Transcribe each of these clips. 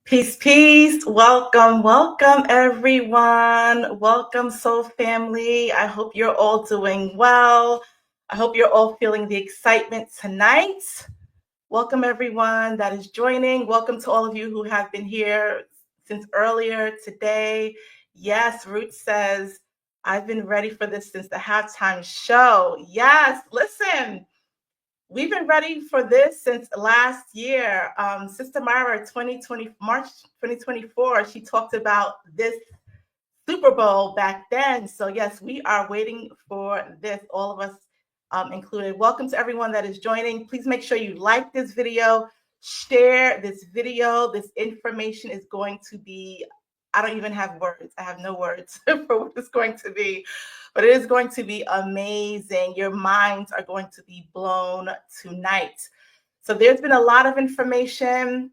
Peace, peace. Welcome, welcome, everyone. Welcome, Soul Family. I hope you're all doing well. I hope you're all feeling the excitement tonight. Welcome, everyone that is joining. Welcome to all of you who have been here since earlier today. Yes, Ruth says, I've been ready for this since the halftime show. Yes, listen. We've been ready for this since last year. Sister Myrah, 2020, March 2024, she talked about this Super Bowl back then. So, yes, we are waiting for this, all of us included. Welcome to everyone that is joining. Please make sure you like this video, share this video. This information is going to be, I don't even have words. I have no words for what it's going to be, but it is going to be amazing. Your minds are going to be blown tonight. So there's been a lot of information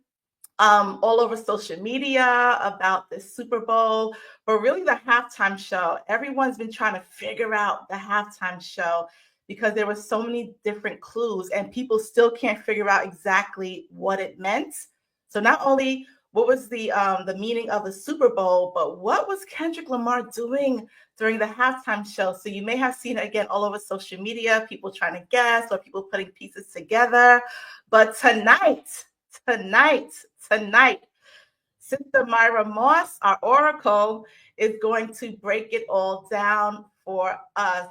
all over social media about the Super Bowl, but really the halftime show. Everyone's been trying to figure out the halftime show because there were so many different clues, and people still can't figure out exactly what it meant. So not only what was the meaning of the Super Bowl, but what was Kendrick Lamar doing during the halftime show? So you may have seen it again all over social media, people trying to guess or people putting pieces together. But tonight, tonight, Sister Myrah Moss, our oracle, is going to break it all down for us.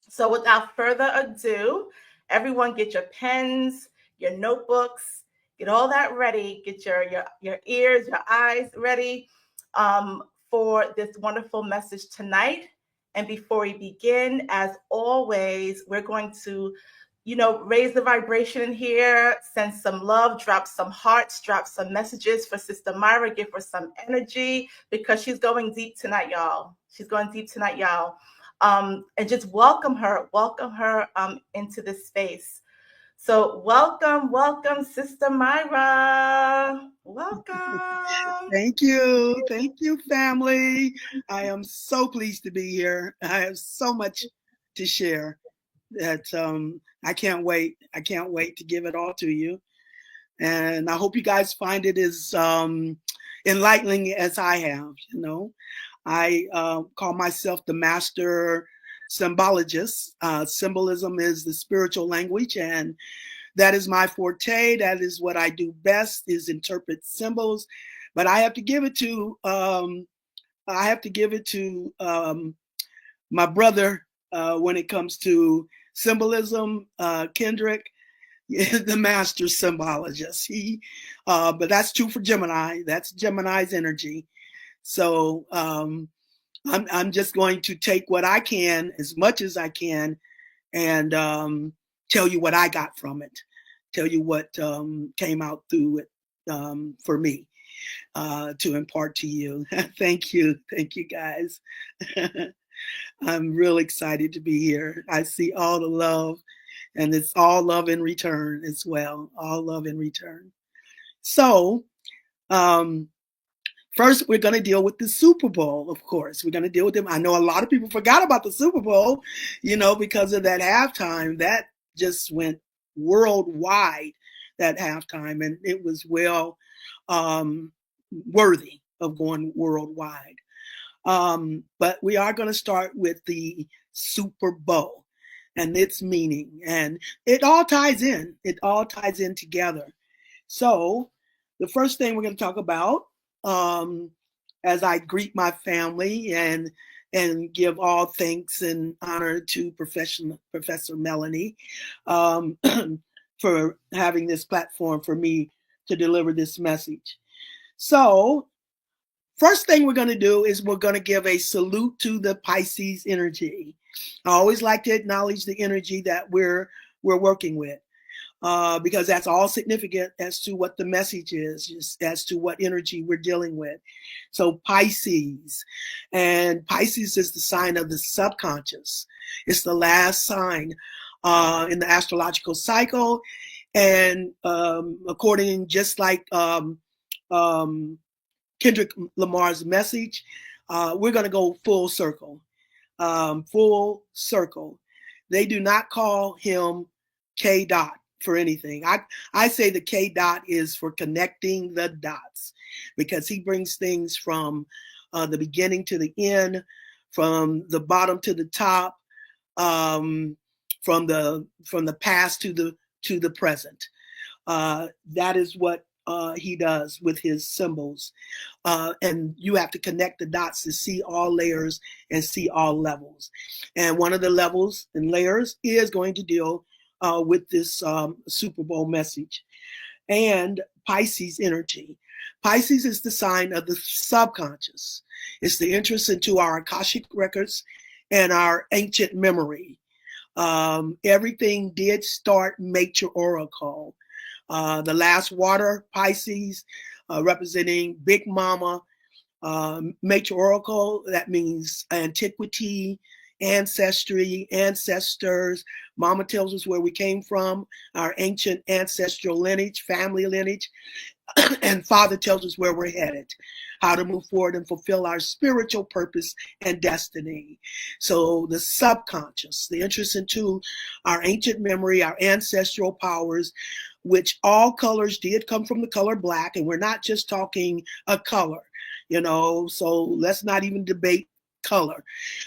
So without further ado, everyone get your pens, your notebooks, get all that ready, get your ears, your eyes ready for this wonderful message tonight. And before we begin, as always, we're going to raise the vibration in here, send some love, drop some hearts, drop some messages for Sister Myrah, give her some energy because she's going deep tonight, y'all. She's going deep tonight, y'all. And just welcome her into this space. So welcome, Sister Myrah. Welcome. Thank you. Thank you, family. I am so pleased to be here. I have so much to share that I can't wait. I can't wait to give it all to you. And I hope you guys find it as enlightening as I have. I call myself the master symbologist. Symbolism is the spiritual language, and that is my forte. That is what I do best, is interpret symbols. But I have to give it to my brother when it comes to symbolism. Kendrick is the master symbologist. But that's true for Gemini. That's Gemini's energy. So I'm just going to take what I can, as much as I can, and tell you what I got from it. Tell you what came out through it for me to impart to you. Thank you guys. I'm real excited to be here. I see all the love, and it's all love in return as well. All love in return. So, first, we're going to deal with the Super Bowl, of course. We're going to deal with them. I know a lot of people forgot about the Super Bowl, because of that halftime. That just went worldwide, that halftime, and it was well worthy of going worldwide. But we are going to start with the Super Bowl and its meaning. And it all ties in. It all ties in together. So the first thing we're going to talk about, as I greet my family and give all thanks and honor to Professor Melanie for having this platform for me to deliver this message. So first thing we're going to do is we're going to give a salute to the Pisces energy. I always like to acknowledge the energy that we're working with. Because that's all significant as to what the message is, just as to what energy we're dealing with. So Pisces, and Pisces is the sign of the subconscious. It's the last sign in the astrological cycle, and according, just like Kendrick Lamar's message, we're going to go full circle. Full circle. They do not call him K. Dot for anything. I say the K dot is for connecting the dots. because he brings things from the beginning to the end, from the bottom to the top, from the past to the present. That is what he does with his symbols. And you have to connect the dots to see all layers and see all levels. And one of the levels and layers is going to deal with this Super Bowl message. And Pisces energy. Pisces is the sign of the subconscious. It's the entrance into our Akashic records and our ancient memory. Everything did start matriarchal. The last water, Pisces, representing Big Mama. Matriarchal, that means antiquity, ancestry, ancestors. Mama tells us where we came from, our ancient ancestral lineage, family lineage. And Father tells us where we're headed, how to move forward and fulfill our spiritual purpose and destiny. So the subconscious, the entrance into our ancient memory, our ancestral powers, which all colors did come from the color black. And we're not just talking a color, so let's not even debate color.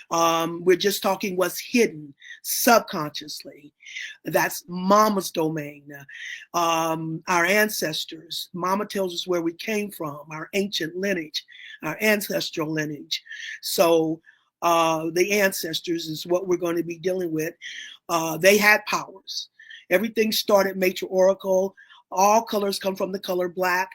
We're just talking what's hidden subconsciously. That's Mama's domain. Our ancestors. Mama tells us where we came from, our ancient lineage, our ancestral lineage. So the ancestors is what we're going to be dealing with. They had powers. Everything started matriarchal. All colors come from the color black.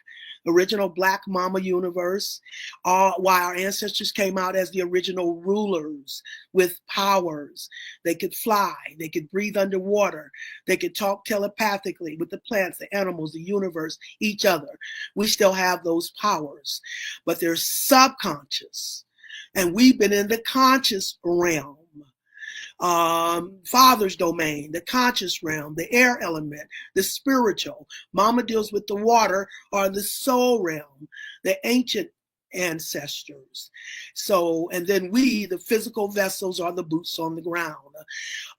Original Black Mama universe, why our ancestors came out as the original rulers with powers. They could fly, they could breathe underwater, they could talk telepathically with the plants, the animals, the universe, each other. We still have those powers, but they're subconscious, and we've been in the conscious realm. Father's domain, the conscious realm, the air element, the spiritual. Mama deals with the water or the soul realm, the ancient ancestors. So, and then we, the physical vessels, are the boots on the ground,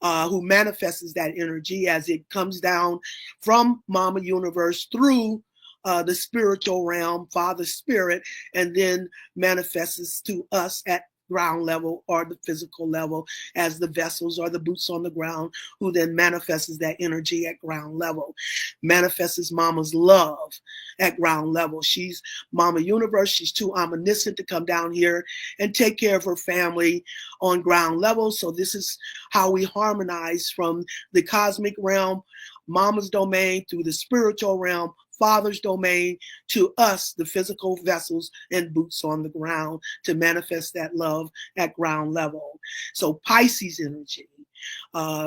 who manifests that energy as it comes down from Mama Universe through the spiritual realm, Father Spirit, and then manifests to us at ground level or the physical level as the vessels or the boots on the ground, who then manifests that energy at ground level, manifests Mama's love at ground level. She's Mama Universe. She's too omniscient to come down here and take care of her family on ground level. So this is how we harmonize from the cosmic realm, Mama's domain, through the spiritual realm, Father's domain, to us, the physical vessels and boots on the ground, to manifest that love at ground level. So Pisces energy,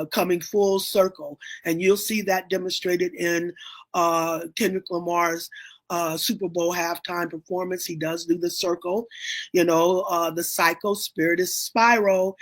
coming full circle. And you'll see that demonstrated in Kendrick Lamar's Super Bowl halftime performance. He does do the circle, the psycho spirit is spiral.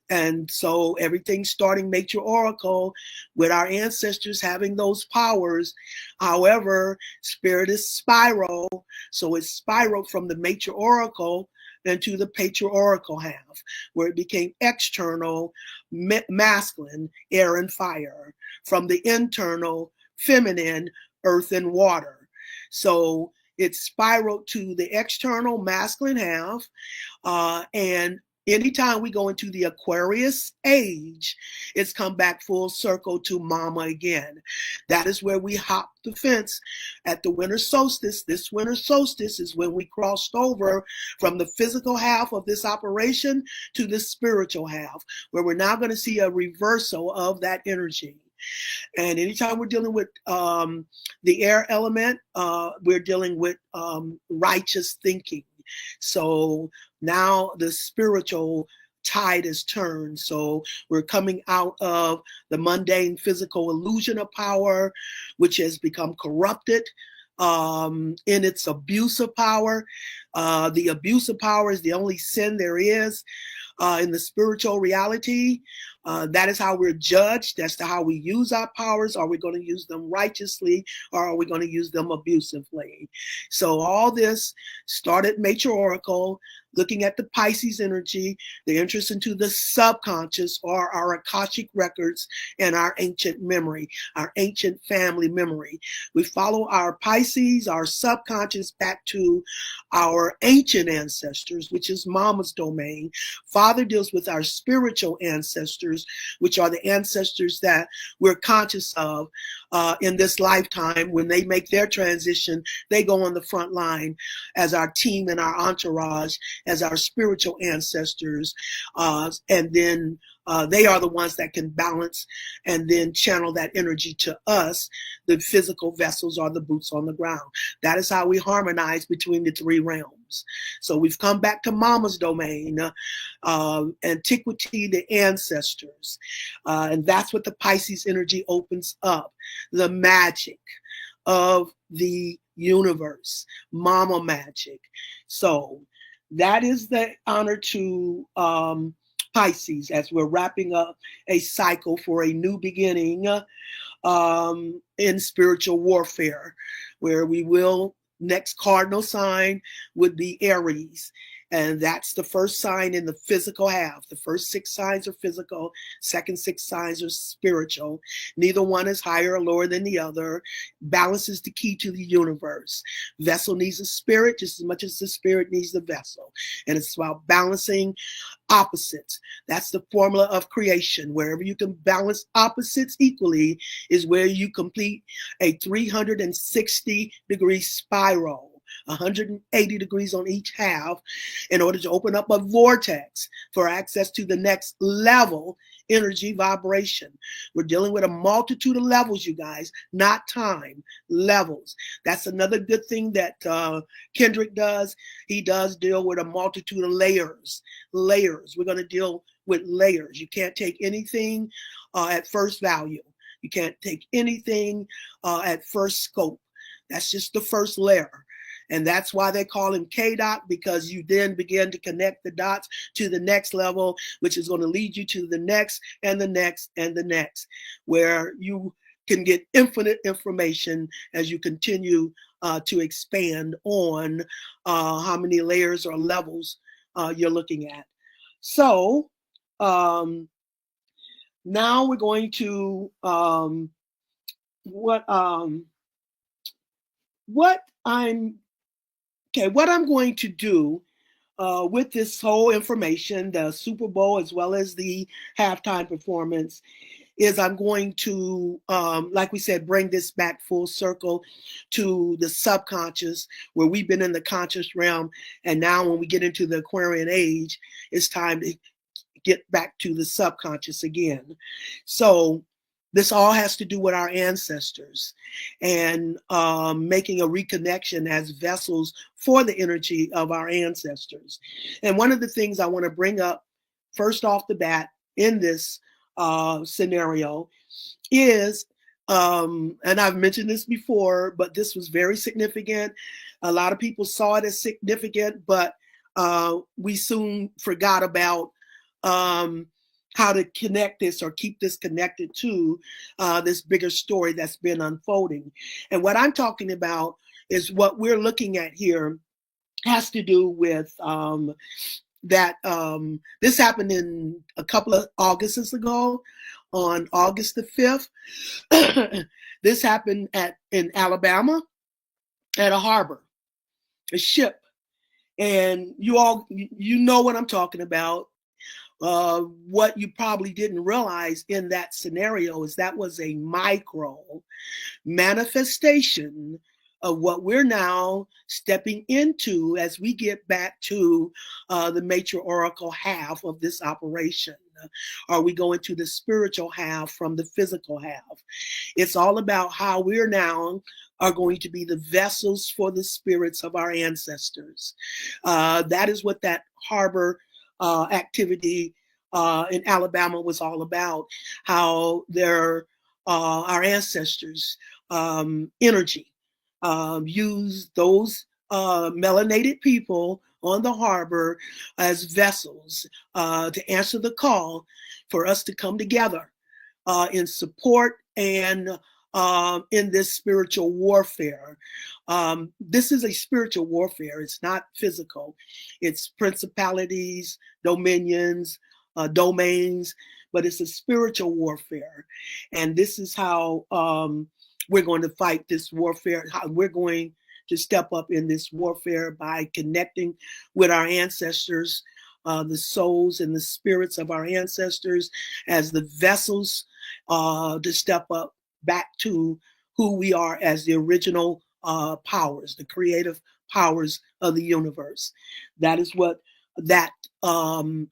And so everything starting matriarchal with our ancestors having those powers. However, spirit is spiral. So it's spiraled from the matriarchal into the patriarchal half, where it became external, masculine, air and fire, from the internal, feminine, earth and water. So it spiraled to the external, masculine half, and anytime we go into the Aquarius age, it's come back full circle to Mama again. That is where we hop the fence at the winter solstice. This winter solstice is when we crossed over from the physical half of this operation to the spiritual half, where we're now going to see a reversal of that energy. And anytime we're dealing with the air element, we're dealing with righteous thinking. So now the spiritual tide has turned. So we're coming out of the mundane physical illusion of power, which has become corrupted in its abuse of power. The abuse of power is the only sin there is in the spiritual reality. That is how we're judged as to how we use our powers. Are we going to use them righteously, or are we going to use them abusively? So all this started matriarchal, looking at the Pisces energy, the interest into the subconscious, or our Akashic records and our ancient memory, our ancient family memory. We follow our Pisces, our subconscious, back to our ancient ancestors, which is mama's domain. Father deals with our spiritual ancestors, which are the ancestors that we're conscious of in this lifetime. When they make their transition, they go on the front line as our team and our entourage, as our spiritual ancestors. And then they are the ones that can balance and then channel that energy to us, the physical vessels or the boots on the ground. That is how we harmonize between the three realms. So we've come back to mama's domain, antiquity, the ancestors. And that's what the Pisces energy opens up, the magic of the universe, mama magic. So that is the honor to Pisces, as we're wrapping up a cycle for a new beginning in spiritual warfare, where we will, next cardinal sign would be Aries. And that's the first sign in the physical half. The first 6 signs are physical, second 6 signs are spiritual. Neither one is higher or lower than the other. Balance is the key to the universe. Vessel needs a spirit just as much as the spirit needs the vessel. And it's about balancing opposites. That's the formula of creation. Wherever you can balance opposites equally is where you complete a 360-degree spiral. 180 degrees on each half, in order to open up a vortex for access to the next level energy vibration. We're dealing with a multitude of levels, you guys, not time, levels. That's another good thing that Kendrick does. He does deal with a multitude of layers. We're going to deal with layers. You can't take anything at first value. You can't take anything at first scope. That's just the first layer. And that's why they call him K-Dot, because you then begin to connect the dots to the next level, which is going to lead you to the next and the next and the next, where you can get infinite information as you continue to expand on how many layers or levels you're looking at. So now we're going to what I'm going to do with this whole information, the Super Bowl as well as the halftime performance, is I'm going to, like we said, bring this back full circle to the subconscious, where we've been in the conscious realm. And now when we get into the Aquarian age, it's time to get back to the subconscious again. So this all has to do with our ancestors and making a reconnection as vessels for the energy of our ancestors. And one of the things I want to bring up first off the bat in this scenario is, and I've mentioned this before, but this was very significant. A lot of people saw it as significant, but we soon forgot about how to connect this or keep this connected to this bigger story that's been unfolding. And what I'm talking about is what we're looking at here has to do with that this happened in a couple of Augusts ago, on August the 5th. This happened in Alabama at a harbor, a ship. And you know what I'm talking about. What you probably didn't realize in that scenario is that was a micro manifestation of what we're now stepping into as we get back to the matriarchal half of this operation. Or we go into the spiritual half from the physical half. It's all about how we're now are going to be the vessels for the spirits of our ancestors. That is what that harbor activity in Alabama was all about. How our ancestors' energy use those melanated people on the harbor as vessels to answer the call for us to come together in support and in this spiritual warfare. This is a spiritual warfare. It's not physical. It's principalities, dominions, domains, but it's a spiritual warfare. And this is how we're going to fight this warfare. How we're going to step up in this warfare by connecting with our ancestors, the souls and the spirits of our ancestors as the vessels to step up back to who we are as the original powers, the creative powers of the universe. That is what that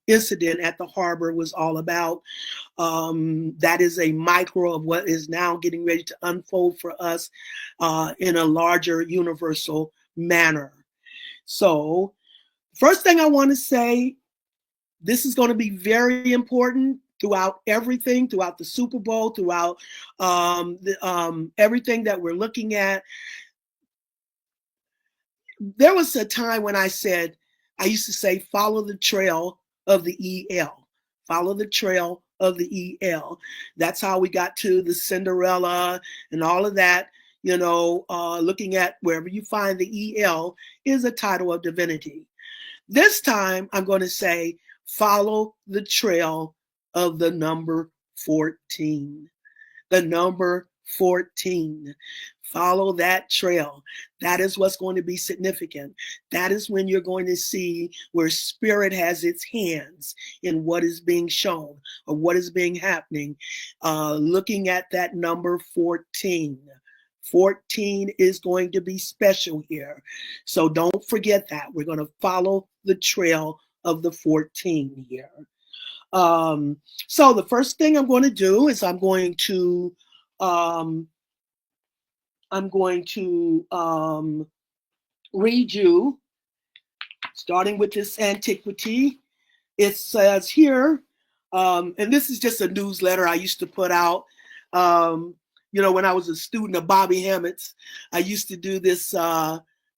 incident at the harbor was all about. That is a micro of what is now getting ready to unfold for us in a larger universal manner. So, first thing I want to say, this is going to be very important throughout everything, throughout the Super Bowl, throughout everything that we're looking at. There was a time when I used to say, follow the trail of the EL. Follow the trail of the EL. That's how we got to the Cinderella and all of that. Looking at wherever you find the EL is a title of divinity. This time I'm going to say, follow the trail of the number 14. The number 14. Follow that trail. That is what's going to be significant. That is when you're going to see where spirit has its hands in what is being shown or what is being happening. Looking at that number 14. 14 is going to be special here. So don't forget that. We're going to follow the trail of the 14 here. So the first thing I'm going to do is I'm going to read you, starting with this antiquity. It says here, and this is just a newsletter I used to put out. When I was a student of Bobby Hammett's, I used to do this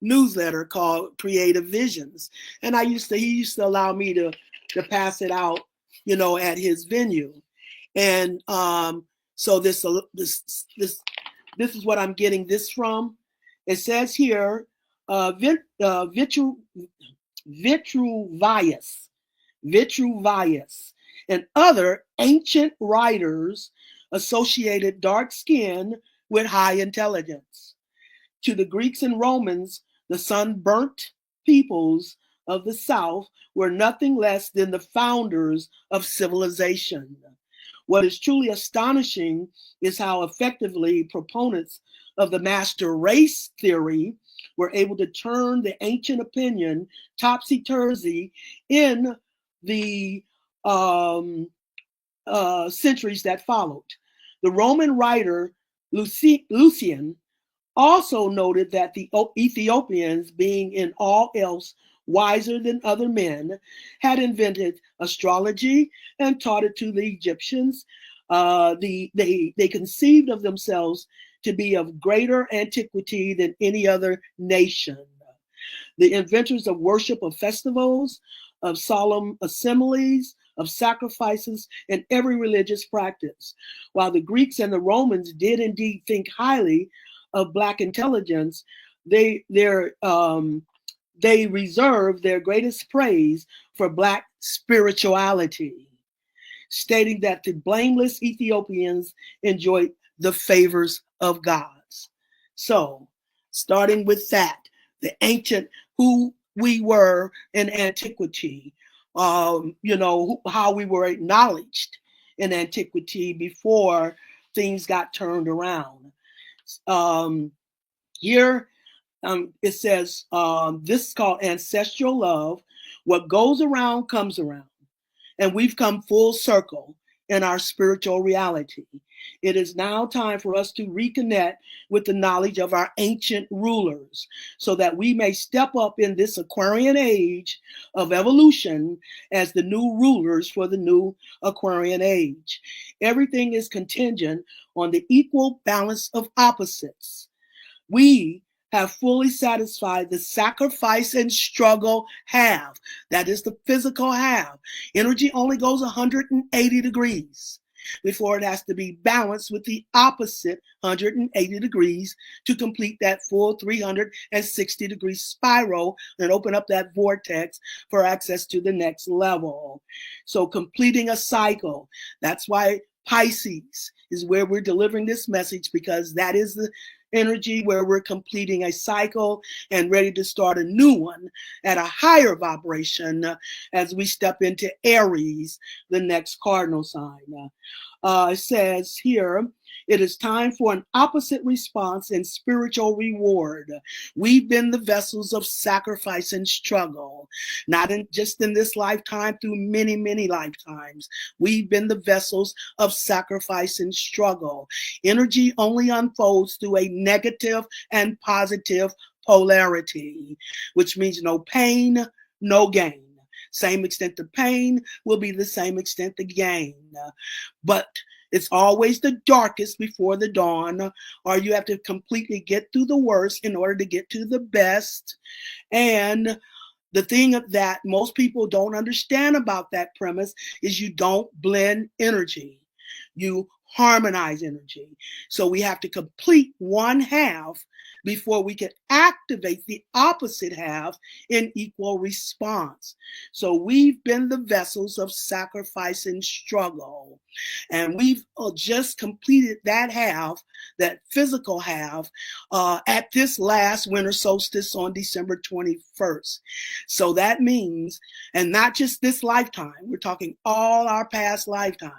newsletter called Creative Visions, and he used to allow me to pass it out, at his venue. And so this is what I'm getting this from. It says here, Vitruvius, and other ancient writers associated dark skin with high intelligence. To the Greeks and Romans, the sunburnt peoples of the South were nothing less than the founders of civilization. What is truly astonishing is how effectively proponents of the master race theory were able to turn the ancient opinion topsy-turvy in the centuries that followed. The Roman writer Lucian also noted that the Ethiopians, being in all else wiser than other men, had invented astrology and taught it to the Egyptians. They conceived of themselves to be of greater antiquity than any other nation. The inventors of worship, of festivals, of solemn assemblies, of sacrifices, and every religious practice. While the Greeks and the Romans did indeed think highly of Black intelligence, they reserved their greatest praise for Black spirituality, stating that the blameless Ethiopians enjoyed the favors of gods. So, starting with that, the ancient, who we were in antiquity, how we were acknowledged in antiquity before things got turned around. Here, it says, this is called ancestral love. What goes around comes around. And we've come full circle in our spiritual reality. It is now time for us to reconnect with the knowledge of our ancient rulers so that we may step up in this Aquarian age of evolution as the new rulers for the new Aquarian age. Everything is contingent on the equal balance of opposites. We have fully satisfied the sacrifice and struggle half. That is the physical half. Energy only goes 180 degrees before it has to be balanced with the opposite 180 degrees to complete that full 360-degree spiral and open up that vortex for access to the next level. So completing a cycle. That's why Pisces is where we're delivering this message, because that is the energy where we're completing a cycle and ready to start a new one at a higher vibration as we step into Aries, the next cardinal sign. It says here, it is time for an opposite response and spiritual reward. We've been the vessels of sacrifice and struggle, not just in this lifetime, through many, many lifetimes. We've been the vessels of sacrifice and struggle. Energy only unfolds through a negative and positive polarity, which means no pain, no gain. Same extent the pain will be the same extent the gain. But it's always the darkest before the dawn, or you have to completely get through the worst in order to get to the best. And the thing that most people don't understand about that premise is you don't blend energy. You harmonize energy. So we have to complete one half before we can activate the opposite half in equal response. So we've been the vessels of sacrifice and struggle. And we've just completed that half, that physical half, at this last winter solstice on December 21st. So that means, and not just this lifetime, we're talking all our past lifetimes.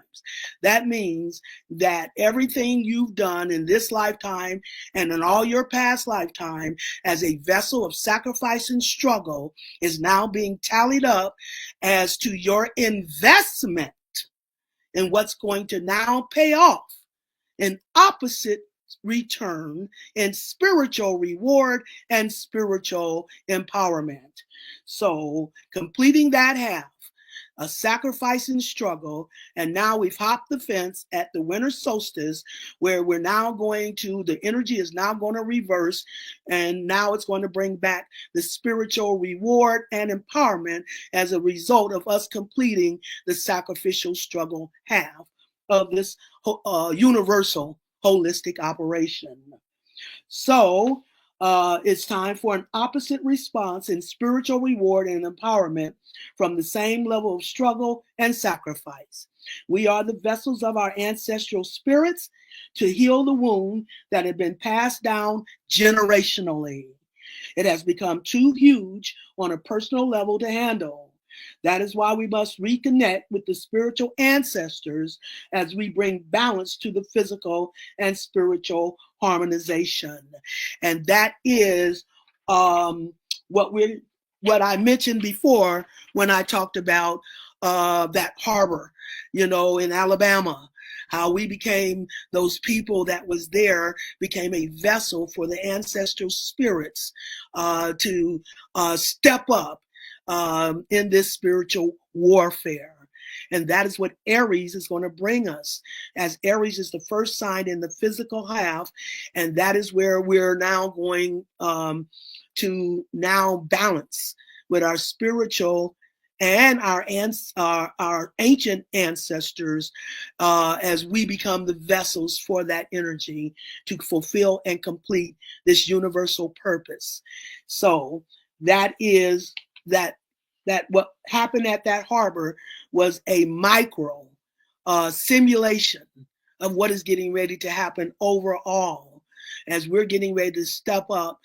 That means that everything you've done in this lifetime and in all your past lifetime as a vessel of sacrifice and struggle is now being tallied up as to your investment in what's going to now pay off in opposite return in spiritual reward and spiritual empowerment. So completing that half, a sacrifice and struggle, and now we've hopped the fence at the winter solstice, where we're now going to, the energy is now going to reverse, and now it's going to bring back the spiritual reward and empowerment as a result of us completing the sacrificial struggle half of this universal holistic operation. So it's time for an opposite response in spiritual reward and empowerment from the same level of struggle and sacrifice. We are the vessels of our ancestral spirits to heal the wound that had been passed down generationally. It has become too huge on a personal level to handle. That is why we must reconnect with the spiritual ancestors as we bring balance to the physical and spiritual harmonization. And that is what I mentioned before when I talked about that harbor, in Alabama. How we became, those people that was there became a vessel for the ancestral spirits to step up in this spiritual warfare. And that is what Aries is going to bring us, as Aries is the first sign in the physical half. And that is where we're now going to now balance with our spiritual and our ancient ancestors as we become the vessels for that energy to fulfill and complete this universal purpose. So that is that what happened at that harbor was a micro simulation of what is getting ready to happen overall as we're getting ready to step up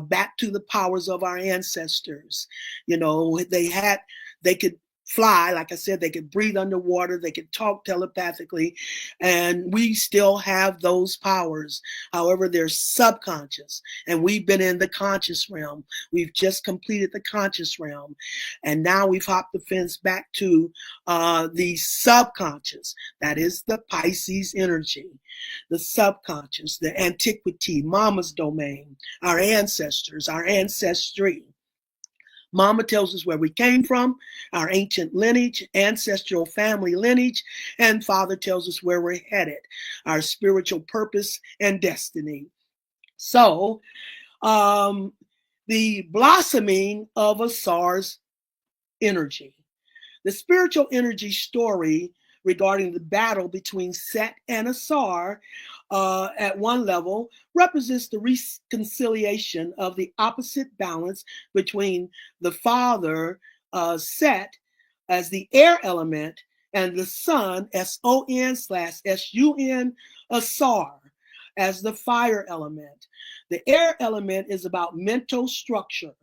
back to the powers of our ancestors. They could fly, like I said, they could breathe underwater, they could talk telepathically, and we still have those powers. However, they're subconscious, and we've been in the conscious realm. We've just completed the conscious realm, and now we've hopped the fence back to the subconscious. That is the Pisces energy, the subconscious, the antiquity, mama's domain, our ancestors, our ancestry. Mama tells us where we came from, our ancient lineage, ancestral family lineage, and Father tells us where we're headed, our spiritual purpose and destiny. So The blossoming of a SARS energy. The spiritual energy story regarding the battle between Set and Asar at one level represents the reconciliation of the opposite balance between the father, Set, as the air element, and the son, Son/Sun, Asar, as the fire element. The air element is about mental structure.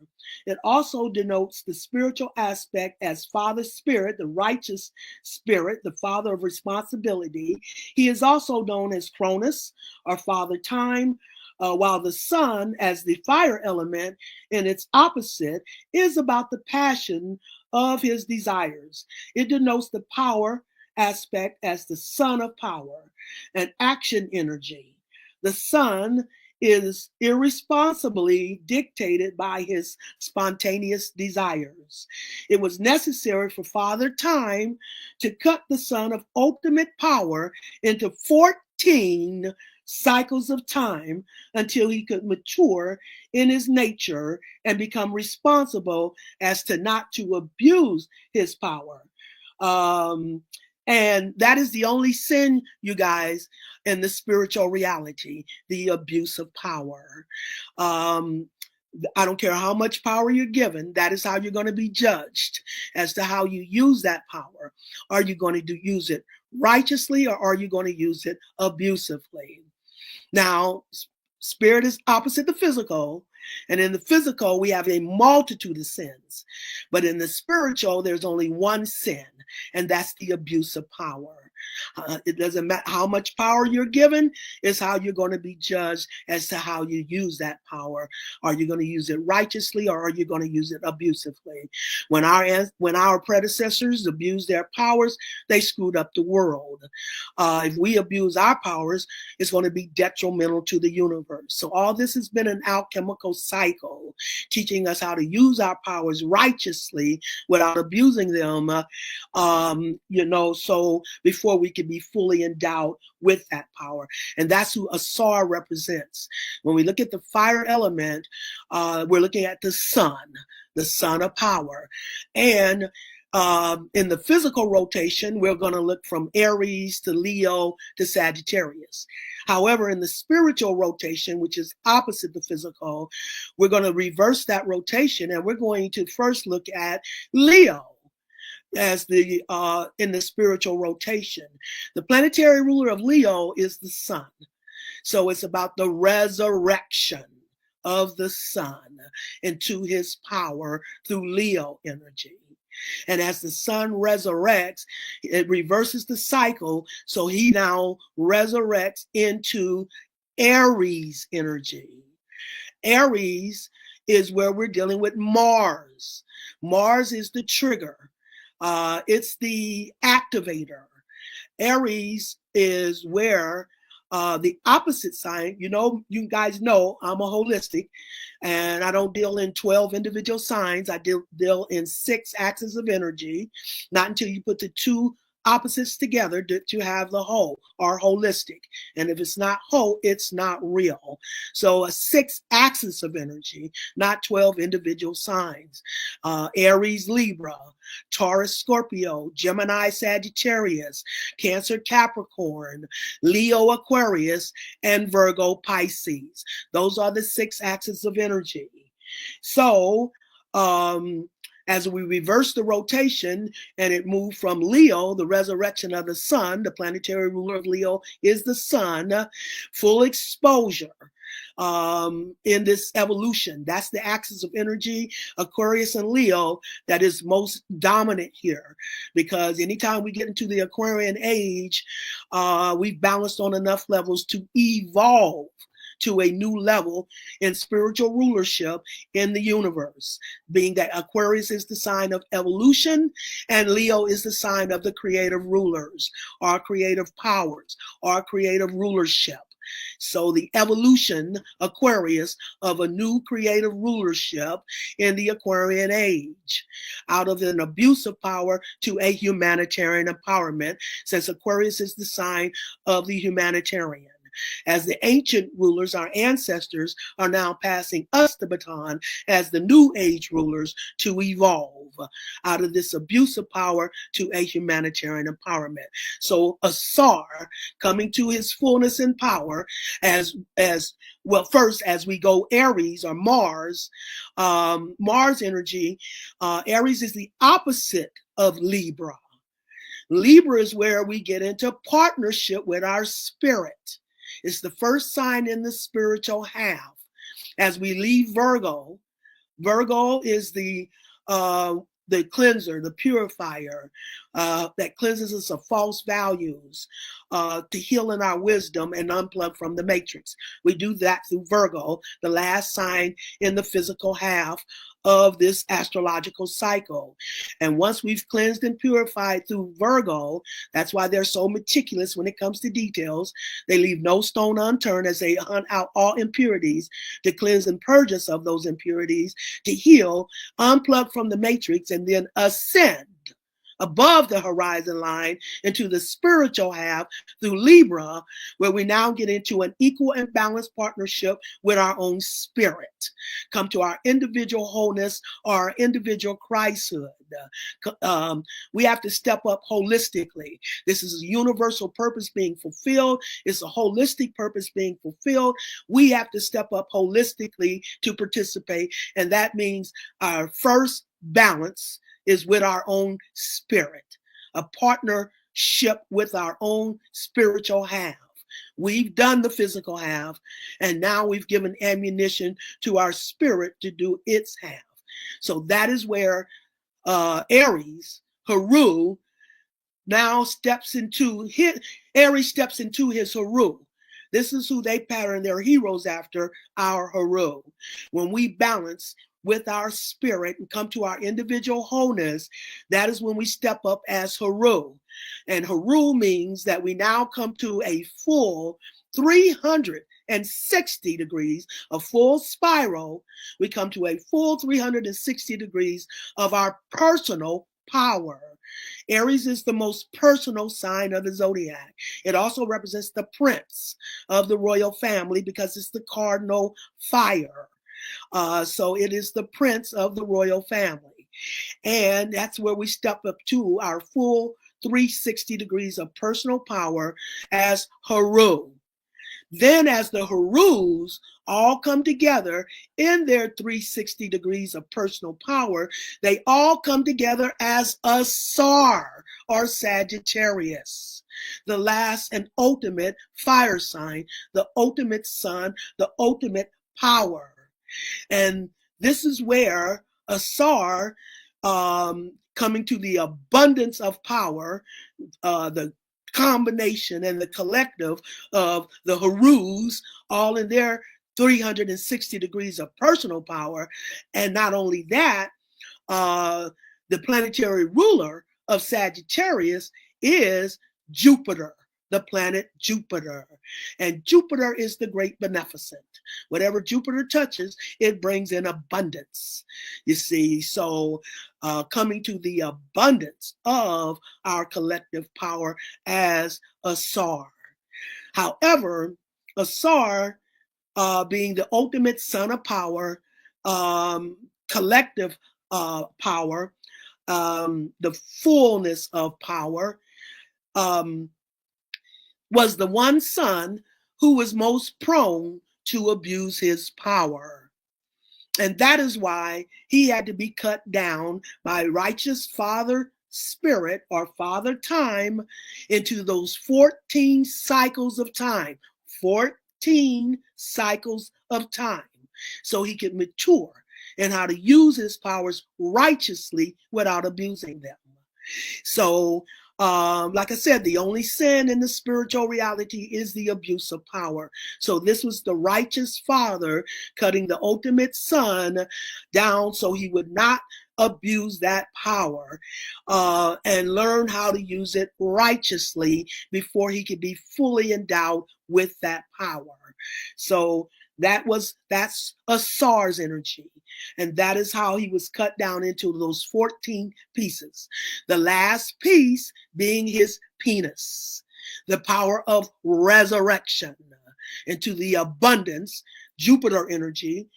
It also denotes the spiritual aspect as Father Spirit, the righteous spirit, the father of responsibility. He is also known as Cronus, or Father Time, while the sun, as the fire element in its opposite, is about the passion of his desires. It denotes the power aspect as the son of power, and action energy. The sun is irresponsibly dictated by his spontaneous desires. It was necessary for Father Time to cut the sun of ultimate power into 14 cycles of time until he could mature in his nature and become responsible as to not to abuse his power. And that is the only sin, you guys, in the spiritual reality, the abuse of power. I don't care how much power you're given, that is how you're going to be judged as to how you use that power. Are you going to use it righteously, or are you going to use it abusively? Now, spirit is opposite the physical. And in the physical, we have a multitude of sins. But in the spiritual, there's only one sin, and that's the abuse of power. It doesn't matter how much power you're given, it's how you're going to be judged as to how you use that power. Are you going to use it righteously, or are you going to use it abusively? When our predecessors abused their powers, they screwed up the world. If we abuse our powers, it's going to be detrimental to the universe. So all this has been an alchemical cycle, teaching us how to use our powers righteously without abusing them. So before we can be fully endowed with that power. And that's who Asar represents. When we look at the fire element, we're looking at the son of power. And in the physical rotation, we're going to look from Aries to Leo to Sagittarius. However, in the spiritual rotation, which is opposite the physical, we're going to reverse that rotation, and we're going to first look at Leo as the in the spiritual rotation. The planetary ruler of Leo is the sun. So it's about the resurrection of the sun into his power through Leo energy. And as the sun resurrects, it reverses the cycle. So he now resurrects into Aries energy. Aries is where we're dealing with Mars. Mars is the trigger. It's the activator. Aries is where the opposite sign, you guys know I'm a holistic, and I don't deal in 12 individual signs. I deal in 6 axes of energy. Not until you put the 2 opposites together that you have the whole, or holistic. And if it's not whole, it's not real. So a 6 axis of energy, not 12 individual signs. Aries, Libra, Taurus, Scorpio, Gemini, Sagittarius, Cancer, Capricorn, Leo, Aquarius, and Virgo, Pisces. Those are the 6 axes of energy. So, as we reverse the rotation and it moved from Leo, the resurrection of the sun, the planetary ruler of Leo is the sun, full exposure in this evolution. That's the axis of energy, Aquarius and Leo, that is most dominant here. Because anytime we get into the Aquarian age, we've balanced on enough levels to evolve to a new level in spiritual rulership in the universe, being that Aquarius is the sign of evolution and Leo is the sign of the creative rulers, our creative powers, our creative rulership. So the evolution, Aquarius, of a new creative rulership in the Aquarian age, out of an abuse of power to a humanitarian empowerment, since Aquarius is the sign of the humanitarian. As the ancient rulers, our ancestors are now passing us the baton as the new age rulers to evolve out of this abuse of power to a humanitarian empowerment. So a Sar coming to his fullness in power as well, first as we go Aries or Mars, Mars energy, Aries is the opposite of Libra. Libra is where we get into partnership with our spirit. It's the first sign in the spiritual half. As we leave Virgo, Virgo is the cleanser, the purifier that cleanses us of false values, to heal in our wisdom and unplug from the matrix. We do that through Virgo, the last sign in the physical half of this astrological cycle. And once we've cleansed and purified through Virgo, that's why they're so meticulous when it comes to details. They leave no stone unturned as they hunt out all impurities to cleanse and purge us of those impurities, to heal, unplug from the matrix, and then ascend above the horizon line into the spiritual half through Libra, where we now get into an equal and balanced partnership with our own spirit, come to our individual wholeness or our individual Christhood. We have to step up holistically. This is a universal purpose being fulfilled. It's a holistic purpose being fulfilled. We have to step up holistically to participate, and that means our first balance is with our own spirit, a partnership with our own spiritual half. We've done the physical half, and now we've given ammunition to our spirit to do its half. So that is where Aries, Haru, now steps into his, Aries steps into his Haru. This is who they pattern their heroes after, our Haru. When we balance with our spirit and come to our individual wholeness, that is when we step up as Haru. And Haru means that we now come to a full 360 degrees, a full spiral. We come to a full 360 degrees of our personal power. Aries is the most personal sign of the zodiac. It also represents the prince of the royal family because it's the cardinal fire. So it is the prince of the royal family. And that's where we step up to our full 360 degrees of personal power as Haru. Then as the Harus all come together in their 360 degrees of personal power, they all come together as a Sar or Sagittarius, the last and ultimate fire sign, the ultimate sun, the ultimate power. And this is where a Sar, coming to the abundance of power, the combination and the collective of the Harus, all in their 360 degrees of personal power. And not only that, the planetary ruler of Sagittarius is Jupiter, the planet Jupiter. And Jupiter is the great beneficent. Whatever Jupiter touches, it brings in abundance. You see, so coming to the abundance of our collective power as a Sar. However, a Sar, being the ultimate son of power, collective power, the fullness of power, was the one son who was most prone to abuse his power. And that is why he had to be cut down by righteous Father Spirit or Father Time into those 14 cycles of time. 14 cycles of time. So he could mature in how to use his powers righteously without abusing them. So, like I said, the only sin in the spiritual reality is the abuse of power. So this was the righteous Father cutting the ultimate Son down so he would not abuse that power and learn how to use it righteously before he could be fully endowed with that power. So that's a SARS energy. And that is how he was cut down into those 14 pieces. The last piece being his penis. the power of resurrection into the abundance, Jupiter energy.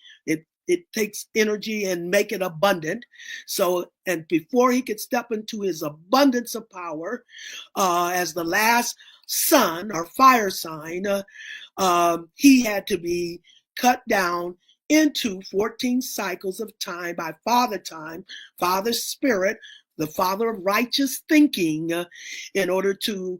It takes energy and make it abundant. So, and before he could step into his abundance of power, as the last sun or fire sign, he had to be cut down into 14 cycles of time by Time, Father Spirit, the Father of righteous thinking, in order to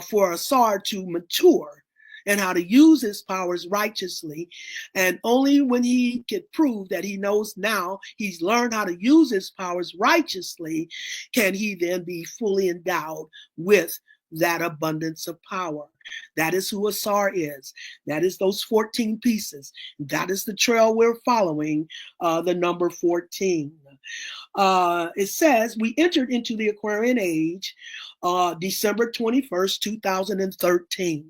for Asar to mature and how to use his powers righteously. And only when he could prove that he knows now, he's learned how to use his powers righteously, can he then be fully endowed with that abundance of power. That is who Asar is. That is those 14 pieces. That is the trail we're following, the number 14. It says, we entered into the Aquarian age December 21st, 2013.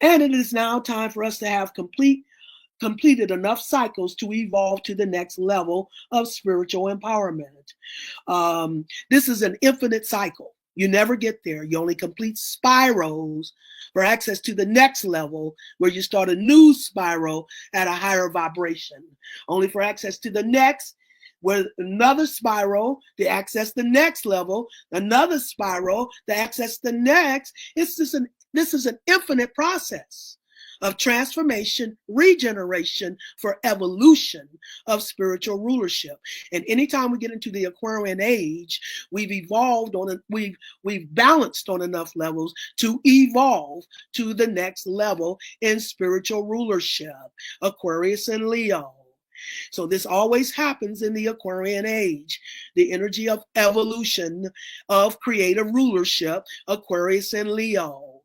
And it is now time for us to have completed enough cycles to evolve to the next level of spiritual empowerment. This is an infinite cycle. You never get there. You only complete spirals for access to the next level, where you start a new spiral at a higher vibration. Only for access to the next, where another spiral to access the next level, another spiral to access the next. This is an infinite process of transformation, regeneration for evolution of spiritual rulership. And anytime we get into the Aquarian age, we've evolved we've balanced on enough levels to evolve to the next level in spiritual rulership, Aquarius and Leo. So this always happens in the Aquarian age, the energy of evolution, of creative rulership, Aquarius and Leo.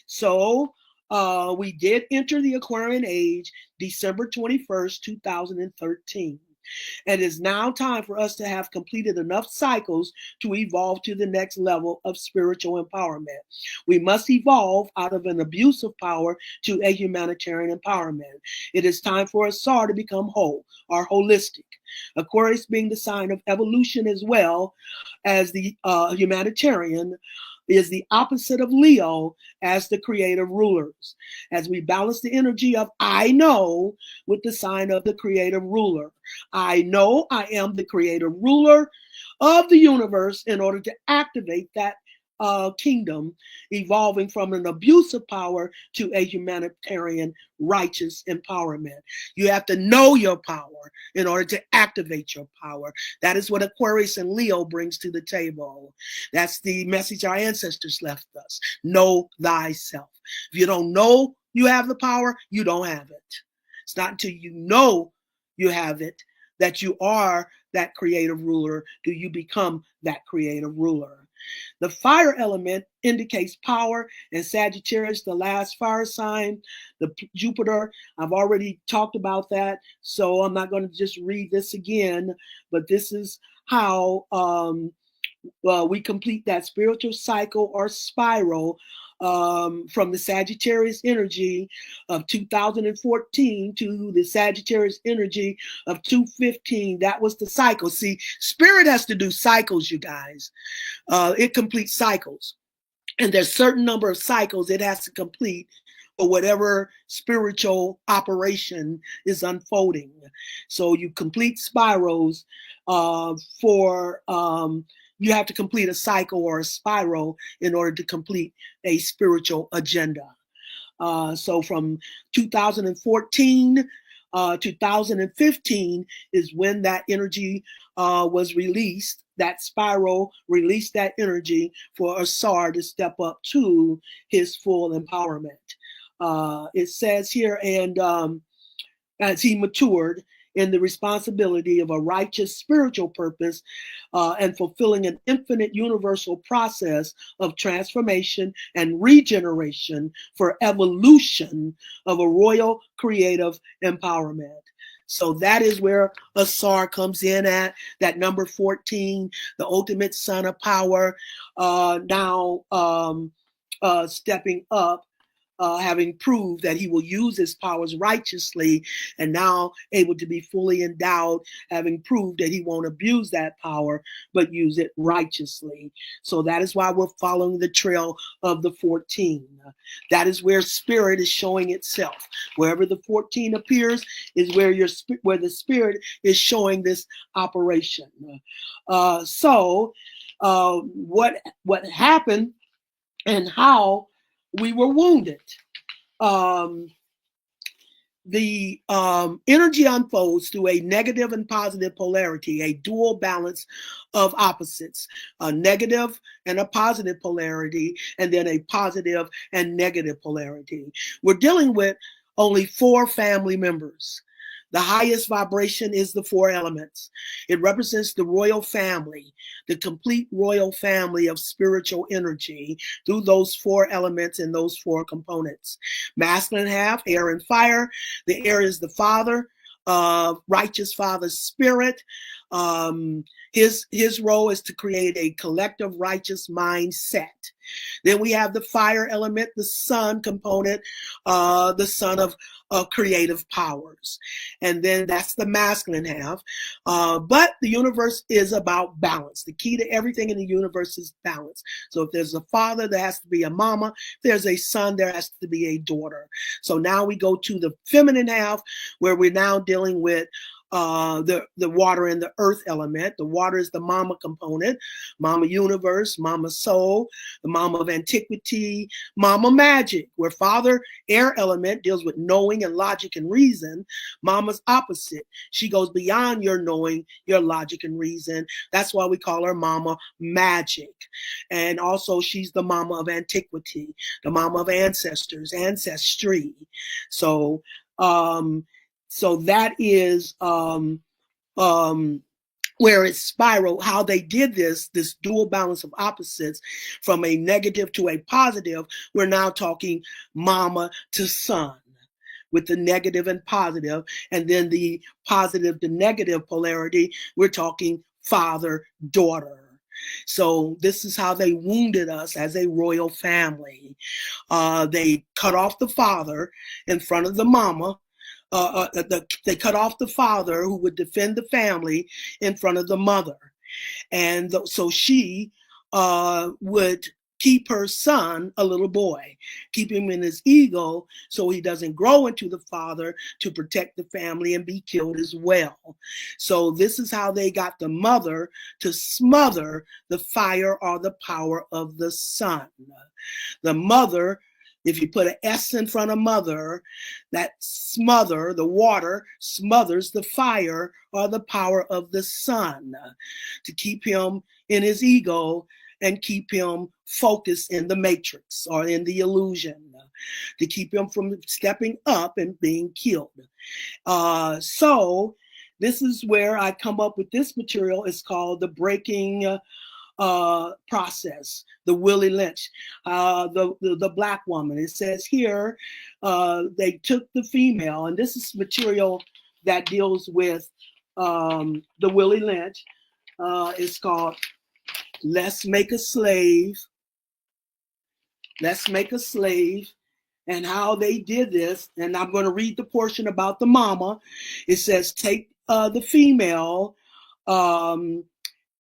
So we did enter the Aquarian age December 21st, 2013. And it is now time for us to have completed enough cycles to evolve to the next level of spiritual empowerment. We must evolve out of an abuse of power to a humanitarian empowerment. It is time for Asar to become whole or holistic. Aquarius being the sign of evolution as well as the humanitarian, is the opposite of Leo as the creative rulers. As we balance the energy of I know with the sign of the creative ruler. I know I am the creative ruler of the universe in order to activate that kingdom, evolving from an abuse of power to a humanitarian righteous empowerment. You have to know your power in order to activate your power. That is what Aquarius and Leo brings to the table. That's the message our ancestors left us. Know thyself. If you don't know you have the power, you don't have it. It's not until you know you have it that you are that creative ruler do you become that creative ruler. The fire element indicates power, and Sagittarius, the last fire sign, the Jupiter, I've already talked about that, so I'm not going to just read this again, but this is how we complete that spiritual cycle or spiral from the Sagittarius energy of 2014 to the Sagittarius energy of 2015. That was the cycle. See, spirit has to do cycles, you guys. It completes cycles. And there's a certain number of cycles it has to complete for whatever spiritual operation is unfolding. So you complete spirals you have to complete a cycle or a spiral in order to complete a spiritual agenda. So from 2014, 2015 is when that energy was released. That spiral released that energy for Asar to step up to his full empowerment. It says here, and as he matured in the responsibility of a righteous spiritual purpose and fulfilling an infinite universal process of transformation and regeneration for evolution of a royal creative empowerment. So that is where Asar comes in at, that number 14, the ultimate son of power, now stepping up having proved that he will use his powers righteously, and now able to be fully endowed, having proved that he won't abuse that power, but use it righteously. So that is why we're following the trail of the 14. That is where spirit is showing itself. Wherever the 14 appears is where where the spirit is showing this operation. What happened and how we were wounded. The energy unfolds through a negative and positive polarity, a dual balance of opposites, a negative and a positive polarity, and then a positive and negative polarity. We're dealing with only 4 family members. The highest vibration is the 4 elements. It represents the royal family, the complete royal family of spiritual energy through those 4 elements and those 4 components. Masculine half, air and fire. The air is the father, righteous father's spirit. His role is to create a collective righteous mindset. Then we have the fire element, the sun component, the son of creative powers. And then that's the masculine half. But the universe is about balance. The key to everything in the universe is balance. So if there's a father, there has to be a mama. If there's a son, there has to be a daughter. So now we go to the feminine half, where we're now dealing with the water and the earth element. The water is the mama component, mama universe, mama soul, the mama of antiquity, mama magic, where father air element deals with knowing and logic and reason. Mama's opposite. She goes beyond your knowing, your logic and reason. That's why we call her mama magic. And also she's the mama of antiquity, the mama of ancestors, ancestry. So that is where it's spiral, how they did this dual balance of opposites from a negative to a positive. We're now talking mama to son with the negative and positive, and then the positive to negative polarity, we're talking father, daughter. So this is how they wounded us as a royal family. They cut off the father in front of the mama. They cut off the father who would defend the family in front of the mother. And so she would keep her son, a little boy, keep him in his ego so he doesn't grow into the father to protect the family and be killed as well. So this is how they got the mother to smother the fire or the power of the son. The mother, if you put an S in front of mother, that smother, the water, smothers the fire or the power of the son to keep him in his ego and keep him focused in the matrix or in the illusion, to keep him from stepping up and being killed. So this is where I come up with this material. It's called the breaking process, the Willie Lynch, the black woman. It says here, they took the female, and this is material that deals with the Willie Lynch. It's called Let's Make a Slave. Let's Make a Slave. And how they did this, and I'm going to read the portion about the mama. It says, take the female, and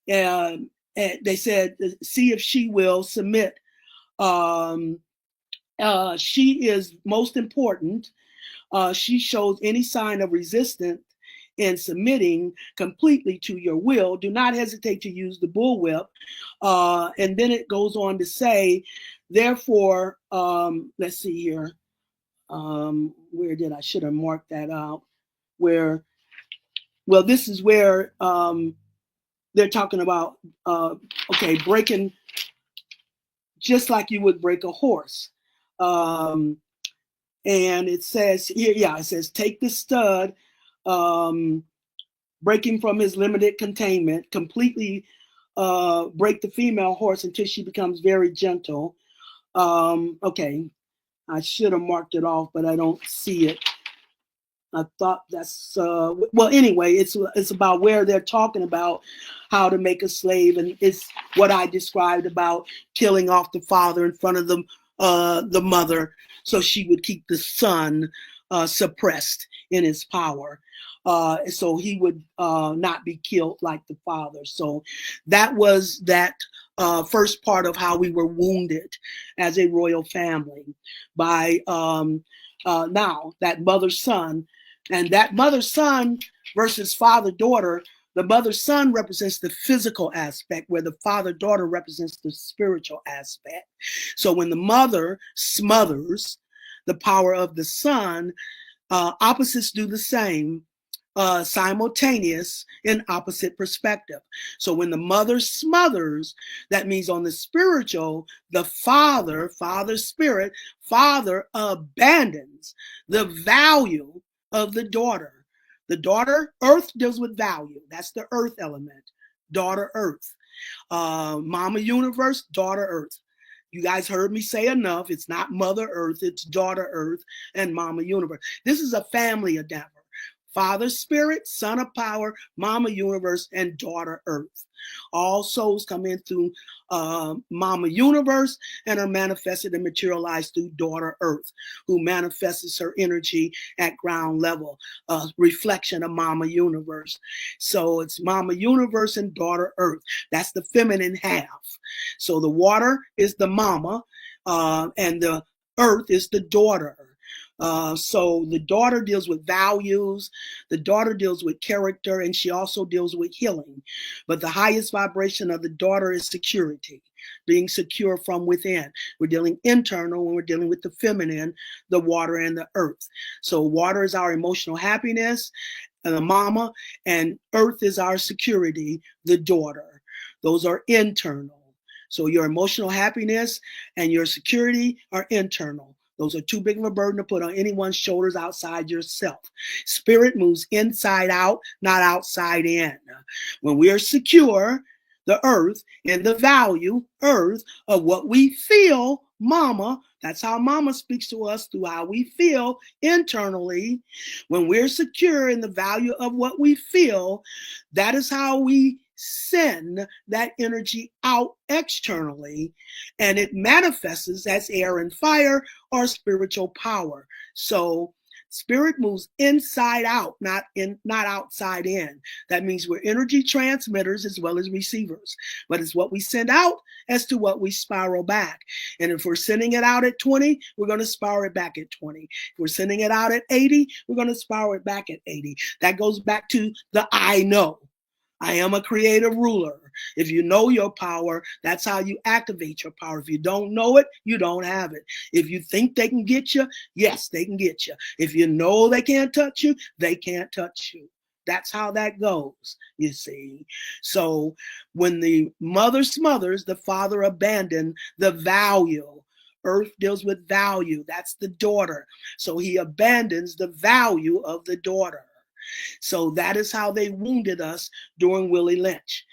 they said, see if she will submit. She is most important. She shows any sign of resistance in submitting completely to your will. Do not hesitate to use the bullwhip. And then it goes on to say, therefore, let's see here. Where did I should have marked that out? Where, well, this is where they're talking about, breaking just like you would break a horse. And it says here, it says, take the stud, breaking from his limited containment, completely break the female horse until she becomes very gentle. I should have marked it off, but I don't see it. I thought that's, anyway, it's about where they're talking about how to make a slave. And it's what I described about killing off the father in front of the the mother, so she would keep the son suppressed in his power. So he would not be killed like the father. So that was that first part of how we were wounded as a royal family by now that mother-son. And that mother-son versus father-daughter, the mother-son represents the physical aspect, where the father-daughter represents the spiritual aspect. So when the mother smothers the power of the son, opposites do the same, simultaneous in opposite perspective. So when the mother smothers, that means on the spiritual, the father spirit, father abandons the value of the daughter. The daughter, earth deals with value. That's the earth element. Daughter, earth. Mama universe, daughter, earth. You guys heard me say enough. It's not Mother Earth, it's Daughter Earth and Mama Universe. This is a family endeavor. Father Spirit, Son of Power, Mama Universe, and Daughter Earth. All souls come in through Mama Universe and are manifested and materialized through Daughter Earth, who manifests her energy at ground level, reflection of Mama Universe. So it's Mama Universe and Daughter Earth. That's the feminine half. So the water is the mama, and the earth is the daughter. So the daughter deals with values, the daughter deals with character, and she also deals with healing. But the highest vibration of the daughter is security, being secure from within. We're dealing internal when we're dealing with the feminine, the water and the earth. So water is our emotional happiness, the mama, and earth is our security, the daughter. Those are internal. So your emotional happiness and your security are internal. Those are too big of a burden to put on anyone's shoulders outside yourself. Spirit moves inside out, not outside in. When we are secure, the earth, and the value, earth, of what we feel, mama, that's how mama speaks to us, through how we feel internally. When we're secure in the value of what we feel, that is how we send that energy out externally, and it manifests as air and fire or spiritual power. So spirit moves inside out, not outside in. That means we're energy transmitters as well as receivers, but it's what we send out as to what we spiral back. And if we're sending it out at 20, we're going to spiral it back at 20. If we're sending it out at 80, we're going to spiral it back at 80. That goes back to the I know. I am a creative ruler. If you know your power, that's how you activate your power. If you don't know it, you don't have it. If you think they can get you, yes, they can get you. If you know they can't touch you, they can't touch you. That's how that goes, you see. So when the mother smothers, the father abandoned the value. Earth deals with value. That's the daughter. So he abandons the value of the daughter. So that is how they wounded us during Willie Lynch,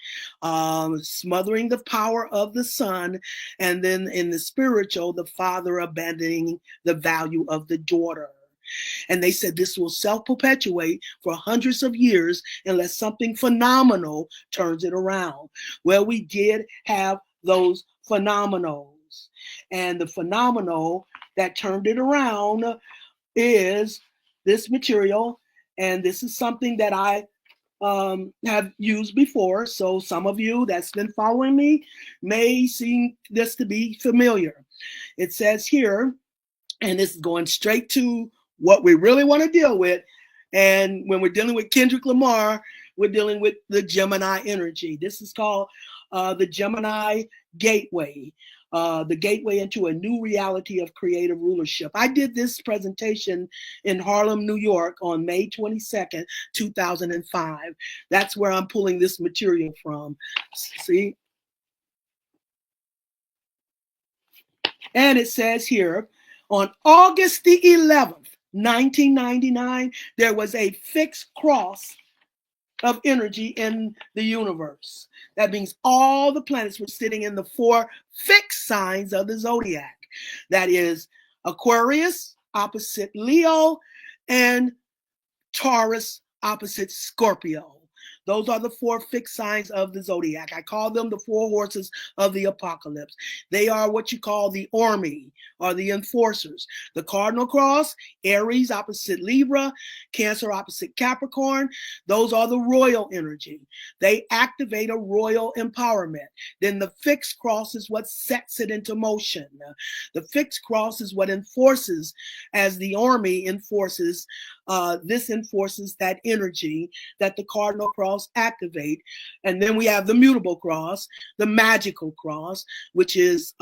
smothering the power of the son, and then in the spiritual, the father abandoning the value of the daughter. And they said this will self-perpetuate for hundreds of years unless something phenomenal turns it around. Well, we did have those phenomenals. And the phenomenal that turned it around is this material. And this is something that I have used before. So some of you that's been following me may seem this to be familiar. It says here, and this is going straight to what we really want to deal with. And when we're dealing with Kendrick Lamar, we're dealing with the Gemini energy. This is called the Gemini Gateway. The gateway into a new reality of creative rulership. I did this presentation in Harlem, New York on May 22nd, 2005. That's where I'm pulling this material from. See? And it says here, on August the 11th, 1999, there was a fixed cross of energy in the universe. That means all the planets were sitting in the four fixed signs of the zodiac. That is Aquarius opposite Leo and Taurus opposite Scorpio. Those are the four fixed signs of the zodiac. I call them the four horses of the apocalypse. They are what you call the army or the enforcers. The cardinal cross, Aries opposite Libra, Cancer opposite Capricorn. Those are the royal energy. They activate a royal empowerment. Then the fixed cross is what sets it into motion. The fixed cross is what enforces, as the army enforces, this enforces that energy that the cardinal cross activate. And then we have the mutable cross, the magical cross, which is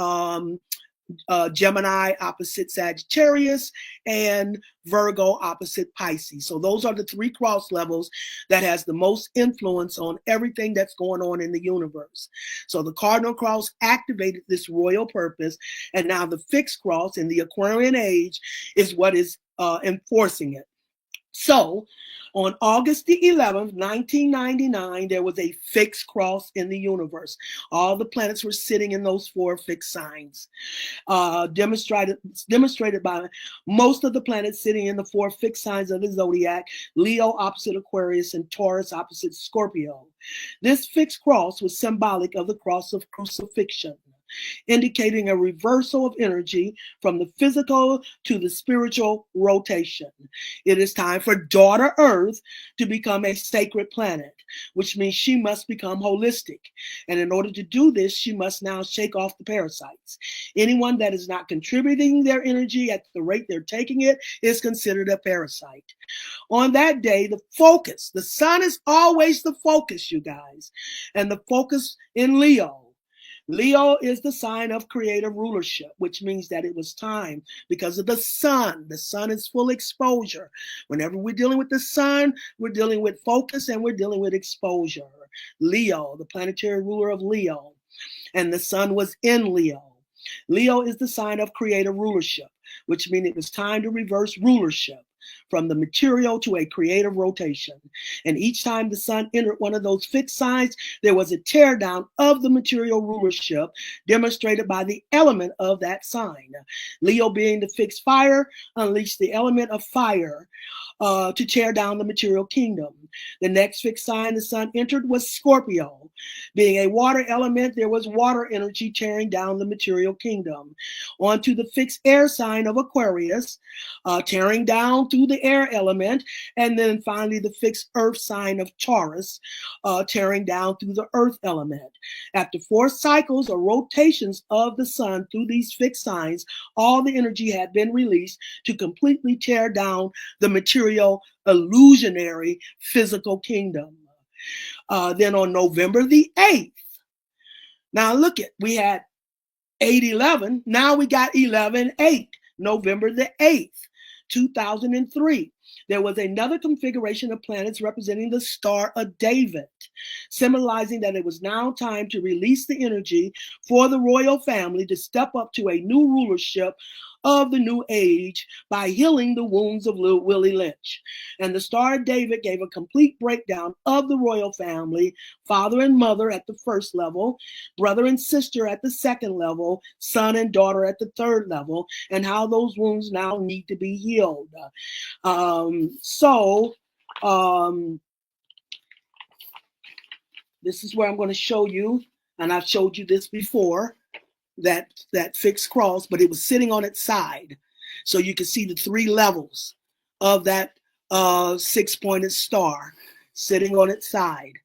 Gemini opposite Sagittarius and Virgo opposite Pisces. So those are the three cross levels that has the most influence on everything that's going on in the universe. So the cardinal cross activated this royal purpose, and now the fixed cross in the Aquarian age is what is enforcing it. So on August the 11th, 1999, there was a fixed cross in the universe. All the planets were sitting in those four fixed signs, demonstrated by most of the planets sitting in the four fixed signs of the zodiac: Leo opposite Aquarius and Taurus opposite Scorpio. This fixed cross was symbolic of the cross of crucifixion, indicating a reversal of energy from the physical to the spiritual rotation. It is time for daughter Earth to become a sacred planet, which means she must become holistic. And in order to do this, she must now shake off the parasites. Anyone that is not contributing their energy at the rate they're taking it is considered a parasite. On that day, the focus, the sun is always the focus, you guys, and the focus in Leo. Leo is the sign of creative rulership, which means that it was time because of the sun. The sun is full exposure. Whenever we're dealing with the sun, we're dealing with focus and we're dealing with exposure. Leo, the planetary ruler of Leo, and the sun was in Leo. Leo is the sign of creative rulership, which means it was time to reverse rulership from the material to a creative rotation. And each time the sun entered one of those fixed signs, there was a teardown of the material rulership demonstrated by the element of that sign. Leo, being the fixed fire, unleashed the element of fire to tear down the material kingdom. The next fixed sign the sun entered was Scorpio. Being a water element, there was water energy tearing down the material kingdom. On to the fixed air sign of Aquarius, tearing down through the air element. And then finally the fixed earth sign of Taurus, tearing down through the earth element. After 4 cycles or rotations of the sun through these fixed signs, all the energy had been released to completely tear down the material, illusionary, physical kingdom. Then on November the 8th, now look at, we had 8/11, now we got 11/8, November the 8th, 2003. There was another configuration of planets representing the Star of David, symbolizing that it was now time to release the energy for the royal family to step up to a new rulership of the new age by healing the wounds of Willie Lynch. And the Star of David gave a complete breakdown of the royal family: father and mother at the first level, brother and sister at the second level, son and daughter at the third level, and how those wounds now need to be healed. This is where I'm going to show you, and I've showed you this before, that fixed cross, but it was sitting on its side. So you can see the 3 levels of that 6-pointed star sitting on its side.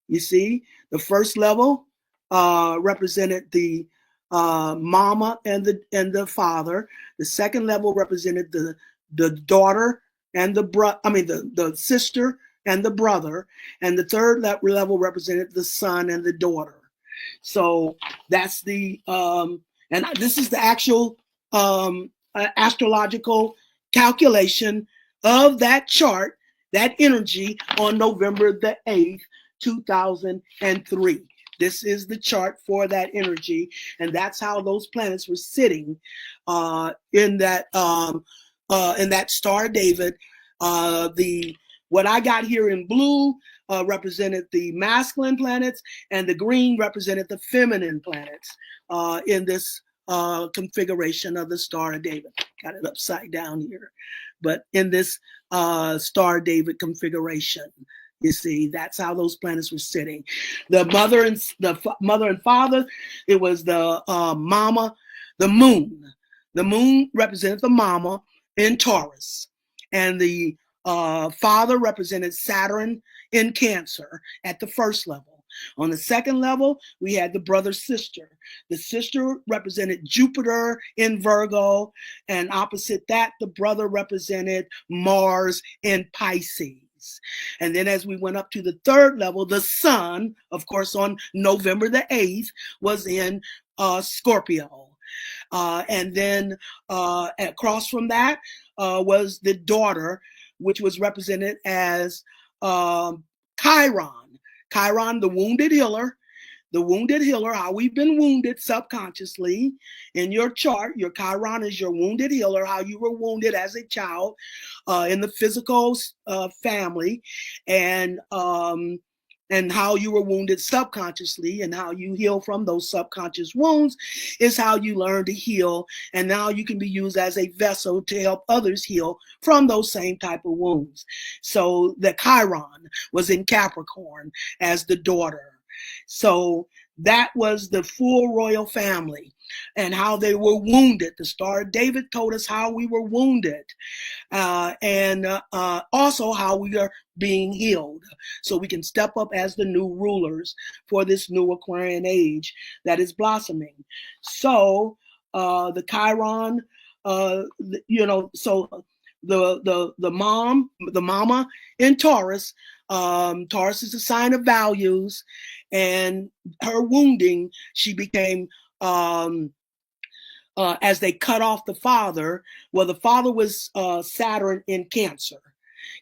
You see, the first level represented the mama and the father. The second level represented the daughter and the sister and the brother. And the third level represented the son and the daughter. So that's the and this is the actual astrological calculation of that chart, that energy, on November the 8th, 2003. This is the chart for that energy, and that's how those planets were sitting in that Star of David. What I got here in blue represented the masculine planets, and the green represented the feminine planets in this configuration of the Star of David. Got it upside down here, but in this Star of David configuration. You see, that's how those planets were sitting. The mother and father, it was the mama, the moon. The moon represented the mama in Taurus, and the father represented Saturn in Cancer at the first level. On the second level, we had the brother sister. The sister represented Jupiter in Virgo, and opposite that, the brother represented Mars in Pisces. And then as we went up to the third level, the sun, of course, on November the 8th, was in Scorpio. And then across from that was the daughter, which was represented as Chiron. Chiron, the wounded healer. The wounded healer, how we've been wounded subconsciously in your chart. Your Chiron is your wounded healer, how you were wounded as a child in the physical family, and how you were wounded subconsciously, and how you heal from those subconscious wounds is how you learn to heal. And now you can be used as a vessel to help others heal from those same type of wounds. So the Chiron was in Capricorn as the daughter. So that was the full royal family and how they were wounded. The Star of David told us how we were wounded, and also how we are being healed, so we can step up as the new rulers for this new Aquarian age that is blossoming. So the Chiron, so the mama in Taurus. Taurus is a sign of values, and her wounding, she became as they cut off the father. Well, the father was Saturn in Cancer.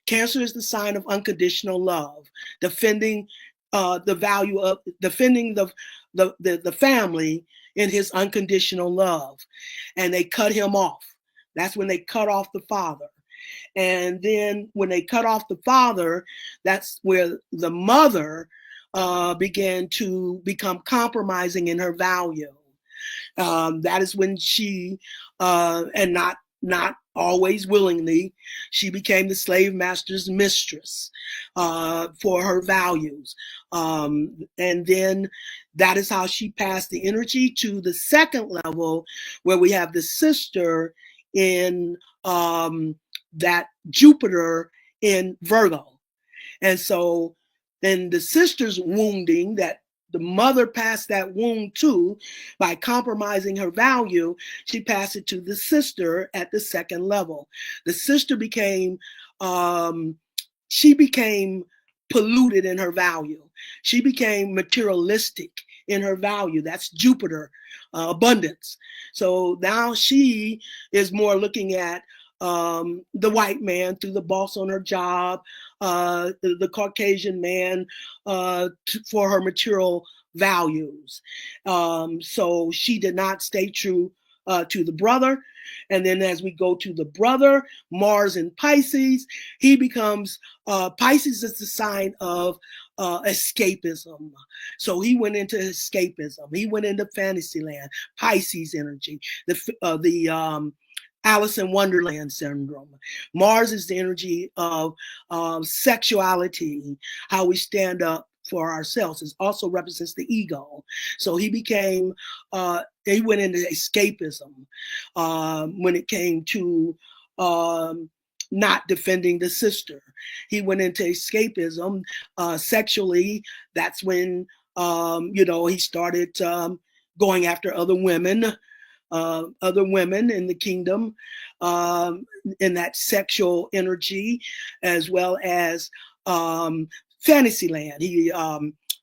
Cancer is the sign of unconditional love, defending the value of defending the family in his unconditional love, and they cut him off. That's when they cut off the father. And then when they cut off the father, that's where the mother began to become compromising in her value. That is when she, and not always willingly, she became the slave master's mistress for her values. And then that is how she passed the energy to the second level, where we have the sister in that Jupiter in Virgo. And so then the sister's wounding, that the mother passed that wound to by compromising her value, she passed it to the sister at the second level. The sister became polluted in her value. She became materialistic in her value. That's Jupiter, abundance. So now she is more looking at the white man through the boss on her job, the Caucasian man for her material values. So she did not stay true to the brother. And then as we go to the brother, Mars in Pisces, he becomes, Pisces is the sign of escapism. So he went into escapism. He went into Fantasyland, Pisces energy, the Alice in Wonderland syndrome. Mars is the energy of sexuality, how we stand up for ourselves. It also represents the ego. So he went into escapism when it came to not defending the sister. He went into escapism sexually. That's when, he started going after other women in the kingdom, in that sexual energy, as well as Fantasyland. He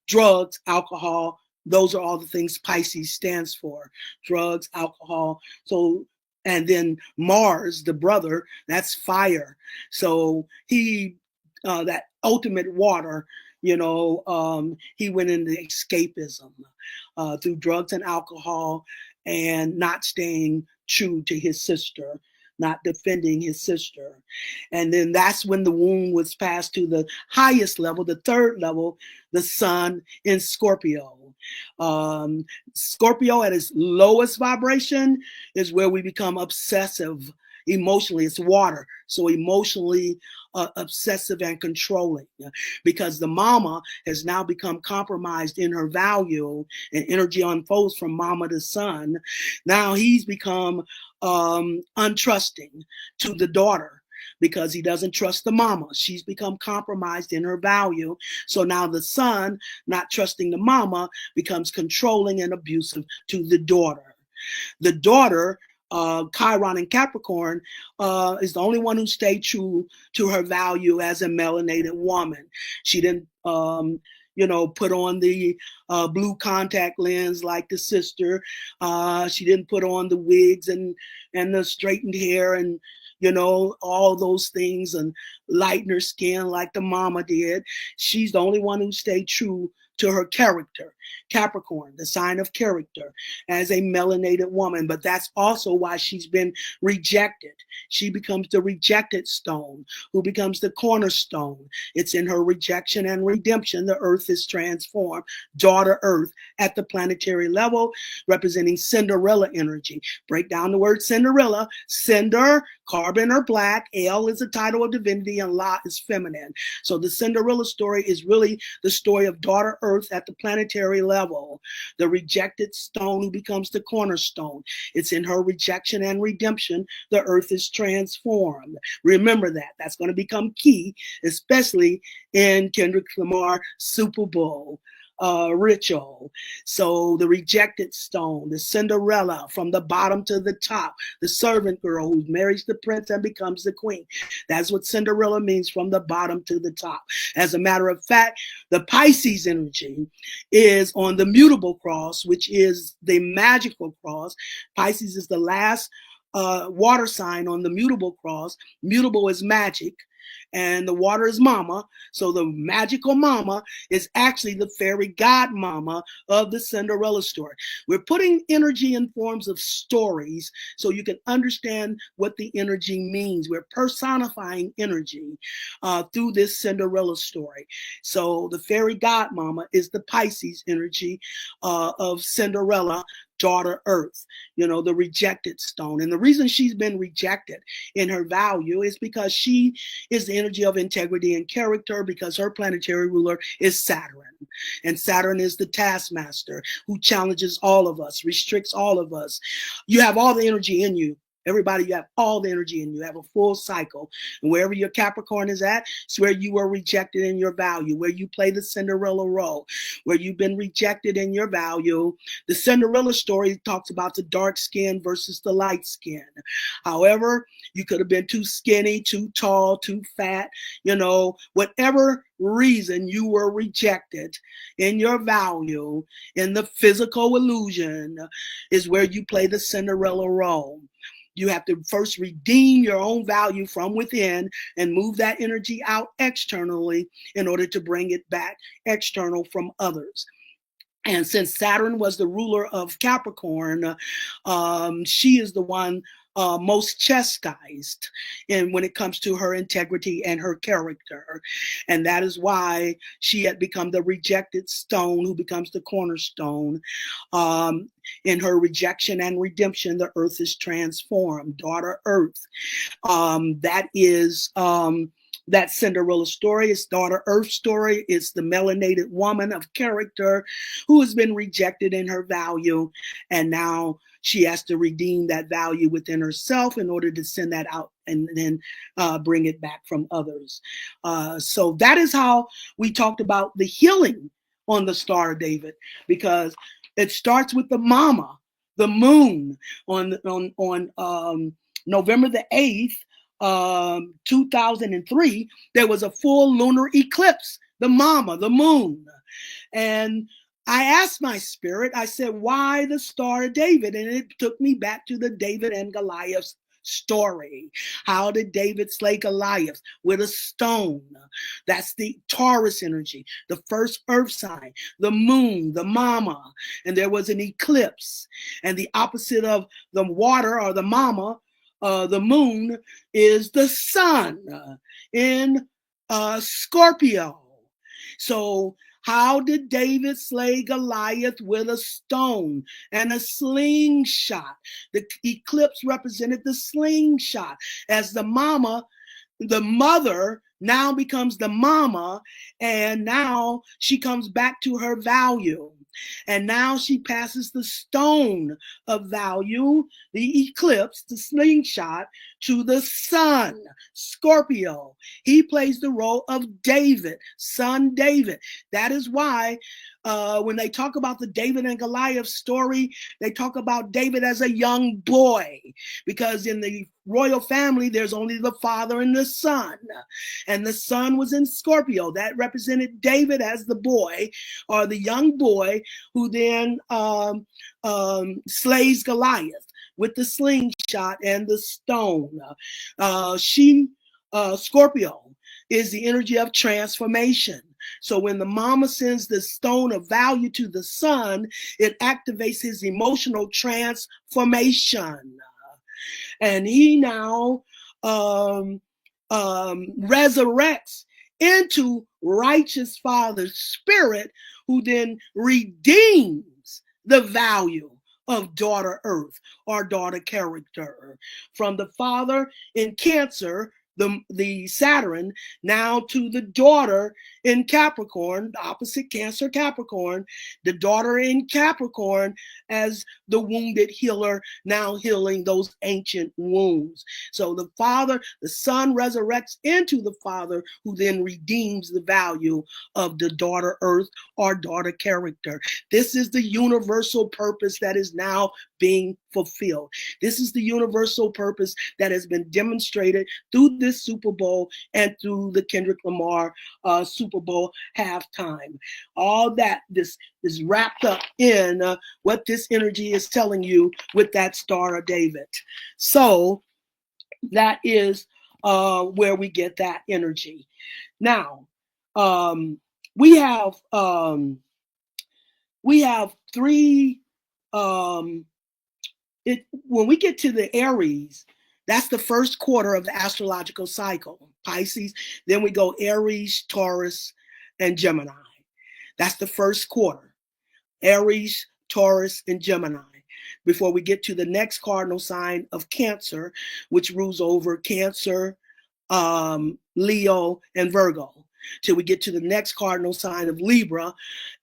drugs, alcohol. Those are all the things Pisces stands for: drugs, alcohol. So, and then Mars, the brother, that's fire. So he, that ultimate water. He went into escapism through drugs and alcohol, and not staying true to his sister, not defending his sister. And then that's when the wound was passed to the highest level, the third level, the sun in Scorpio. Scorpio at its lowest vibration is where we become obsessive Emotionally, it's water. So emotionally obsessive and controlling, because the mama has now become compromised in her value, and energy unfolds from mama to son. Now he's become untrusting to the daughter because he doesn't trust the mama. She's become compromised in her value. So now the son, not trusting the mama, becomes controlling and abusive to the daughter. The daughter, Chiron and Capricorn, is the only one who stayed true to her value as a melanated woman. She didn't, put on the blue contact lens like the sister. She didn't put on the wigs and the straightened hair and all those things and lighten her skin like the mama did. She's the only one who stayed true to her character. Capricorn, the sign of character, as a melanated woman. But that's also why she's been rejected. She becomes the rejected stone, who becomes the cornerstone. It's in her rejection and redemption the earth is transformed. Daughter Earth at the planetary level, representing Cinderella energy. Break down the word Cinderella. Cinder, carbon or black. El is a title of divinity and La is feminine. So the Cinderella story is really the story of daughter Earth at the planetary level, the rejected stone who becomes the cornerstone. It's in her rejection and redemption the earth is transformed. Remember that. That's going to become key, especially in Kendrick Lamar Super Bowl ritual. So the rejected stone, the Cinderella from the bottom to the top, the servant girl who marries the prince and becomes the queen. That's what Cinderella means, from the bottom to the top. As a matter of fact, the Pisces energy is on the mutable cross, which is the magical cross. Pisces is the last water sign on the mutable cross. Mutable is magic, and the water is mama. So the magical mama is actually the fairy godmama of the Cinderella story. We're putting energy in forms of stories so you can understand what the energy means. We're personifying energy through this Cinderella story. So the fairy godmama is the Pisces energy of Cinderella, daughter Earth, the rejected stone. And the reason she's been rejected in her value is because she is the energy of integrity and character, because her planetary ruler is Saturn. And Saturn is the taskmaster who challenges all of us, restricts all of us. You have all the energy in you. Everybody, you have all the energy and you have a full cycle. And wherever your Capricorn is at, it's where you were rejected in your value, where you play the Cinderella role, where you've been rejected in your value. The Cinderella story talks about the dark skin versus the light skin. However, you could have been too skinny, too tall, too fat, whatever reason you were rejected in your value, in the physical illusion, is where you play the Cinderella role. You have to first redeem your own value from within and move that energy out externally in order to bring it back external from others. And since Saturn was the ruler of Capricorn, she is the one most chastised when it comes to her integrity and her character. And that is why she had become the rejected stone who becomes the cornerstone. In her rejection and redemption, the earth is transformed. Daughter Earth. That is that Cinderella story. It's daughter Earth story. It's the melanated woman of character who has been rejected in her value, and now she has to redeem that value within herself in order to send that out and then bring it back from others. So that is how we talked about the healing on the Star of David, because it starts with the mama, the moon, on November the 8th, 2003, there was a full lunar eclipse, the mama, the moon. And I asked my spirit, I said, why the Star of David? And it took me back to the David and Goliath story. How did David slay Goliath? With a stone. That's the Taurus energy, the first earth sign, the moon, the mama. And there was an eclipse. And the opposite of the water or the mama, the moon, is the sun in Scorpio. So How did David slay Goliath? With a stone and a slingshot. The eclipse represented the slingshot, as the mother now becomes the mama, and now she comes back to her value. And now she passes the stone of value, the eclipse, the slingshot, to the son, Scorpio. He plays the role of David, son David. That is why when they talk about the David and Goliath story, they talk about David as a young boy, because in the royal family, there's only the father and the son. And the son was in Scorpio. That represented David as the boy, or the young boy, who then slays Goliath with the slingshot and the stone. Scorpio is the energy of transformation. So when the mama sends the stone of value to the son, it activates his emotional transformation. And he now resurrects into righteous father's spirit, who then redeems the value of daughter earth, or daughter character, from the father in Cancer, the Saturn, now to the daughter in Capricorn, the opposite Cancer Capricorn, the daughter in Capricorn as the wounded healer, now healing those ancient wounds. So the son resurrects into the father, who then redeems the value of the daughter earth, or daughter character. This is the universal purpose that is now being fulfilled. This is the universal purpose that has been demonstrated through this Super Bowl and through the Kendrick Lamar Super Bowl halftime. All that this is wrapped up in what this energy is telling you with that Star of David. So that is where we get that energy. Now, we have three. When we get to the Aries, that's the first quarter of the astrological cycle. Pisces, then we go Aries, Taurus, and Gemini. That's the first quarter. Aries, Taurus, and Gemini. Before we get to the next cardinal sign of Cancer, which rules over Cancer, Leo, and Virgo. Till we get to the next cardinal sign of Libra,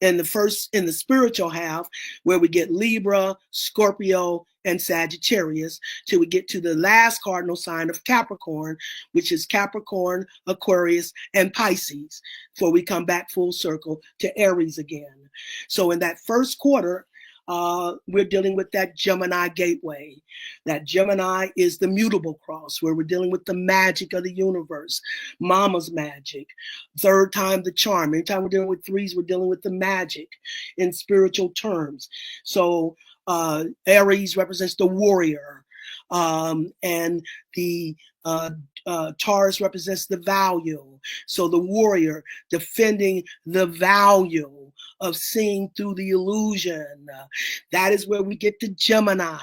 in the spiritual half, where we get Libra, Scorpio, and Sagittarius, till we get to the last cardinal sign of Capricorn, which is Capricorn, Aquarius, and Pisces, before we come back full circle to Aries again. So in that first quarter, we're dealing with that Gemini gateway. That Gemini is the mutable cross, where we're dealing with the magic of the universe, mama's magic. Third time, the charm. Anytime we're dealing with threes, we're dealing with the magic in spiritual terms. So Aries represents the warrior, and the Taurus represents the value. So the warrior defending the value of seeing through the illusion. That is where we get to Gemini.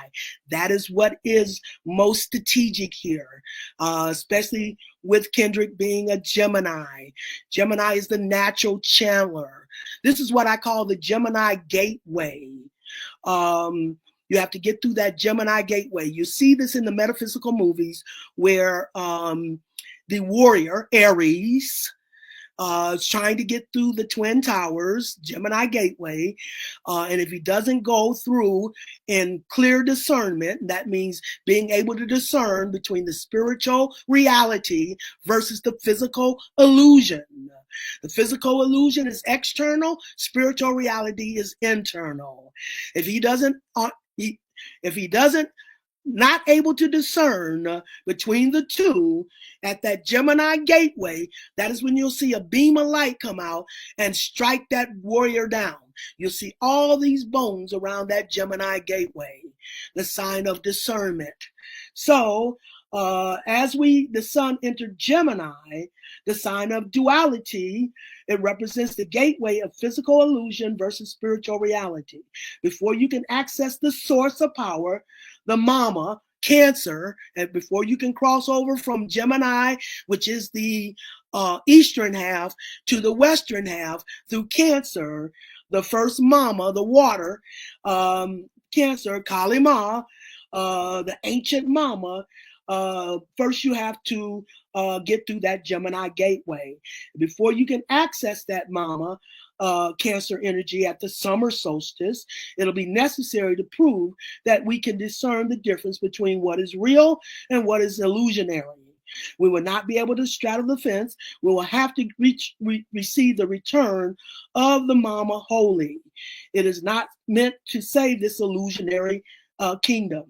That is what is most strategic here, especially with Kendrick being a Gemini. Gemini is the natural channeler. This is what I call the Gemini gateway. You have to get through that Gemini gateway. You see this in the metaphysical movies, where the warrior, Aries, is trying to get through the Twin Towers, Gemini gateway. And if he doesn't go through in clear discernment, that means being able to discern between the spiritual reality versus the physical illusion. The physical illusion is external, spiritual reality is internal. If he doesn't not able to discern between the two at that Gemini gateway, that is when you'll see a beam of light come out and strike that warrior down. You'll see all these bones around that Gemini gateway, the sign of discernment. So as the sun entered Gemini, the sign of duality, it represents the gateway of physical illusion versus spiritual reality. Before you can access the source of power, the mama, Cancer, and before you can cross over from Gemini, which is the eastern half to the western half through Cancer. The first mama, the water, Cancer, Kali Ma, the ancient mama. First, you have to get through that Gemini gateway. Before you can access that mama, Cancer energy at the summer solstice, it'll be necessary to prove that we can discern the difference between what is real and what is illusionary. We will not be able to straddle the fence. We will have to receive the return of the mama holy. It is not meant to save this illusionary kingdom.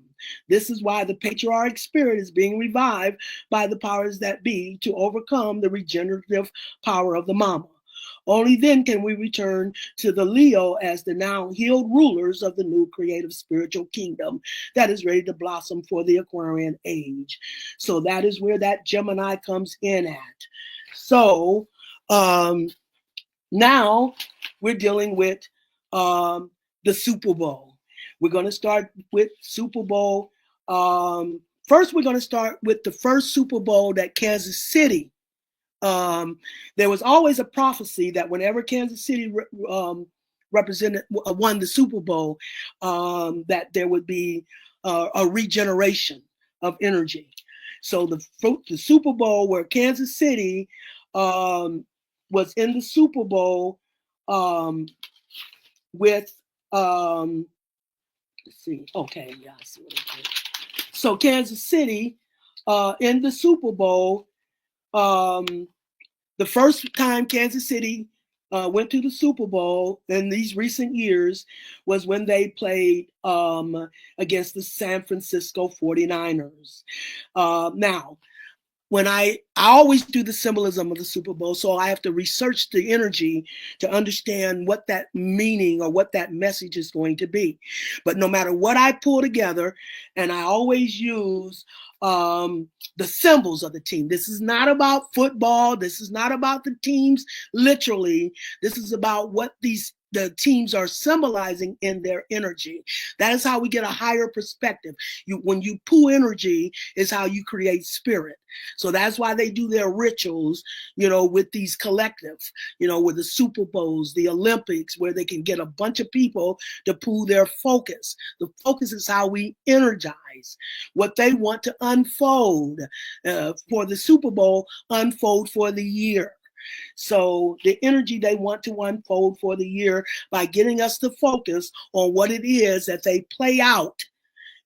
This is why the patriarchic spirit is being revived by the powers that be to overcome the regenerative power of the mama. Only then can we return to the Leo as the now healed rulers of the new creative spiritual kingdom that is ready to blossom for the Aquarian age. So that is where that Gemini comes in at. So now we're dealing with the Super Bowl. We're going to start with Super Bowl. First, we're going to start with the first Super Bowl that Kansas City. There was always a prophecy that whenever Kansas City won the Super Bowl, that there would be a regeneration of energy. So the Super Bowl where Kansas City was in the Super Bowl with let's see. Okay, yeah, I see what it is. So Kansas City in the Super Bowl. The first time Kansas City went to the Super Bowl in these recent years was when they played against the San Francisco 49ers. Now, when I always do the symbolism of the Super Bowl, so I have to research the energy to understand what that meaning or what that message is going to be. But no matter what I pull together, and I always use the symbols of the team. This is not about football. This is not about the teams literally. This is about what the teams are symbolizing in their energy. That is how we get a higher perspective. When you pull energy is how you create spirit. So that's why they do their rituals, with these collectives, with the Super Bowls, the Olympics, where they can get a bunch of people to pull their focus. The focus is how we energize what they want to unfold for the Super Bowl, unfold for the year. So the energy they want to unfold for the year by getting us to focus on what it is that they play out.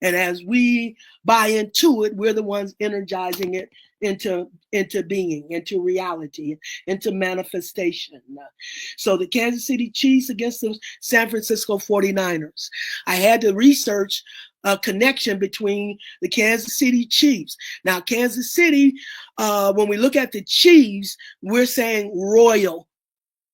And as we buy into it, we're the ones energizing it into being, into reality, into manifestation. So the Kansas City Chiefs against the San Francisco 49ers. I had to research a connection between the Kansas City Chiefs. Now, Kansas City, when we look at the Chiefs, we're saying royal.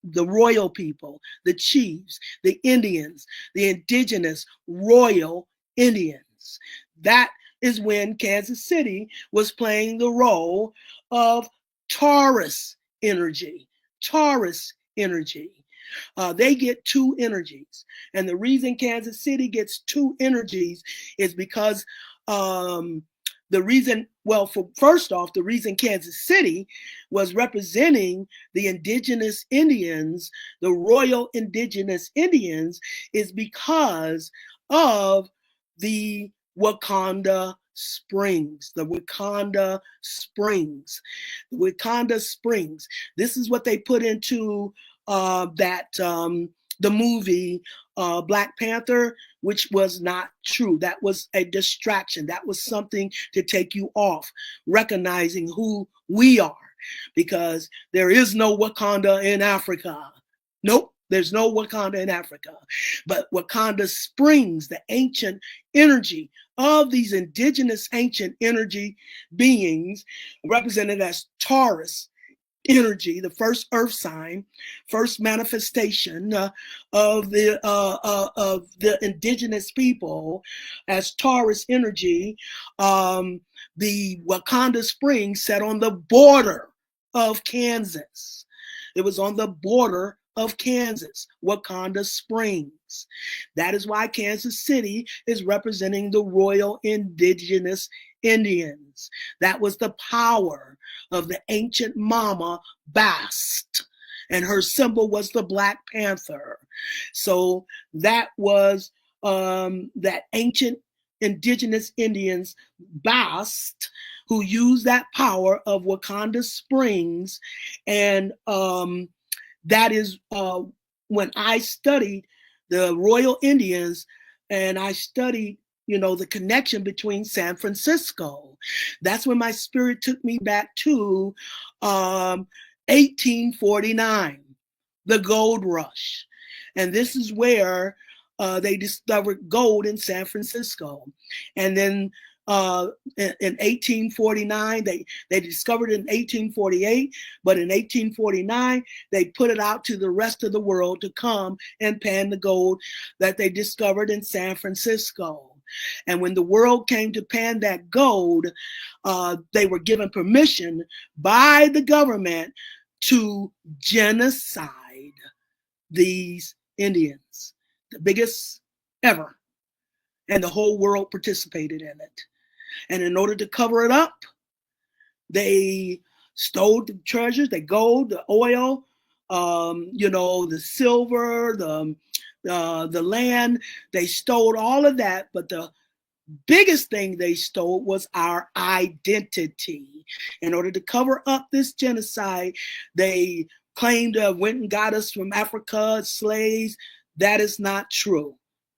The royal people, the Chiefs, the Indians, the indigenous royal Indians. That is when Kansas City was playing the role of Taurus energy. Taurus energy. They get two energies. And the reason Kansas City gets two energies is because first off, the reason Kansas City was representing the indigenous Indians, the royal indigenous Indians, is because of the Wakanda Springs, the Wakanda Springs, the Wakanda Springs. This is what they put into the movie Black Panther, which was not true. That was a distraction. That was something to take you off, recognizing who we are, because there is no Wakanda in Africa. Nope. There's no Wakanda in Africa. But Wakanda Springs, the ancient energy of these indigenous ancient energy beings, represented as Taurus energy, the first earth sign, first manifestation of the indigenous people as Taurus energy. The Wakanda Springs sat on the border of Kansas. It was on the border of Kansas, Wakanda Springs. That is why Kansas City is representing the royal indigenous Indians. That was the power of the ancient mama Bast, and her symbol was the Black Panther. So that was that ancient indigenous Indians Bast, who used that power of Wakanda Springs. And that is when I studied the Royal Indians, and I studied, the connection between San Francisco. That's when my spirit took me back to 1849, the gold rush. And this is where they discovered gold in San Francisco. And then in 1849, they discovered it in 1848, but in 1849, they put it out to the rest of the world to come and pan the gold that they discovered in San Francisco. And when the world came to pan that gold, they were given permission by the government to genocide these Indians, the biggest ever. And the whole world participated in it. And in order to cover it up, they stole the treasures, the gold, the oil, the silver, the land. They stole all of that, but the biggest thing they stole was our identity. In order to cover up this genocide, they claimed to have went and got us from Africa, slaves. That is not true.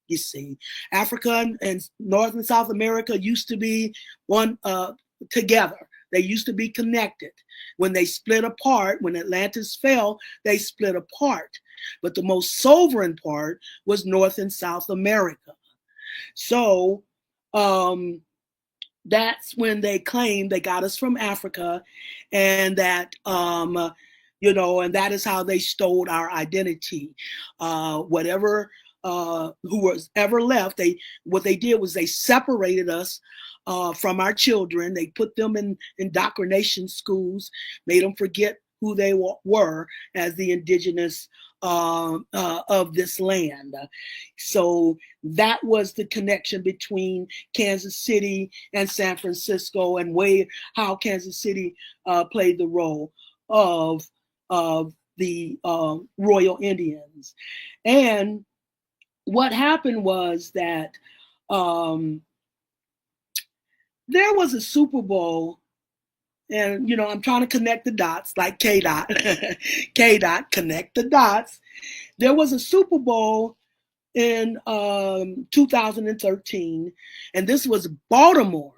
You see, Africa and North and South America used to be one together. They used to be connected. When they split apart, when Atlantis fell, they split apart. But the most sovereign part was North and South America. So that's when they claimed they got us from Africa, and that and that is how they stole our identity. Whatever who was ever left, what they did was they separated us from our children. They put them in indoctrination schools, made them forget who they were as the indigenous of this land. So that was the connection between Kansas City and San Francisco, and how Kansas City played the role of the Royal Indians. And what happened was that there was a Super Bowl, and I'm trying to connect the dots like K Dot. K Dot, connect the dots. There was a Super Bowl in 2013, and this was Baltimore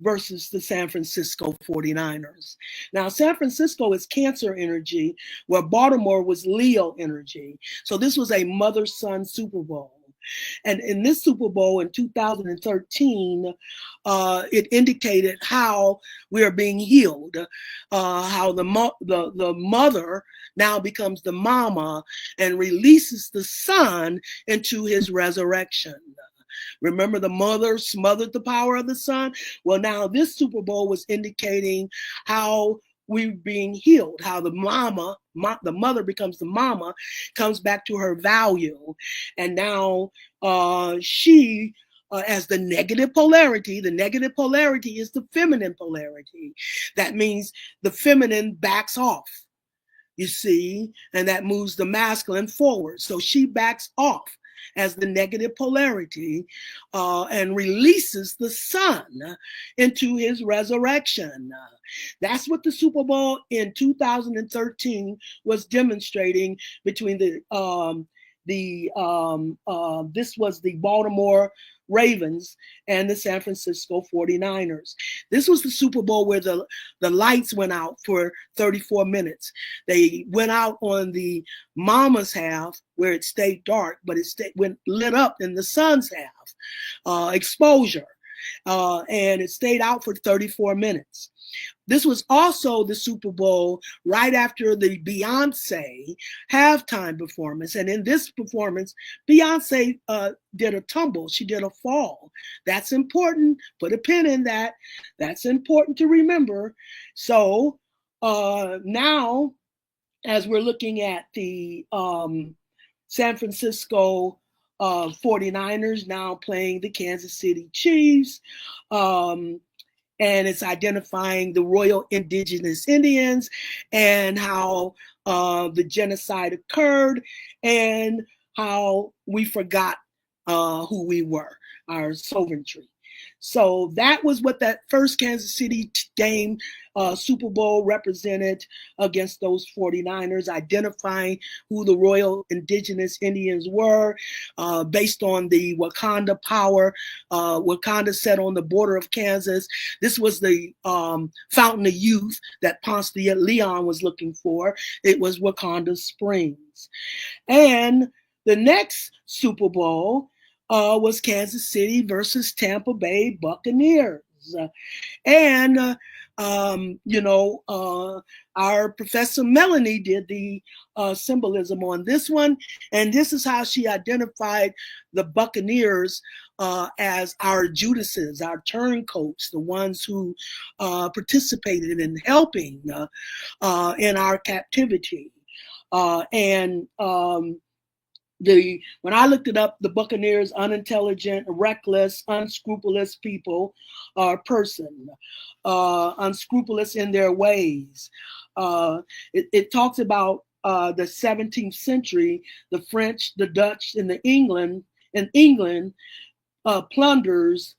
versus the San Francisco 49ers. Now, San Francisco is Cancer energy, where Baltimore was Leo energy. So this was a mother-son Super Bowl. And in this Super Bowl in 2013, it indicated how we are being healed, how the mother now becomes the mama and releases the son into his resurrection. Remember, the mother smothered the power of the son? Well, now this Super Bowl was indicating how we're being healed, how the the mother becomes the mama, comes back to her value. And now she, as the negative polarity is the feminine polarity. That means the feminine backs off, you see, and that moves the masculine forward. So she backs off as the negative polarity and releases the son into his resurrection. That's what the Super Bowl in 2013 was demonstrating between this was the Baltimore Ravens and the San Francisco 49ers. This was the Super Bowl where the lights went out for 34 minutes. They went out on the mama's half where it stayed dark, but it went lit up in the son's half, exposure. And it stayed out for 34 minutes. This was also the Super Bowl right after the Beyonce halftime performance. And in this performance, Beyonce did a tumble. She did a fall. That's important. Put a pin in that. That's important to remember. So now, as we're looking at the San Francisco 49ers now playing the Kansas City Chiefs, and it's identifying the Royal Indigenous Indians and how the genocide occurred and how we forgot who we were, our sovereignty. So that was what that first Kansas City game Super Bowl represented against those 49ers, identifying who the Royal Indigenous Indians were based on the Wakanda power. Wakanda set on the border of Kansas. This was the fountain of youth that Ponce de Leon was looking for. It was Wakanda Springs. And the next Super Bowl was Kansas City versus Tampa Bay Buccaneers. And, our Professor Melanie did the symbolism on this one. And this is how she identified the Buccaneers as our Judases, our turncoats, the ones who participated in helping in our captivity. When I looked it up, the Buccaneers, unintelligent, reckless, unscrupulous people or person, unscrupulous in their ways. It talks about the 17th century, the French, the Dutch, and England plunders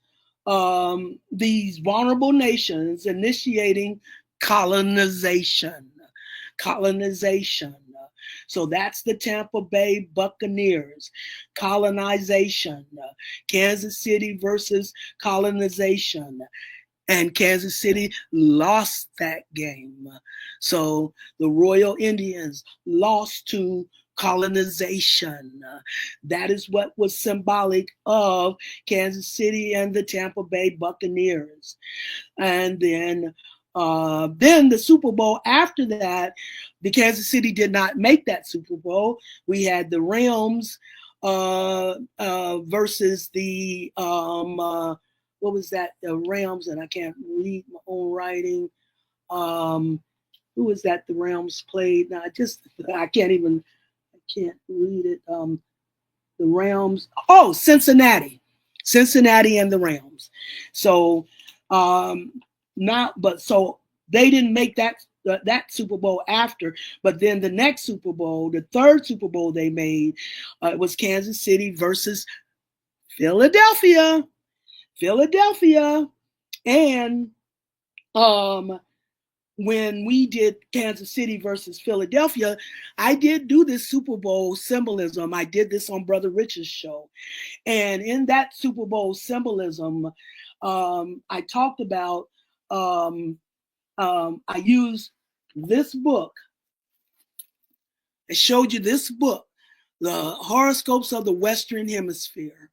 these vulnerable nations, initiating colonization. So that's the Tampa Bay Buccaneers. Colonization. Kansas City versus colonization. And Kansas City lost that game. So the Royal Indians lost to colonization. That is what was symbolic of Kansas City and the Tampa Bay Buccaneers. And then the Super Bowl after that, the Kansas City did not make that Super Bowl. We had the Rams versus the what was that? The Rams, and I can't read my own writing. Who was that? The Rams played. Now I can't read it. The Rams. Oh, Cincinnati and the Rams. So so they didn't make that Super Bowl after, but then the next Super Bowl, the third Super Bowl they made, was Kansas City versus Philadelphia, and when we did Kansas City versus Philadelphia, I did do this Super Bowl symbolism. I did this on Brother Rich's show, and in that Super Bowl symbolism, I talked about. I used this book. I showed you this book, The Horoscopes of the Western Hemisphere.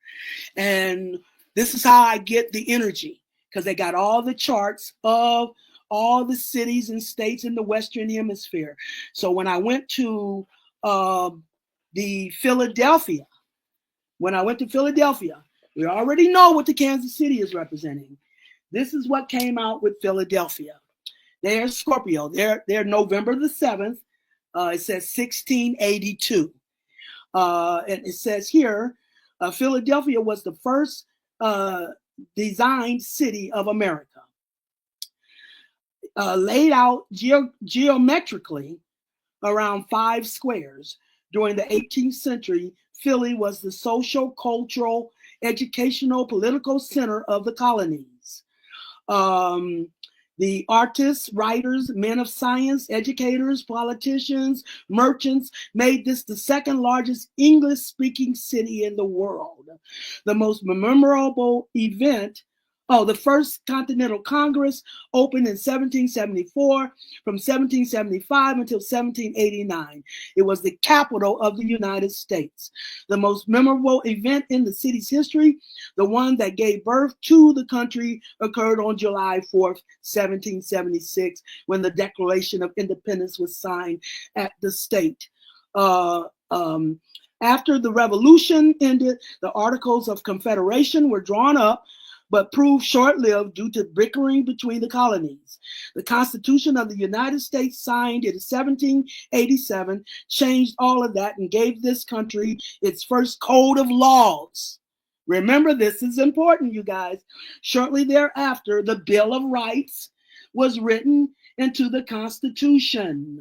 And this is how I get the energy, because they got all the charts of all the cities and states in the Western Hemisphere. So when I went to Philadelphia, we already know what the Kansas City is representing. This is what came out with Philadelphia. They're Scorpio. They're November the 7th. It says 1682. And it says here, Philadelphia was the first designed city of America. Laid out geometrically around 5 squares. During the 18th century, Philly was the social, cultural, educational, political center of the colonies. The artists, writers, men of science, educators, politicians, merchants made this the second largest English-speaking city in the world. The most memorable event, the First Continental Congress opened in 1774, from 1775 until 1789. It was the capital of the United States. The most memorable event in the city's history, the one that gave birth to the country, occurred on July 4th, 1776, when the Declaration of Independence was signed at the state. After the Revolution ended, the Articles of Confederation were drawn up, but proved short-lived due to bickering between the colonies. The Constitution of the United States, signed in 1787, changed all of that and gave this country its first code of laws. Remember, this is important, you guys. Shortly thereafter, the Bill of Rights was written into the Constitution.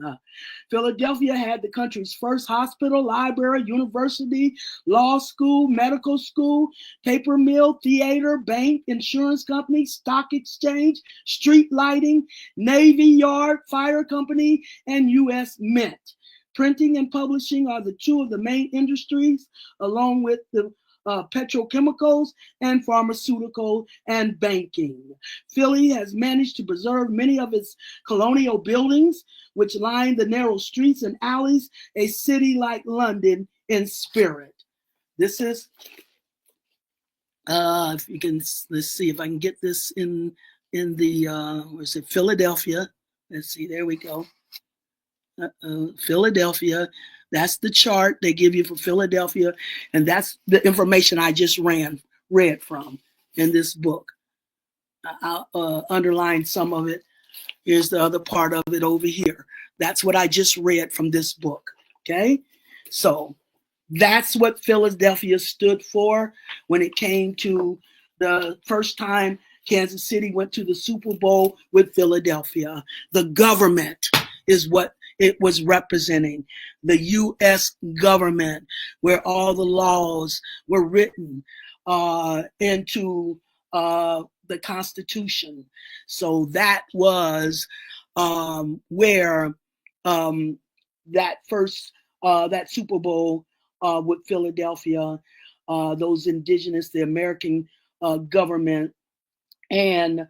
Philadelphia had the country's first hospital, library, university, law school, medical school, paper mill, theater, bank, insurance company, stock exchange, street lighting, Navy Yard, fire company, and U.S. Mint. Printing and publishing are the two of the main industries, along with the petrochemicals and pharmaceutical and banking. Philly has managed to preserve many of its colonial buildings, which line the narrow streets and alleys, a city like London in spirit. This is, if you can, let's see if I can get this in the, where's it, Philadelphia. Let's see, there we go. Philadelphia. That's the chart they give you for Philadelphia, and that's the information I just read from in this book. I'll underline some of it. Here's the other part of it over here. That's what I just read from this book. Okay, so that's what Philadelphia stood for when it came to the first time Kansas City went to the Super Bowl with Philadelphia. The government is what it was representing, the U.S. government, where all the laws were written into the Constitution. So that was where that first, that Super Bowl with Philadelphia, those indigenous, the American government, and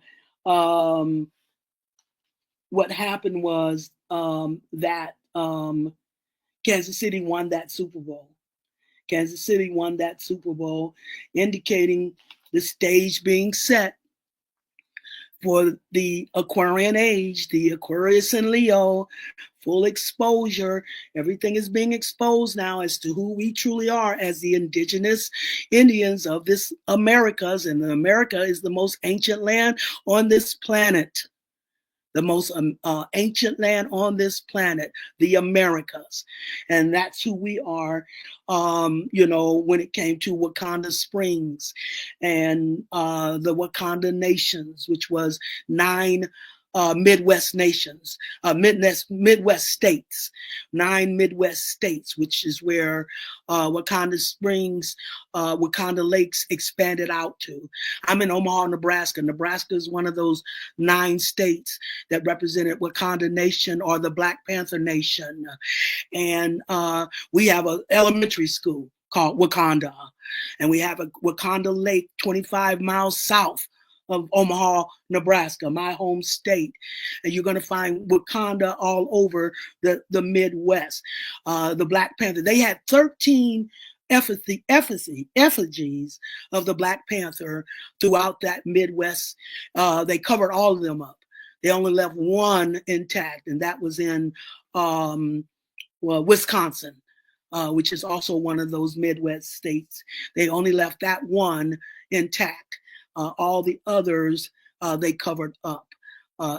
what happened was that Kansas City won that Super Bowl. Kansas City won that Super Bowl, indicating the stage being set for the Aquarian age, the Aquarius and Leo, full exposure. Everything is being exposed now as to who we truly are as the indigenous Indians of this Americas. And America is the most ancient land on this planet. The most ancient land on this planet, the Americas. And that's who we are, when it came to Wakanda Springs and the Wakanda nations, which was 9 Midwest nations, Midwest states, 9 Midwest states, which is where Wakanda Springs, Wakanda Lakes expanded out to. I'm in Omaha, Nebraska. Nebraska is one of those 9 states that represented Wakanda Nation or the Black Panther Nation. And we have an elementary school called Wakanda. And we have a Wakanda Lake 25 miles south of Omaha, Nebraska, my home state. And you're going to find Wakanda all over the Midwest. The Black Panther, they had 13 effigies of the Black Panther throughout that Midwest. They covered all of them up. They only left one intact, and that was in Wisconsin, which is also one of those Midwest states. They only left that one intact. All the others, they covered up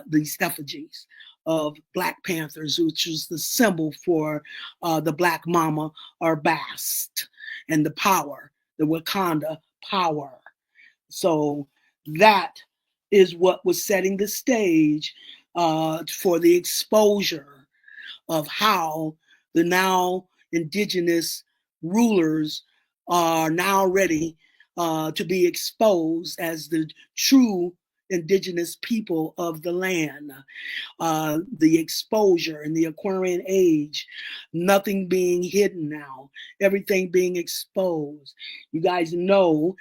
these effigies of Black Panthers, which is the symbol for the Black Mama or Bast and the power, the Wakanda power. So that is what was setting the stage for the exposure of how the now indigenous rulers are now ready to be exposed as the true indigenous people of the land. The exposure in the Aquarian age, nothing being hidden now, everything being exposed. You guys know,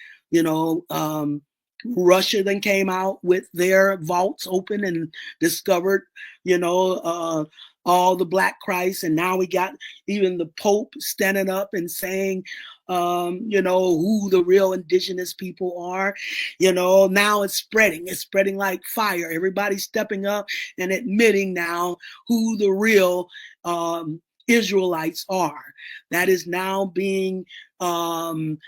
Russia then came out with their vaults open and discovered, all the Black Christ. And now we got even the Pope standing up and saying, who the real indigenous people are. Now it's spreading like fire. Everybody's stepping up and admitting now who the real Israelites are. That is now being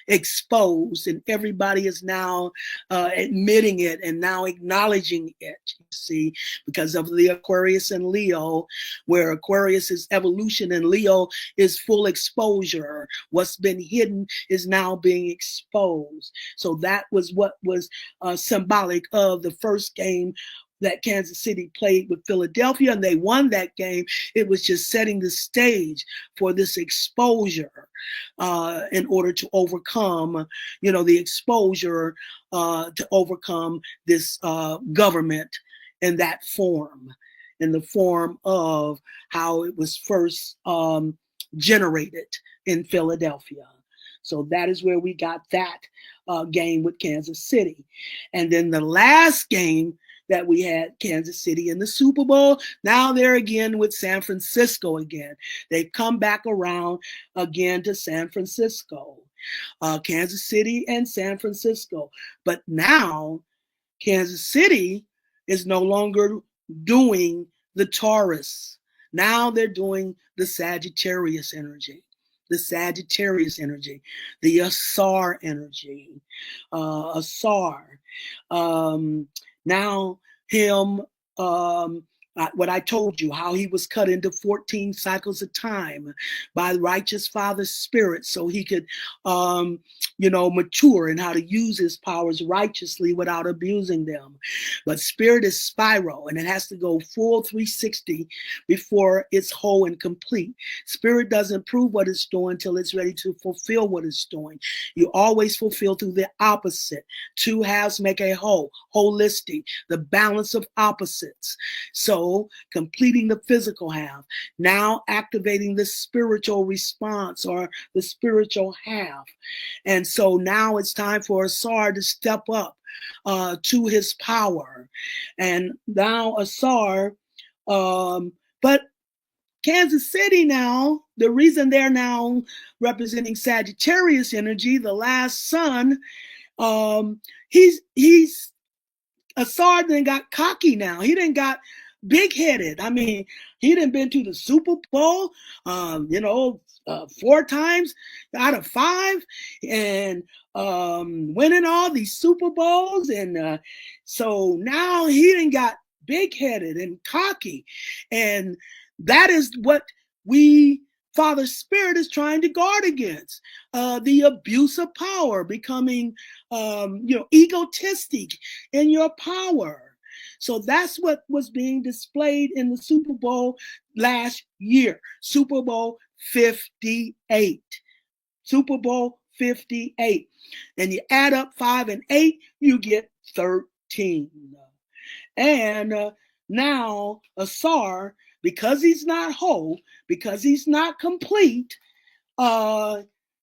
exposed, and everybody is now admitting it and now acknowledging it, you see, because of the Aquarius and Leo, where Aquarius is evolution and Leo is full exposure. What's been hidden is now being exposed. So that was what was symbolic of the first game that Kansas City played with Philadelphia, and they won that game. It was just setting the stage for this exposure in order to overcome, the exposure to overcome this government in that form, in the form of how it was first generated in Philadelphia. So that is where we got that game with Kansas City. And then the last game that we had, Kansas City in the Super Bowl. Now they're again with San Francisco again. They've come back around again to San Francisco. Kansas City and San Francisco. But now Kansas City is no longer doing the Taurus. Now they're doing the Sagittarius energy. The Sagittarius energy, the Asar energy, Asar. Now him, what I told you, how he was cut into 14 cycles of time by the righteous Father's Spirit so he could, mature in how to use his powers righteously without abusing them. But spirit is spiral, and it has to go full 360 before it's whole and complete. Spirit doesn't prove what it's doing until it's ready to fulfill what it's doing. You always fulfill through the opposite. Two halves make a whole, holistic, the balance of opposites. So completing the physical half, now activating the spiritual response or the spiritual half. And so now it's time for Asar to step up to his power. And now Asar, but Kansas City now, the reason they're now representing Sagittarius energy, the last son, he's Asar then got cocky now. He done got big-headed. I mean, he done been to the Super Bowl, 4 times out of 5, and winning all these Super Bowls. And so now he done got big-headed and cocky. And that is what Father Spirit is trying to guard against, the abuse of power, becoming, egotistic in your power. So that's what was being displayed in the Super Bowl last year, Super Bowl 58. Super Bowl 58. And you add up 5 and 8, you get 13. And now Asar, because he's not whole, because he's not complete,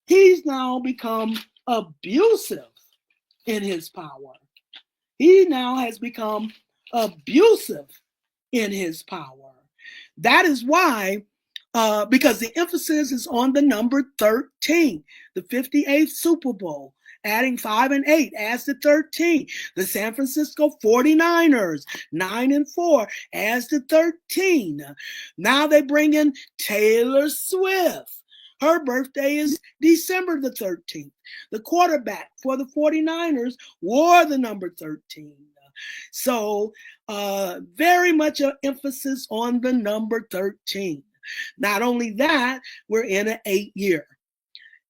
he's now become abusive in his power. He now has become abusive in his power. That is why, because the emphasis is on the number 13, the 58th Super Bowl. Adding 5 and 8 adds to 13. The San Francisco 49ers, 9 and 4, adds to 13. Now they bring in Taylor Swift. Her birthday is December the 13th. The quarterback for the 49ers wore the number 13. So very much an emphasis on the number 13. Not only that, we're in an 8-year.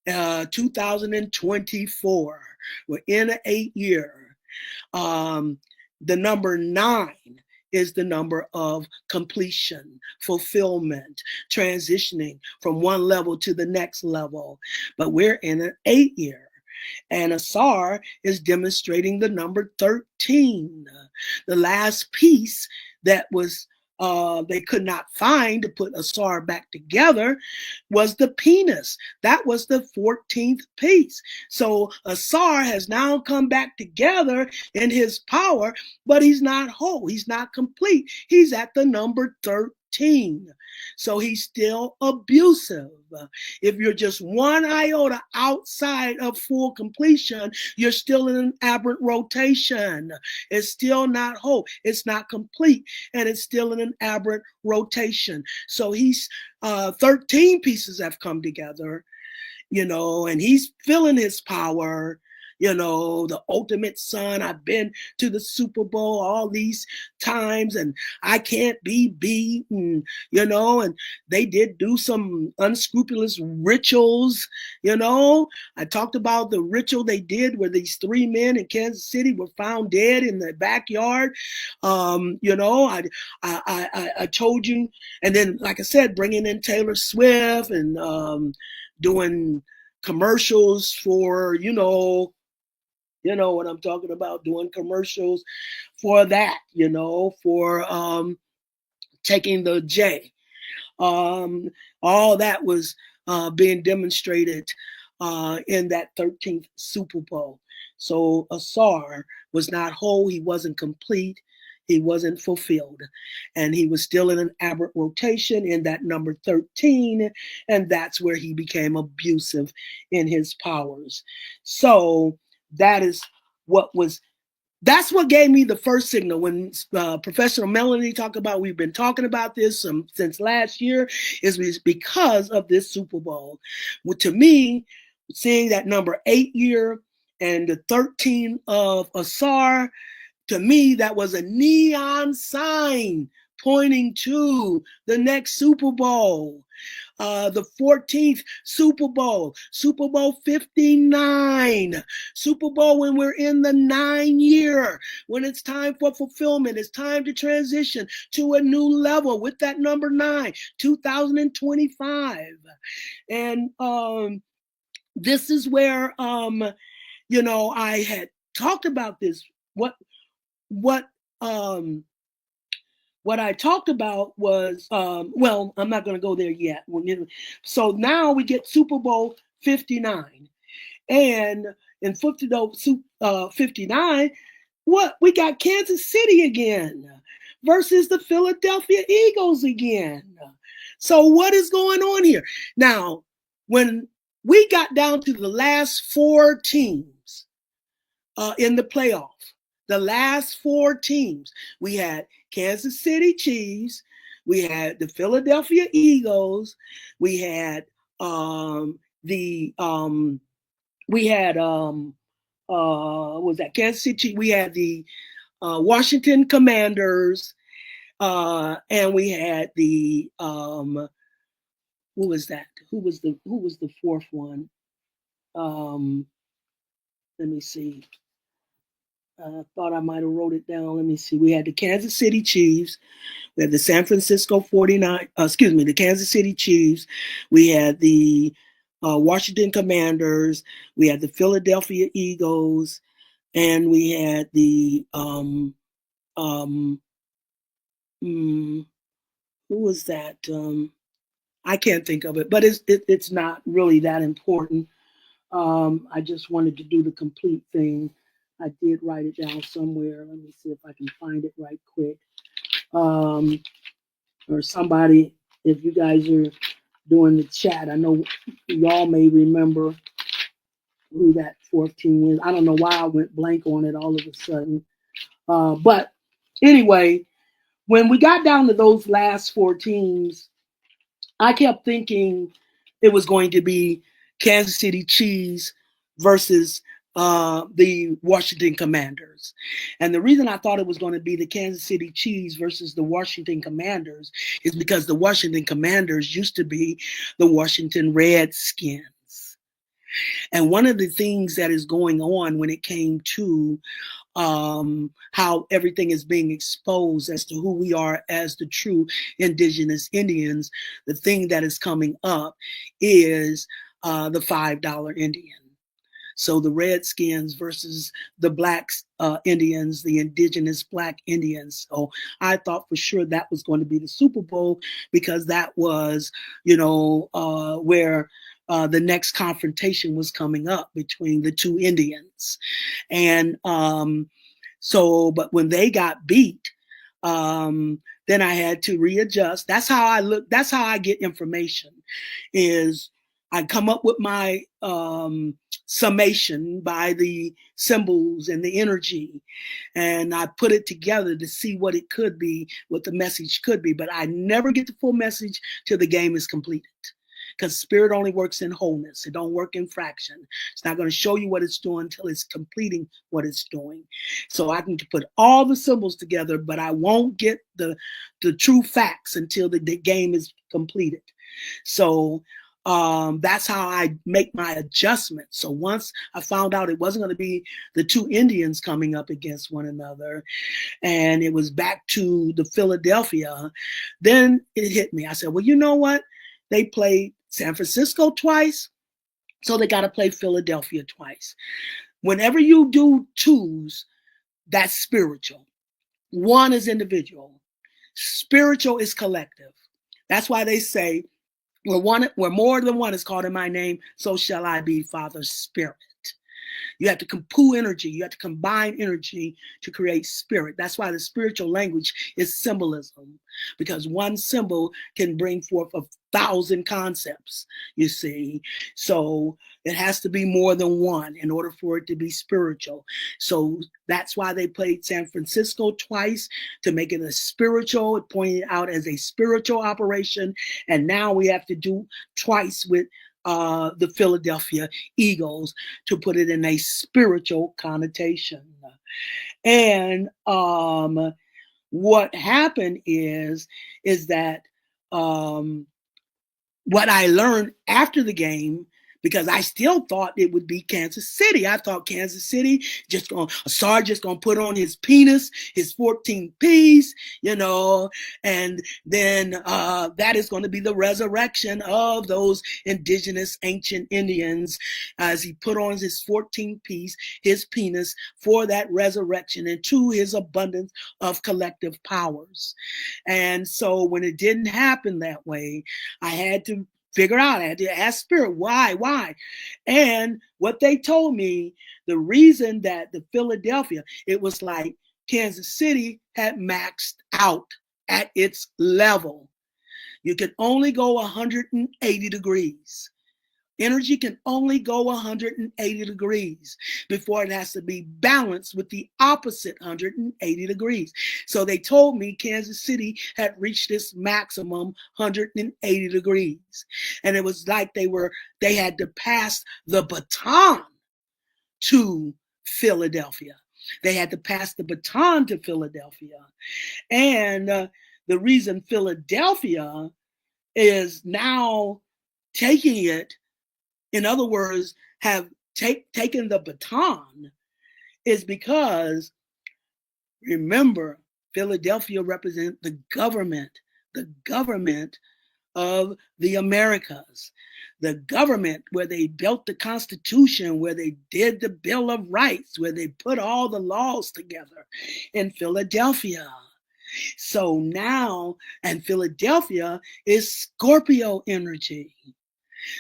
2024. We're in an 8-year. The number 9 is the number of completion, fulfillment, transitioning from one level to the next level. But we're in an 8-year. And Asar is demonstrating the number 13. The last piece that was they could not find to put Asar back together was the penis. That was the 14th piece. So Asar has now come back together in his power, but he's not whole. He's not complete. He's at the number 13. 13. So he's still abusive. If you're just one iota outside of full completion, you're still in an aberrant rotation. It's still not whole. It's not complete, and it's still in an aberrant rotation. So he's 13 pieces have come together, and he's feeling his power. The ultimate son. I've been to the Super Bowl all these times and I can't be beaten, and they did do some unscrupulous rituals. I talked about the ritual they did where these three men in Kansas City were found dead in the backyard. I told you, and then, like I said, bringing in Taylor Swift and doing commercials for, what I'm talking about, doing commercials for that, for taking the J. All that was being demonstrated in that 13th Super Bowl. So Asar was not whole, he wasn't complete, he wasn't fulfilled, and he was still in an aberrant rotation in that number 13, and that's where he became abusive in his powers. So that is what was that's what gave me the first signal when Professor Melanie talked about, we've been talking about this since last year, is because of this Super Bowl. Well, to me, seeing that number 8 year and the 13 of Asar, to me, that was a neon sign pointing to the next Super Bowl. The 14th Super Bowl, Super Bowl 59, Super Bowl when we're in the 9 year, when it's time for fulfillment, it's time to transition to a new level with that number 9, 2025. And this is where, I had talked about this. What I talked about was, well, I'm not going to go there yet. So now we get Super Bowl 59. And in 59, what? We got Kansas City again versus the Philadelphia Eagles again. So what is going on here? Now, when we got down to the last four teams in the playoff, the last four teams, we had Kansas City Chiefs, we had the Philadelphia Eagles, we had was that Kansas City? We had the Washington Commanders, and we had the who was that? Who was the fourth one? Let me see. I thought I might have wrote it down. Let me see. We had the Kansas City Chiefs. We had the San Francisco 49, the Kansas City Chiefs. We had the Washington Commanders. We had the Philadelphia Eagles. And we had the, who was that? I can't think of it, but it's not really that important. I just wanted to do the complete thing. I did write it down somewhere. Let me see if I can find it right quick. Or somebody, if you guys are doing the chat, I know y'all may remember who that fourth team was. I don't know why I went blank on it all of a sudden. But anyway, when we got down to those last four teams, I kept thinking it was going to be Kansas City Chiefs versus the Washington Commanders. And the reason I thought it was going to be the Kansas City Chiefs versus the Washington Commanders is because the Washington Commanders used to be the Washington Redskins. And one of the things that is going on when it came to how everything is being exposed as to who we are as the true indigenous Indians, the thing that is coming up is the $5 Indian. So the Redskins versus the Black Indians, the indigenous Black Indians. So I thought for sure that was going to be the Super Bowl because that was, where the next confrontation was coming up between the two Indians. And but when they got beat, then I had to readjust. That's how I look. That's how I get information. Is I come up with my summation by the symbols and the energy, and I put it together to see what it could be, what the message could be. But I never get the full message till the game is completed, because spirit only works in wholeness. It don't work in fraction. It's not going to show you what it's doing until it's completing what it's doing. So I can put all the symbols together, but I won't get the true facts until the game is completed. So that's how I make my adjustments. So once I found out it wasn't going to be the two Indians coming up against one another, and it was back to the Philadelphia, then it hit me. I said, well, you know what? They played San Francisco twice, so they got to play Philadelphia twice. Whenever you do twos, that's spiritual. One is individual. Spiritual is collective. That's why they say, where more than one is called in my name, so shall I be, Father's Spirit. You have to compoo energy. You have to combine energy to create spirit. That's why the spiritual language is symbolism, because one symbol can bring forth 1,000 concepts, you see. So it has to be more than one in order for it to be spiritual. So that's why they played San Francisco twice, to make it a spiritual, it pointed out as a spiritual operation. And now we have to do twice with the Philadelphia Eagles to put it in a spiritual connotation. And what happened is that what I learned after the game, because I still thought it would be Kansas City. I thought Kansas City Sarge just gonna put on his penis, his 14 piece, and then that is going to be the resurrection of those indigenous ancient Indians, as he put on his 14 piece, his penis, for that resurrection and to his abundance of collective powers. And so when it didn't happen that way, I had to figure out, I had to ask spirit, why? And what they told me, the reason that the Philadelphia, it was like Kansas City had maxed out at its level. You can only go 180 degrees. Energy can only go 180 degrees before it has to be balanced with the opposite 180 degrees. So they told me Kansas City had reached its maximum 180 degrees. And it was like they had to pass the baton to Philadelphia. They had to pass the baton to Philadelphia. And the reason Philadelphia is now taking it, in other words, have taken the baton, is because, remember, Philadelphia represents the government of the Americas, the government where they built the Constitution, where they did the Bill of Rights, where they put all the laws together in Philadelphia. So now, and Philadelphia is Scorpio energy.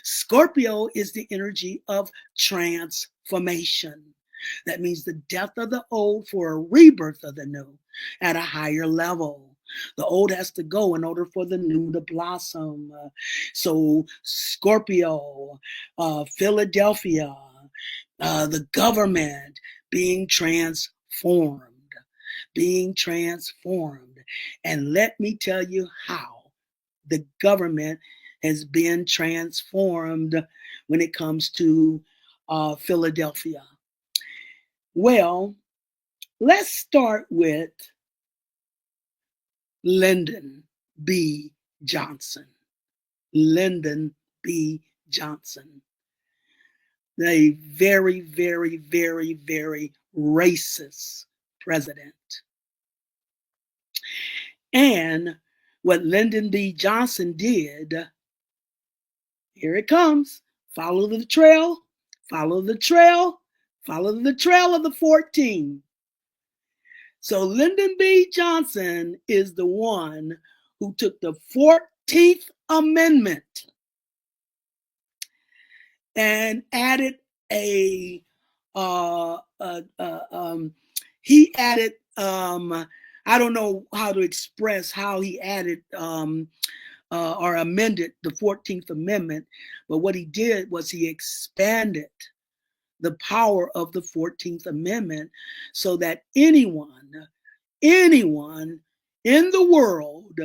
Scorpio is the energy of transformation. That means the death of the old for a rebirth of the new at a higher level. The old has to go in order for the new to blossom. So Scorpio, Philadelphia, the government being transformed. And let me tell you how the government has been transformed when it comes to Philadelphia. Well, let's start with Lyndon B. Johnson. Lyndon B. Johnson. The very, very, very, very racist president. And what Lyndon B. Johnson did, here it comes. Follow the trail of the 14. So Lyndon B. Johnson is the one who took the 14th Amendment and added he added I don't know how to express how he added or amended the 14th Amendment, but what he did was he expanded the power of the 14th Amendment so that anyone in the world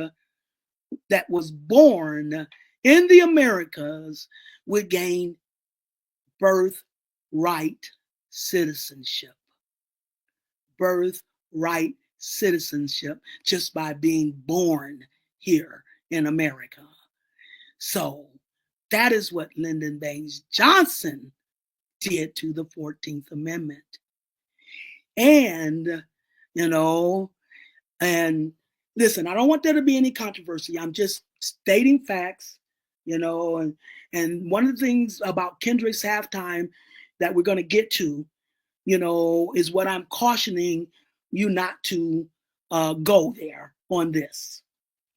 that was born in the Americas would gain birthright citizenship. Birthright citizenship just by being born here in America. So that is what Lyndon Baines Johnson did to the 14th Amendment. And, you know, and listen, I don't want there to be any controversy. I'm just stating facts, and one of the things about Kendrick's halftime that we're going to get to, is what I'm cautioning you not to go there on this,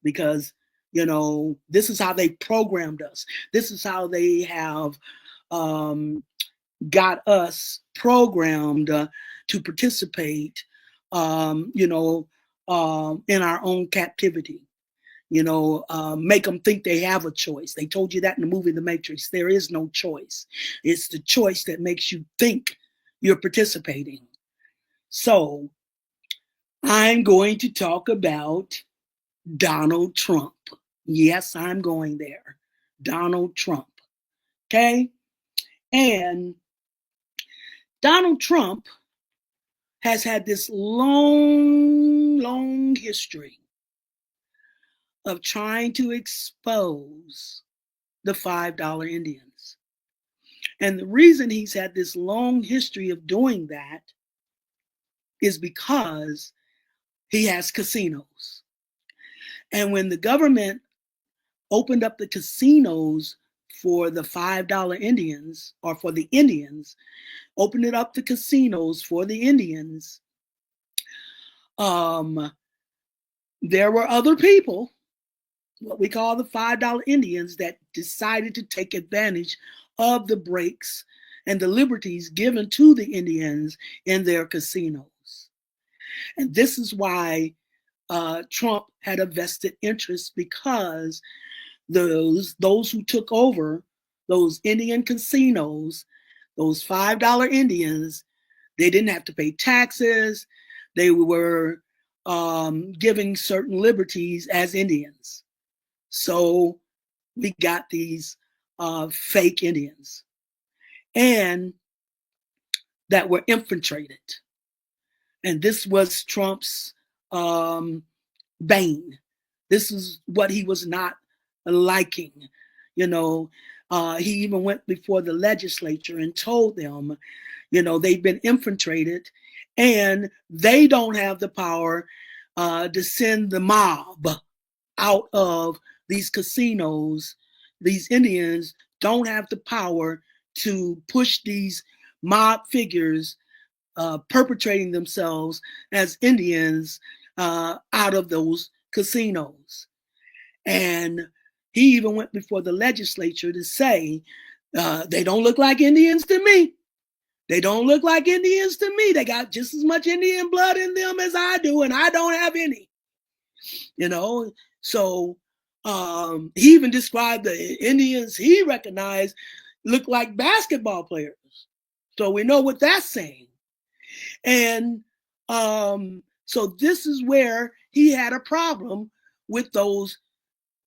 because, this is how they programmed us. This is how they have got us programmed to participate, in our own captivity. Make them think they have a choice. They told you that in the movie The Matrix. There is no choice. It's the choice that makes you think you're participating. So I'm going to talk about Donald Trump. Yes, I'm going there. Donald Trump. Okay? And Donald Trump has had this long history of trying to expose the $5 Indians. And the reason he's had this long history of doing that is because he has casinos. And when the government opened up the casinos for the $5 Indians, or for the Indians, opened it up the casinos for the Indians, there were other people, what we call the $5 Indians, that decided to take advantage of the breaks and the liberties given to the Indians in their casinos. And this is why Trump had a vested interest, because those who took over those Indian casinos, those $5 Indians, they didn't have to pay taxes. They were giving certain liberties as Indians. So we got these fake Indians, and that were infiltrated. And this was Trump's bane. This is what he was not liking. He even went before the legislature and told them, they've been infiltrated and they don't have the power to send the mob out of these casinos. These Indians don't have the power to push these mob figures perpetrating themselves as Indians out of those casinos. And he even went before the legislature to say, they don't look like Indians to me. They don't look like Indians to me. They got just as much Indian blood in them as I do, and I don't have any. So he even described the Indians he recognized look like basketball players. So we know what that's saying. And so this is where he had a problem with those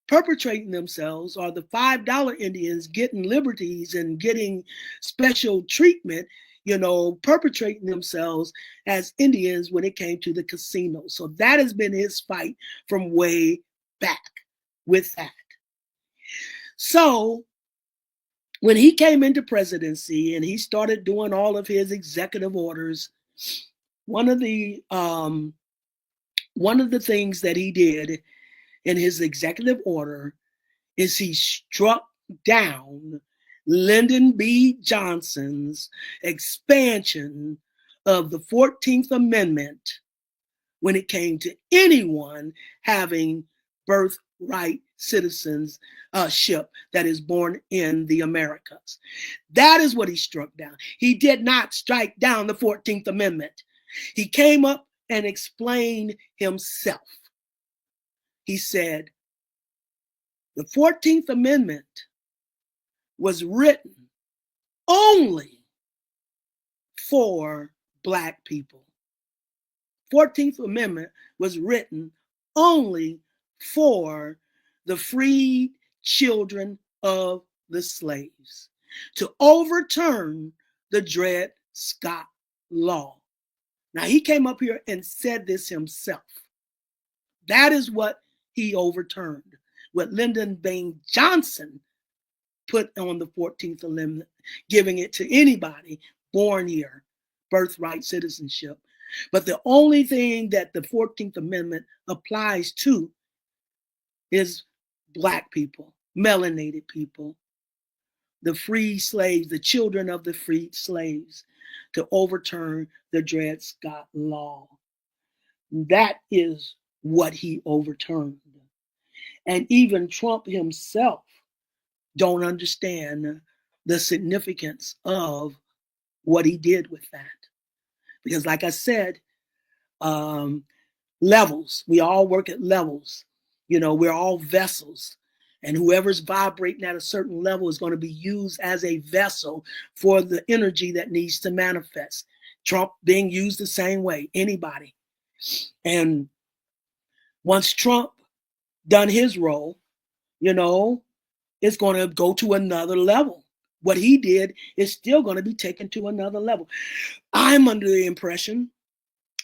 perpetrating themselves, or the $5 Indians getting liberties and getting special treatment, perpetrating themselves as Indians when it came to the casino. So that has been his fight from way back with that. So when he came into presidency and he started doing all of his executive orders, one of the things that he did in his executive order is he struck down Lyndon B. Johnson's expansion of the 14th Amendment when it came to anyone having birthright citizenship that is born in the Americas. That is what he struck down. He did not strike down the 14th Amendment. He came up and explained himself. He said, the 14th Amendment was written only for Black people. 14th Amendment was written only for the freed children of the slaves to overturn the Dred Scott law. Now, he came up here and said this himself. That is what he overturned. What Lyndon Baines Johnson put on the 14th Amendment, giving it to anybody born here, birthright citizenship. But the only thing that the 14th Amendment applies to is Black people, melanated people, the free slaves, the children of the freed slaves, to overturn the Dred Scott law. That is what he overturned. And even Trump himself don't understand the significance of what he did with that. Because like I said, levels, we all work at levels. You know, we're all vessels. And whoever's vibrating at a certain level is going to be used as a vessel for the energy that needs to manifest. Trump being used the same way, anybody. And once Trump done his role, you know, it's going to go to another level. What he did is still going to be taken to another level. I'm under the impression,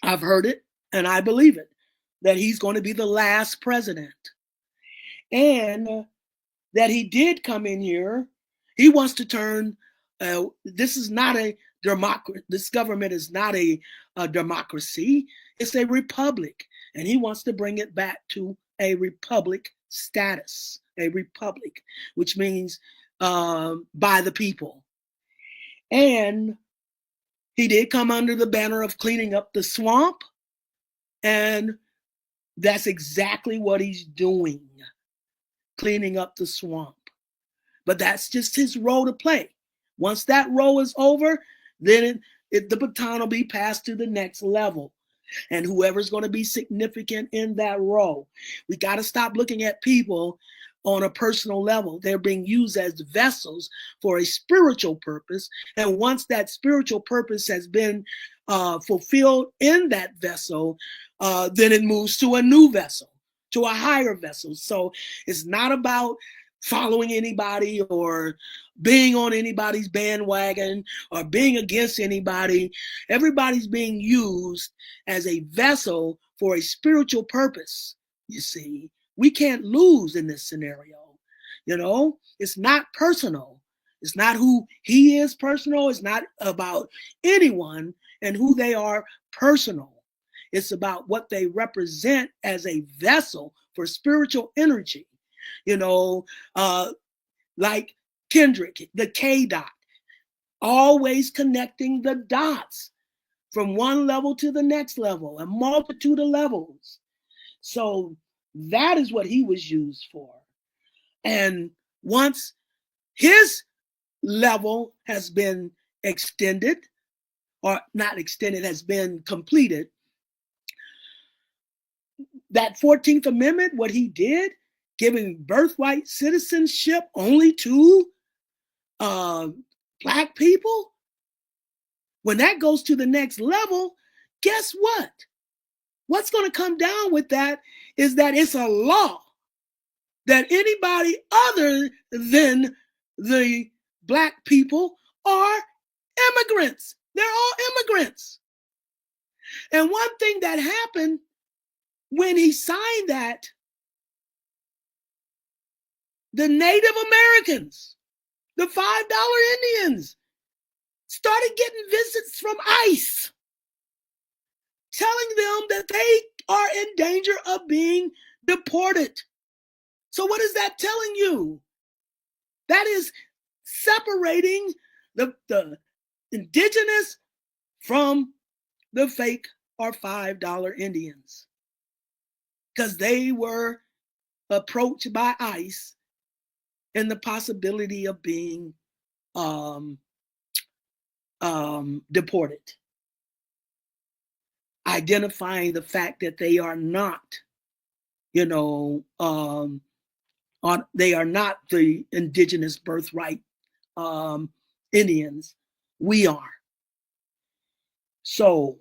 I've heard it, and I believe it, that he's going to be the last president. And that he did come in here. He wants to turn, this is not a democracy. This government is not a democracy. It's a republic. And he wants to bring it back to a republic status, a republic, which means by the people. And he did come under the banner of cleaning up the swamp. And that's exactly what he's doing, cleaning up the swamp. But that's just his role to play. Once that role is over, then the baton will be passed to the next level. And whoever's going to be significant in that role. We got to stop looking at people on a personal level. They're being used as vessels for a spiritual purpose. And once that spiritual purpose has been fulfilled in that vessel, then it moves to a new vessel, to a higher vessel. So it's not about following anybody or being on anybody's bandwagon or being against anybody. Everybody's being used as a vessel for a spiritual purpose. You see, we can't lose in this scenario. You know, it's not personal. It's not who he is personal. It's not about anyone and who they are personal. It's about what they represent as a vessel for spiritual energy. You know, like Kendrick, the K dot, always connecting the dots from one level to the next level, a multitude of levels. So that is what he was used for. And once his level has been extended, or not extended, has been completed, that 14th Amendment, what he did, giving birthright citizenship only to Black people, when that goes to the next level, guess what? What's going to come down with that is that it's a law that anybody other than the Black people are immigrants. They're all immigrants. And one thing that happened when he signed that, the Native Americans, the $5 Indians, started getting visits from ICE telling them that they are in danger of being deported. So what is that telling you? That is separating the indigenous from the fake or $5 Indians, because they were approached by ICE and the possibility of being deported. identifying the fact that they are not, you know, they are not the indigenous birthright Indians. We are. So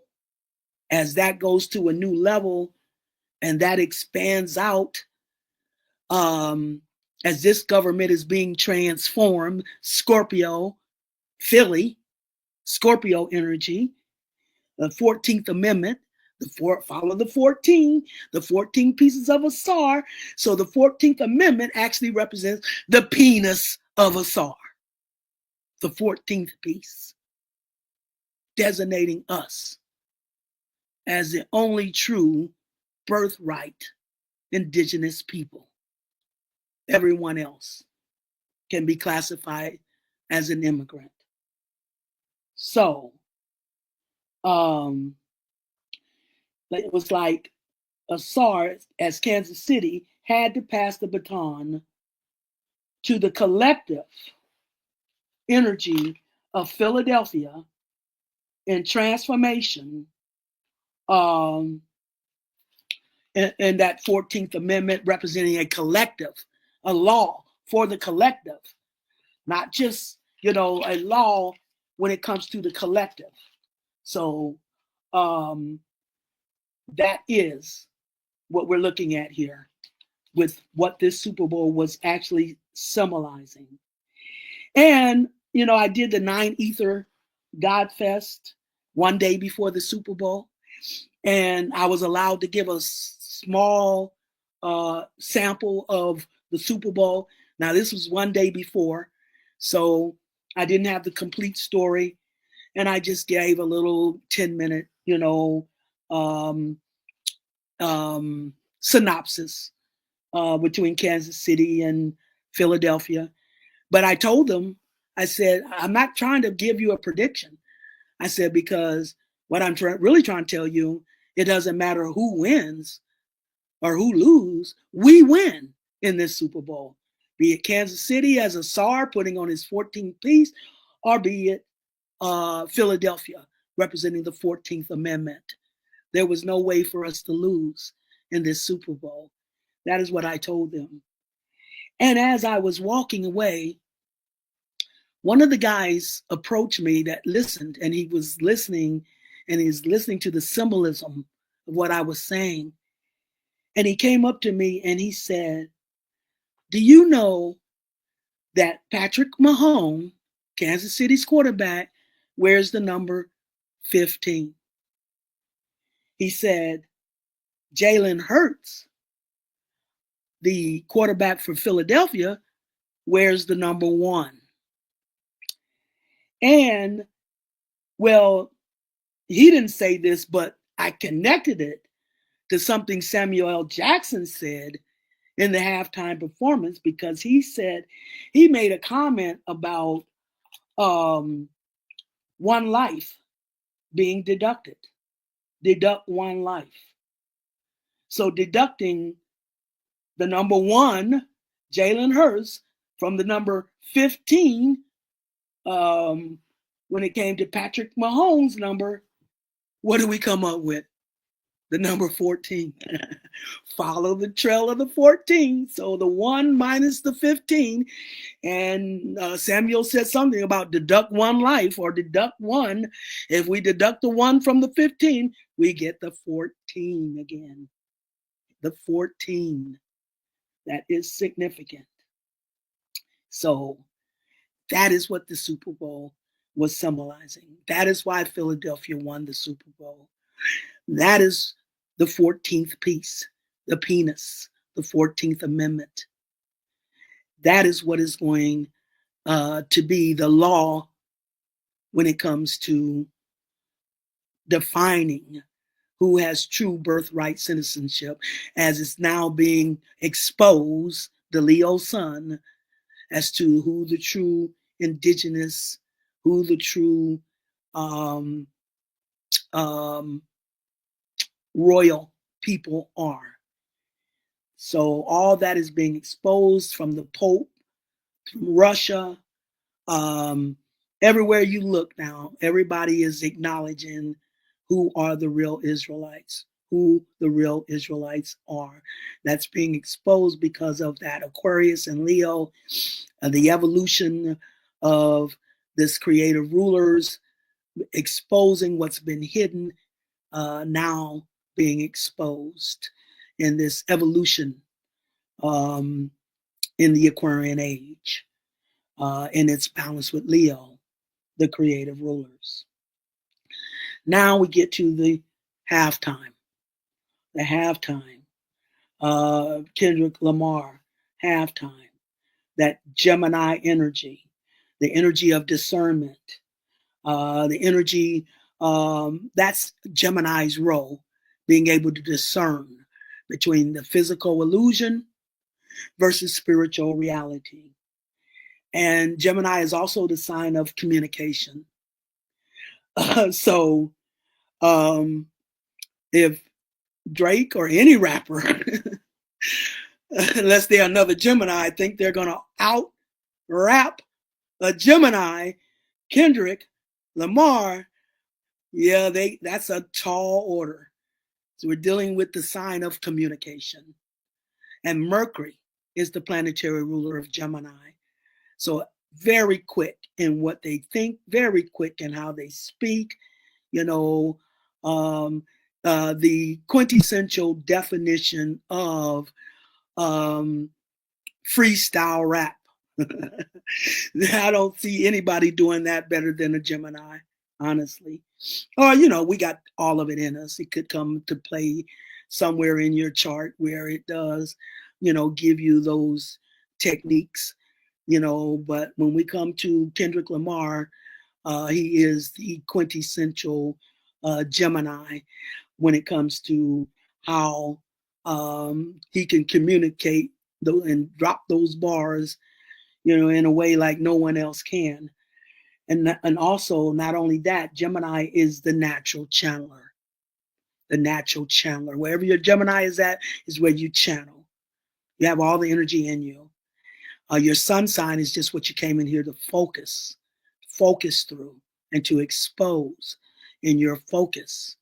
as that goes to a new level and that expands out, as this government is being transformed, Philly, Scorpio energy, the 14th Amendment, follow the 14 pieces of a SAR. So the 14th Amendment actually represents the penis of a SAR, the 14th piece, designating us as the only true birthright indigenous people. Everyone else can be classified as an immigrant. So, it was like a SAR, as Kansas City had to pass the baton to the collective energy of Philadelphia in transformation, um, and that 14th Amendment representing a collective, a law for the collective, not just, a law when it comes to the collective. So that is what we're looking at here with what this Super Bowl was actually symbolizing. And, I did the 9 Ether God Fest one day before the Super Bowl, and I was allowed to give a small sample of the Super Bowl. Now, this was one day before, so I didn't have the complete story, and I just gave a little 10-minute, synopsis between Kansas City and Philadelphia. But I told them, I said, I'm not trying to give you a prediction. I said, because what I'm really trying to tell you, it doesn't matter who wins or who loses, we win in this Super Bowl. Be it Kansas City as a SAR putting on his 14th piece, or be it Philadelphia representing the 14th Amendment. There was no way for us to lose in this Super Bowl. That is what I told them. And as I was walking away, one of the guys approached me that listened, and he was listening, and he's listening to the symbolism of what I was saying. And he came up to me and he said, do you know that Patrick Mahomes, Kansas City's quarterback, wears the number 15? He said, Jalen Hurts, the quarterback for Philadelphia, wears the number 1. And, well, he didn't say this, but I connected it to something Samuel L. Jackson said in the halftime performance, because he made a comment about one life being deducted. Deduct one life. So deducting the number 1, Jalen Hurts, from the number 15, when it came to Patrick Mahomes' number, what do we come up with? The number 14. Follow the trail of the 14. So the 1 minus the 15. And Samuel said something about deduct one life, or deduct 1. If we deduct the 1 from the 15, we get the 14 again. The 14. That is significant. So that is what the Super Bowl was symbolizing. That is why Philadelphia won the Super Bowl. That is the 14th piece, the penis, the 14th Amendment. That is what is going to be the law when it comes to defining who has true birthright citizenship, as it's now being exposed, the Leo sun, as to who the true indigenous, who the true royal people are. So all that is being exposed, from the Pope, from Russia, everywhere you look now, everybody is acknowledging who are the real Israelites, who the real Israelites are. That's being exposed because of that Aquarius and Leo, the evolution of this creative rulers exposing what's been hidden, now being exposed in this evolution, in the Aquarian age, in its balance with Leo, the creative rulers. Now we get to the halftime. The halftime. Kendrick Lamar, halftime. That Gemini energy, the energy of discernment, the energy, that's Gemini's role, being able to discern between the physical illusion versus spiritual reality. And Gemini is also the sign of communication. So if Drake or any rapper, unless they're another Gemini, think they're going to out rap a Gemini, Kendrick Lamar, yeah, that's a tall order. So we're dealing with the sign of communication. And Mercury is the planetary ruler of Gemini. So very quick in what they think, very quick in how they speak, the quintessential definition of freestyle rap. I don't see anybody doing that better than a Gemini, honestly. Or, we got all of it in us. It could come to play somewhere in your chart where it does, give you those techniques, but when we come to Kendrick Lamar, he is the quintessential Gemini when it comes to how he can communicate and drop those bars, in a way like no one else can. And also, not only that, Gemini is the natural channeler. The natural channeler. Wherever your Gemini is at is where you channel. You have all the energy in you. Your sun sign is just what you came in here to focus through and to expose in your focus,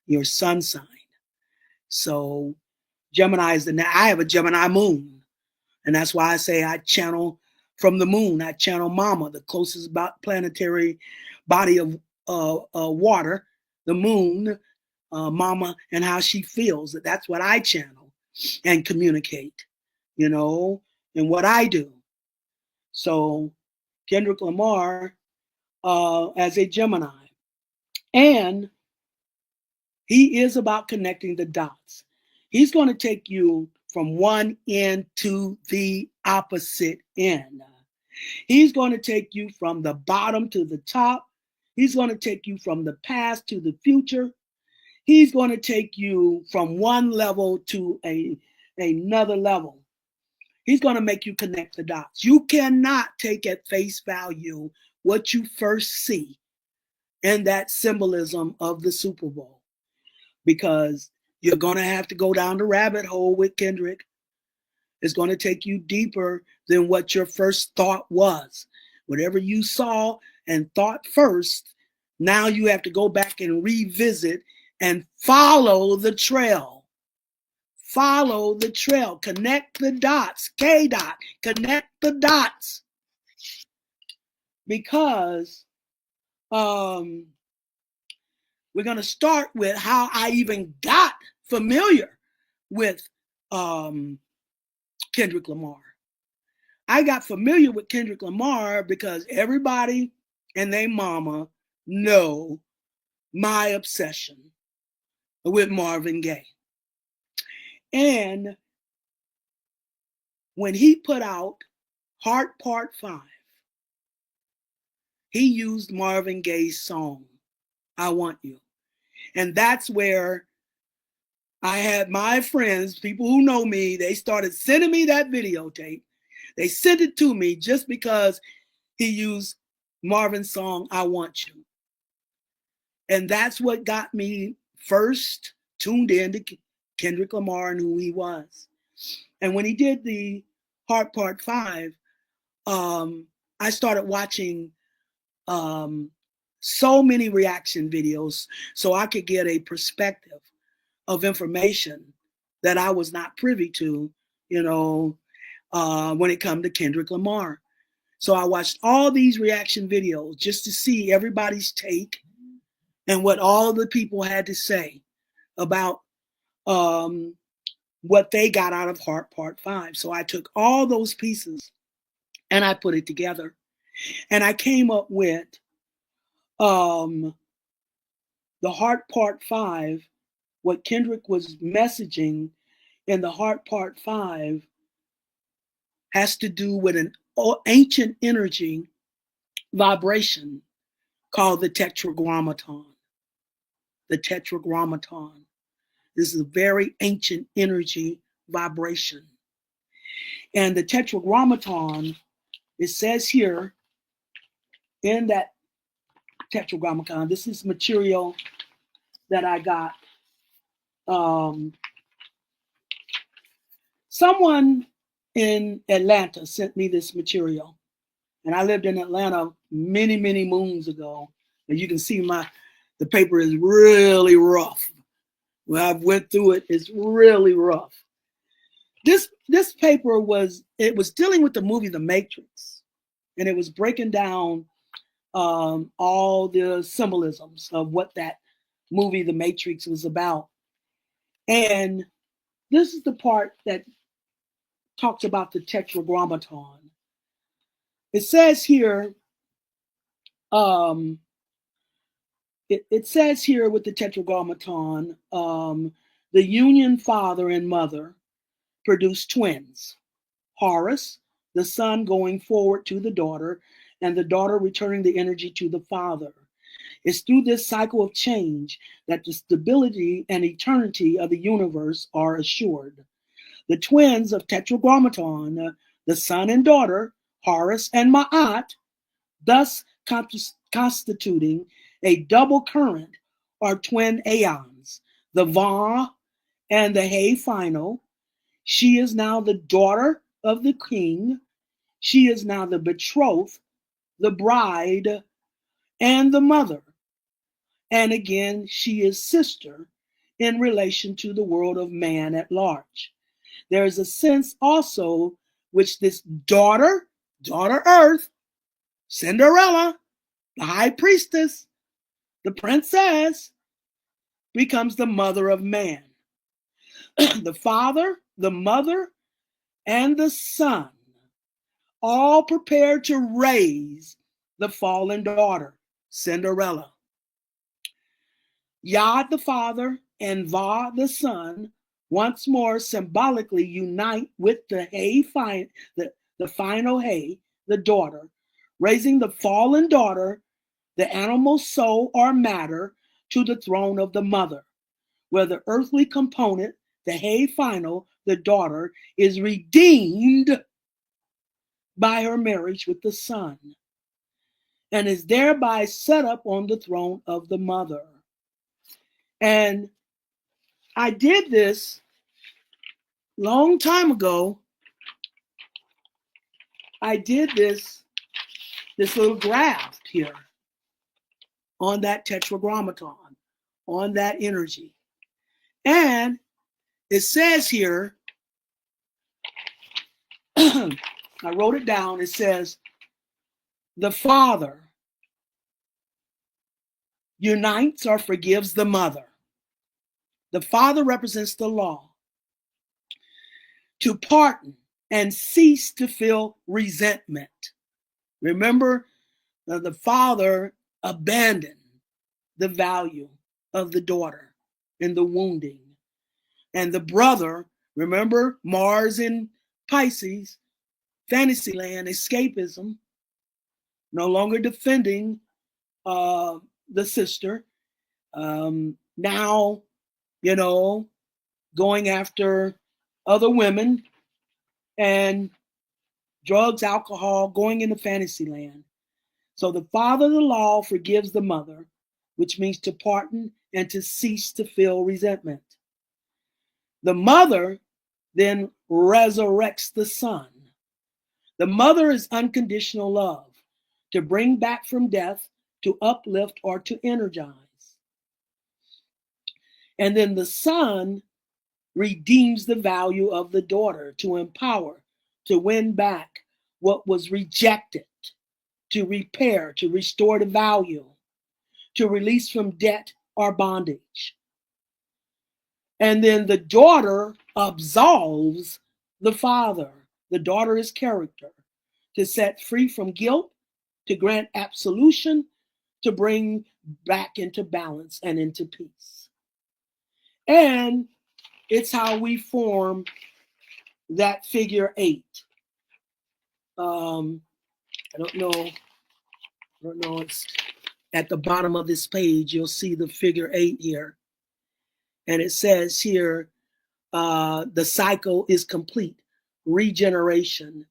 your sun sign. So Gemini is I have a Gemini moon. And that's why I say I channel from the moon. I channel Mama, the closest planetary body of water, the moon, Mama, and how she feels. That's what I channel and communicate, and what I do. So Kendrick Lamar, as a Gemini, and he is about connecting the dots. He's going to take you from one end to the opposite end. He's going to take you from the bottom to the top. He's going to take you from the past to the future. He's going to take you from one level to another level. He's going to make you connect the dots. You cannot take at face value what you first see in that symbolism of the Super Bowl, because you're going to have to go down the rabbit hole with Kendrick. It's going to take you deeper than what your first thought was. Whatever you saw and thought first, now you have to go back and revisit and follow the trail. Follow the trail. Connect the dots. K-dot. Connect the dots. Because we're going to start with how I even got familiar with Kendrick Lamar. I got familiar with Kendrick Lamar because everybody and their mama know my obsession with Marvin Gaye. And when he put out Heart Part 5, he used Marvin Gaye's song, I Want You. And that's where I had my friends, people who know me, they started sending me that videotape. They sent it to me just because he used Marvin's song, I Want You. And that's what got me first tuned in to Kendrick Lamar and who he was. And when he did the Heart Part 5, I started watching so many reaction videos so I could get a perspective of information that I was not privy to, when it come to Kendrick Lamar. So I watched all these reaction videos just to see everybody's take and what all the people had to say about what they got out of Heart Part 5. So I took all those pieces and I put it together. And I came up with the Heart Part 5, what Kendrick was messaging in the Heart Part 5 has to do with an ancient energy vibration called the Tetragrammaton. The Tetragrammaton. This is a very ancient energy vibration. And the Tetragrammaton, it says here in that Tetragrammaton, this is material that I got. Someone in Atlanta sent me this material. And I lived in Atlanta many, many moons ago. And you can see the paper is really rough. When I went through it, it's really rough. This paper was dealing with the movie The Matrix, and it was breaking down all the symbolisms of what that movie The Matrix was about. And this is the part that talks about the Tetragrammaton. It says here, it says here with the Tetragrammaton, the union father and mother produced twins. Horus, the son going forward to the daughter, and the daughter returning the energy to the father. It's through this cycle of change that the stability and eternity of the universe are assured. The twins of Tetragrammaton, the son and daughter, Horus and Ma'at, thus constituting a double current, are twin aeons, the Va and the He final. She is now the daughter of the king. She is now the betrothed, the bride, and the mother. And again, she is sister in relation to the world of man at large. There is a sense also which this daughter Earth, Cinderella, the high priestess, the princess, becomes the mother of man. The father, the mother, and the son all prepare to raise the fallen daughter, Cinderella. Yod the father and Va the son once more symbolically unite with the final He, the daughter, raising the fallen daughter, the animal soul or matter, to the throne of the mother, where the earthly component, the He final, the daughter, is redeemed by her marriage with the son, and is thereby set up on the throne of the mother. And I did this long time ago. I did this little graft here on that Tetragrammaton, on that energy. And it says here, I wrote it down, it says, the father unites or forgives the mother. The father represents the law. To pardon and cease to feel resentment. Remember, the father abandoned the value of the daughter in the wounding. And the brother, remember, Mars in Pisces, Fantasyland, escapism, no longer defending the sister. Now, going after other women and drugs, alcohol, going into Fantasyland. So the father of the law forgives the mother, which means to pardon and to cease to feel resentment. The mother then resurrects the son. The mother is unconditional love, to bring back from death to uplift, or to energize. And then the son redeems the value of the daughter, to empower, to win back what was rejected, to repair, to restore the value, to release from debt or bondage. And then the daughter absolves the father. The daughter is character, to set free from guilt, to grant absolution, to bring back into balance and into peace. And it's how we form that figure 8. I don't know. It's at the bottom of this page. You'll see the figure 8 here, and it says here, the cycle is complete. Regeneration.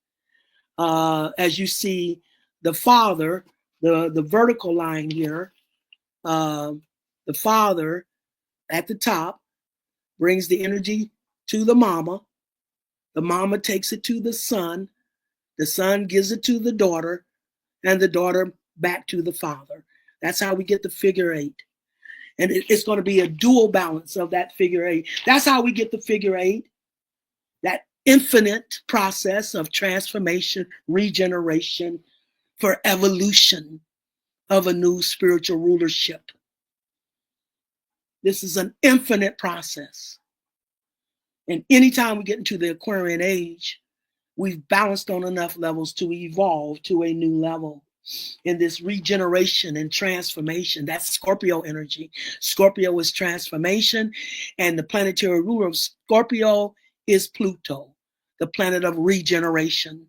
As you see, the father, the vertical line here, the father at the top brings the energy to the mama. The mama takes it to the son gives it to the daughter, and the daughter back to the father. That's how we get the figure 8. And it's going to be a dual balance of that figure 8. That's how we get the figure 8, that infinite process of transformation, regeneration, for evolution of a new spiritual rulership. This is an infinite process. And anytime we get into the Aquarian age, we've balanced on enough levels to evolve to a new level in this regeneration and transformation. That's Scorpio energy. Scorpio is transformation, and the planetary ruler of Scorpio is Pluto, the planet of regeneration.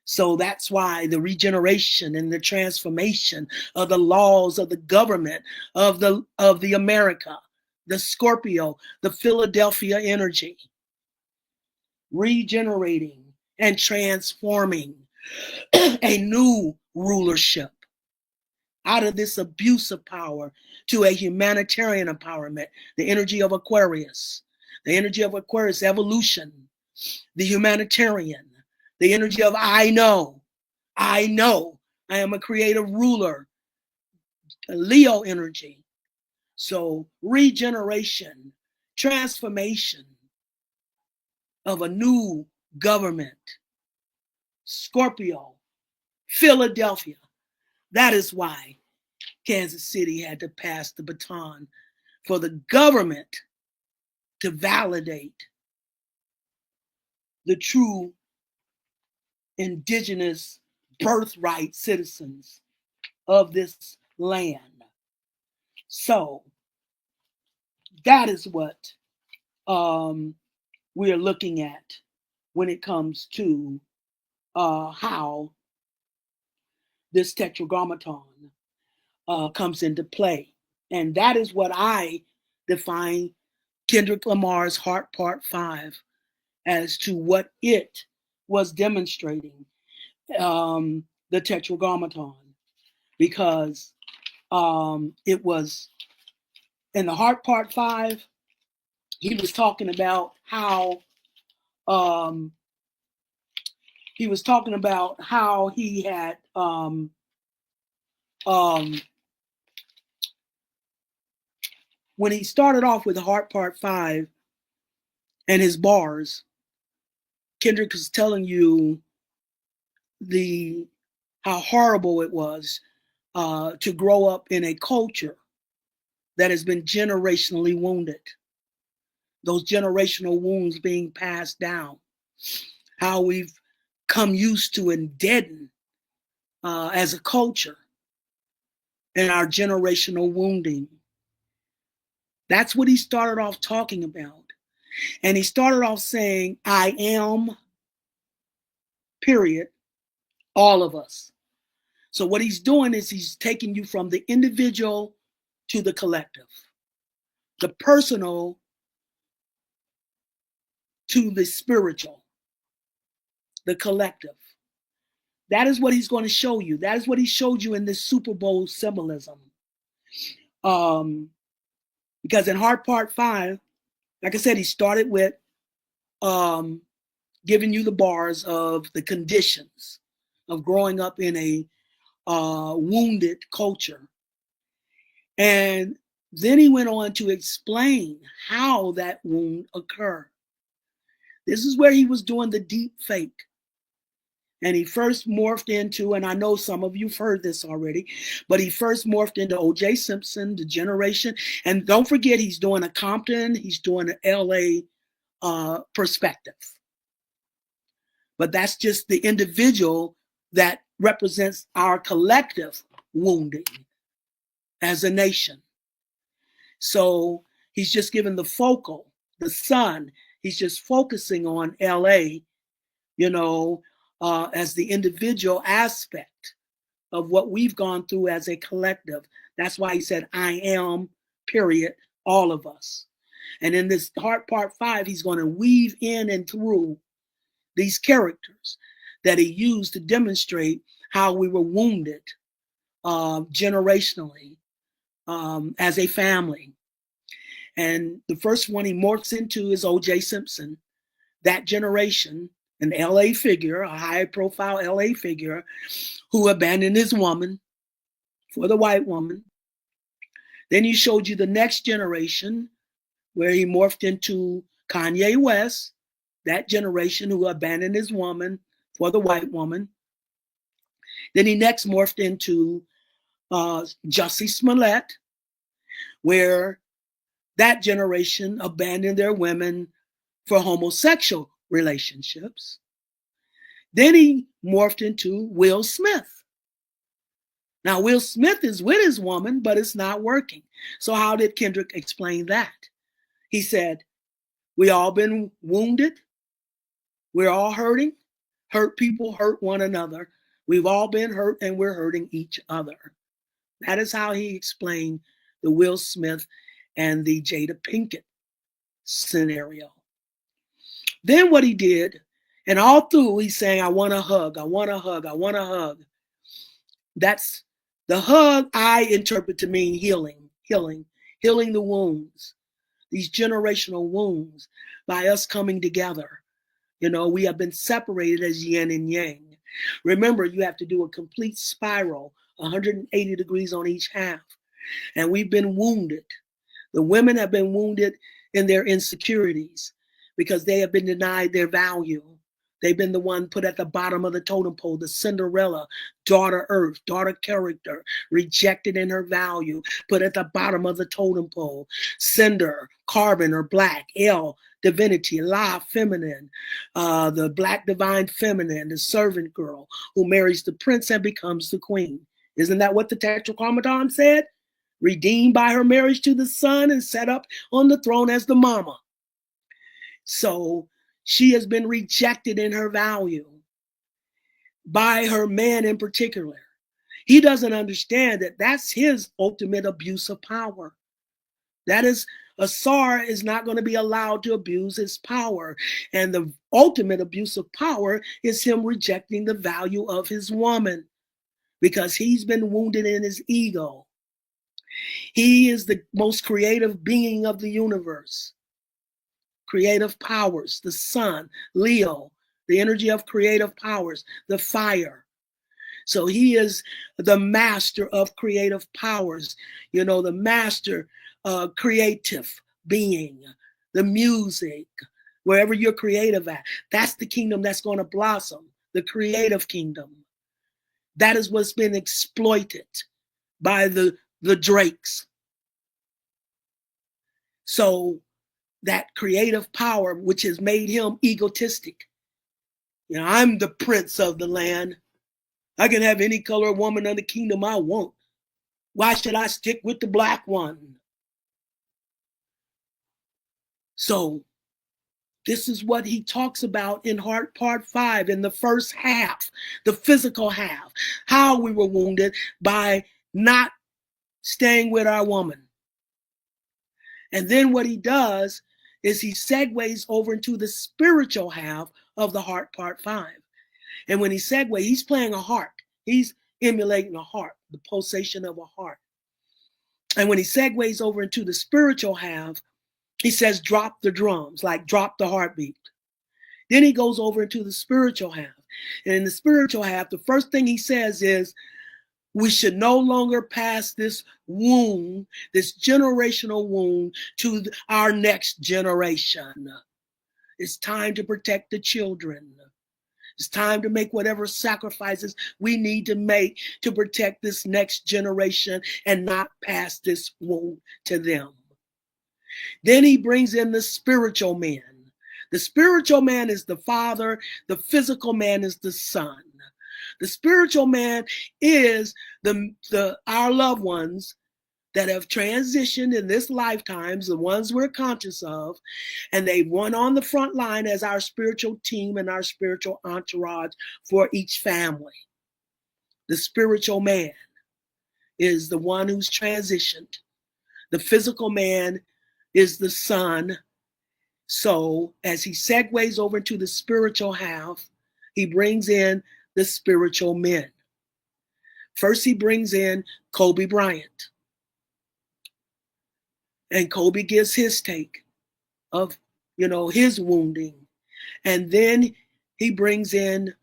So that's why the regeneration and the transformation of the laws of the government of the America, the Scorpio, the Philadelphia energy, regenerating and transforming a new rulership out of this abuse of power to a humanitarian empowerment, the energy of Aquarius, evolution, the humanitarian, the energy of I know, I am a creative ruler, Leo energy. So regeneration, transformation of a new government, Scorpio, Philadelphia. That is why Kansas City had to pass the baton for the government to validate the true indigenous birthright citizens of this land. So that is what we are looking at when it comes to how this tetragrammaton comes into play. And that is what I define Kendrick Lamar's Heart Part 5 as to what it was demonstrating, the tetragrammaton, because it was in the Heart Part 5, he was talking about how he had when he started off with Heart Part 5 and his bars, Kendrick was telling you how horrible it was to grow up in a culture that has been generationally wounded. Those generational wounds being passed down. How we've come used to and deadened as a culture in our generational wounding. That's what he started off talking about. And he started off saying, I am, period, all of us. So what he's doing is he's taking you from the individual to the collective, the personal to the spiritual, the collective. That is what he's going to show you. That is what he showed you in this Super Bowl symbolism. Because in Heart Part 5, like I said, he started with giving you the bars of the conditions of growing up in a wounded culture. And then he went on to explain how that wound occurred. This is where he was doing the deep fake. And he first morphed into, and I know some of you've heard this already, but he first morphed into O.J. Simpson, the generation. And don't forget, he's doing a Compton, he's doing an L.A. Perspective. But that's just the individual that represents our collective wounding as a nation. So he's just given the focal, the sun, he's just focusing on LA, as the individual aspect of what we've gone through as a collective. That's why he said, I am, period, all of us. And in this Heart Part 5, he's going to weave in and through these characters that he used to demonstrate how we were wounded generationally as a family. And the first one he morphs into is O.J. Simpson, that generation, an LA figure, a high profile LA figure who abandoned his woman for the white woman. Then he showed you the next generation where he morphed into Kanye West, that generation who abandoned his woman for the white woman. Then he next morphed into Jussie Smollett, where that generation abandoned their women for homosexual relationships. Then he morphed into Will Smith. Now, Will Smith is with his woman, but it's not working. So how did Kendrick explain that? He said, we all been wounded. We're all hurting. Hurt people hurt one another. We've all been hurt and we're hurting each other. That is how he explained the Will Smith and the Jada Pinkett scenario. Then what he did, and all through he's saying, I want a hug, I want a hug, I want a hug. That's the hug I interpret to mean healing the wounds, these generational wounds by us coming together. We have been separated as yin and yang. Remember, you have to do a complete spiral, 180 degrees on each half. And we've been wounded. The women have been wounded in their insecurities because they have been denied their value. They've been the one put at the bottom of the totem pole, the Cinderella, daughter earth, daughter character, rejected in her value, put at the bottom of the totem pole. Cinder, carbon or black, L, divinity, La, feminine, the black divine feminine, the servant girl who marries the prince and becomes the queen. Isn't that what the Tetragrammaton said? Redeemed by her marriage to the son and set up on the throne as the mama. So she has been rejected in her value by her man in particular. He doesn't understand that that's his ultimate abuse of power. That is, a Tsar is not going to be allowed to abuse his power. And the ultimate abuse of power is him rejecting the value of his woman because he's been wounded in his ego. He is the most creative being of the universe. Creative powers, the sun, Leo, the energy of creative powers, the fire. So he is the master of creative powers, the master creative being, the music, wherever you're creative at. That's the kingdom that's going to blossom, the creative kingdom. That is what's been exploited by the Drakes. So that creative power, which has made him egotistic. I'm the prince of the land. I can have any color woman of the kingdom I want. Why should I stick with the black one? So this is what he talks about in Heart Part 5 in the first half, the physical half, how we were wounded by not staying with our woman. And then what he does is he segues over into the spiritual half of the Heart Part 5. And when he segues, he's playing a heart. He's emulating a heart, the pulsation of a heart. And when he segues over into the spiritual half, he says, drop the drums, like drop the heartbeat. Then he goes over into the spiritual half. And in the spiritual half, the first thing he says is, We should no longer pass this wound, this generational wound, to our next generation. It's time to protect the children. It's time to make whatever sacrifices we need to make to protect this next generation and not pass this wound to them. Then he brings in the spiritual man. The spiritual man is the father. The physical man is the son. The spiritual man is our loved ones that have transitioned in this lifetime, the ones we're conscious of, and they've won on the front line as our spiritual team and our spiritual entourage for each family. The spiritual man is the one who's transitioned. The physical man is the son. So as he segues over to the spiritual half, he brings in the spiritual men. First, he brings in Kobe Bryant. And Kobe gives his take of, his wounding. And then he brings in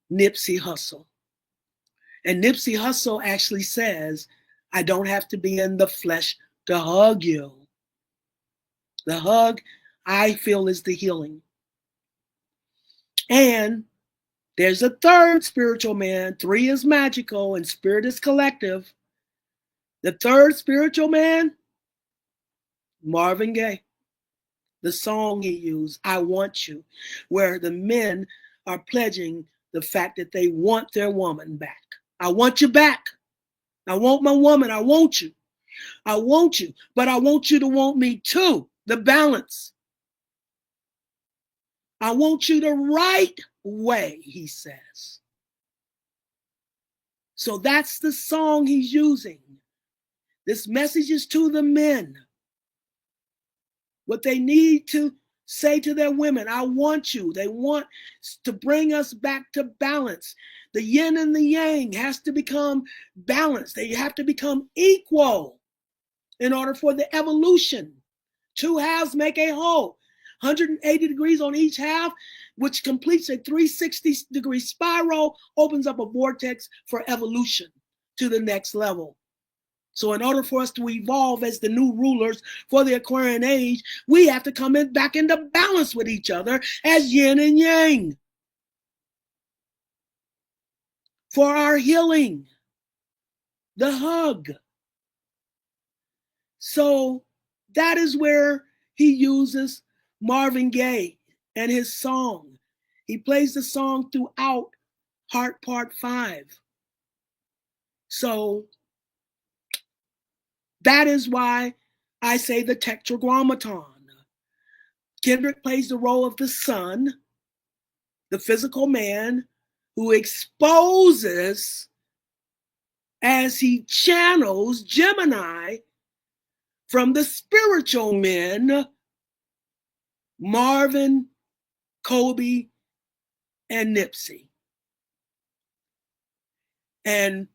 Nipsey Hussle. And Nipsey Hussle actually says, I don't have to be in the flesh to hug you. The hug, I feel, is the healing. And there's a third spiritual man. 3 is magical and spirit is collective. The third spiritual man, Marvin Gaye. The song he used, I Want You, where the men are pledging the fact that they want their woman back. I want you back. I want my woman. I want you. I want you. But I want you to want me too. The balance. I want you the right way, he says. So that's the song he's using. This message is to the men. What they need to say to their women, I want you. They want to bring us back to balance. The yin and the yang has to become balanced. They have to become equal in order for the evolution. 2 halves make a whole. 180 degrees on each half, which completes a 360-degree spiral, opens up a vortex for evolution to the next level. So in order for us to evolve as the new rulers for the Aquarian age, we have to come back into balance with each other as yin and yang for our healing, the hug. So that is where he uses Marvin Gaye and his song. He plays the song throughout Heart Part 5. So that is why I say the tetragrammaton. Kendrick plays the role of the son, the physical man, who exposes as he channels Gemini from the spiritual men, Marvin, Kobe, and Nipsey, and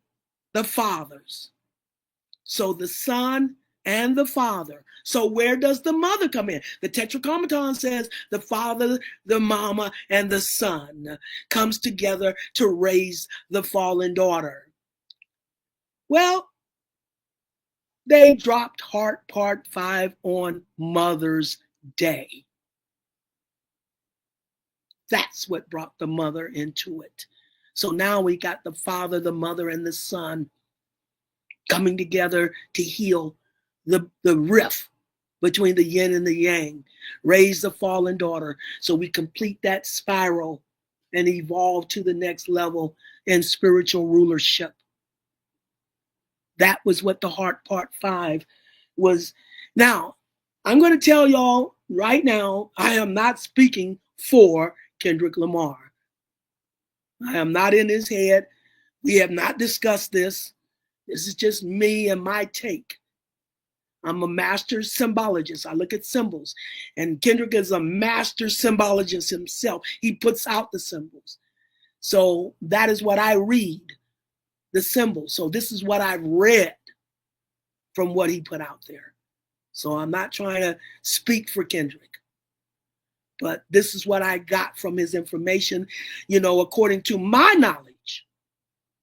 the fathers. So the son and the father. So where does the mother come in? The tetragrammaton says the father, the mama, and the son comes together to raise the fallen daughter. Well, they dropped Heart Part 5 on Mother's Day. That's what brought the mother into it. So now we got the father, the mother, and the son coming together to heal the rift between the yin and the yang, raise the fallen daughter, so we complete that spiral and evolve to the next level in spiritual rulership. That was what the Heart Part 5 was. Now, I'm going to tell y'all right now, I am not speaking for Kendrick Lamar. I am not in his head. We have not discussed this. This is just me and my take. I'm a master symbologist. I look at symbols. And Kendrick is a master symbologist himself. He puts out the symbols. So that is what I read, the symbols. So this is what I've read from what he put out there. So I'm not trying to speak for Kendrick. But this is what I got from his information, according to my knowledge.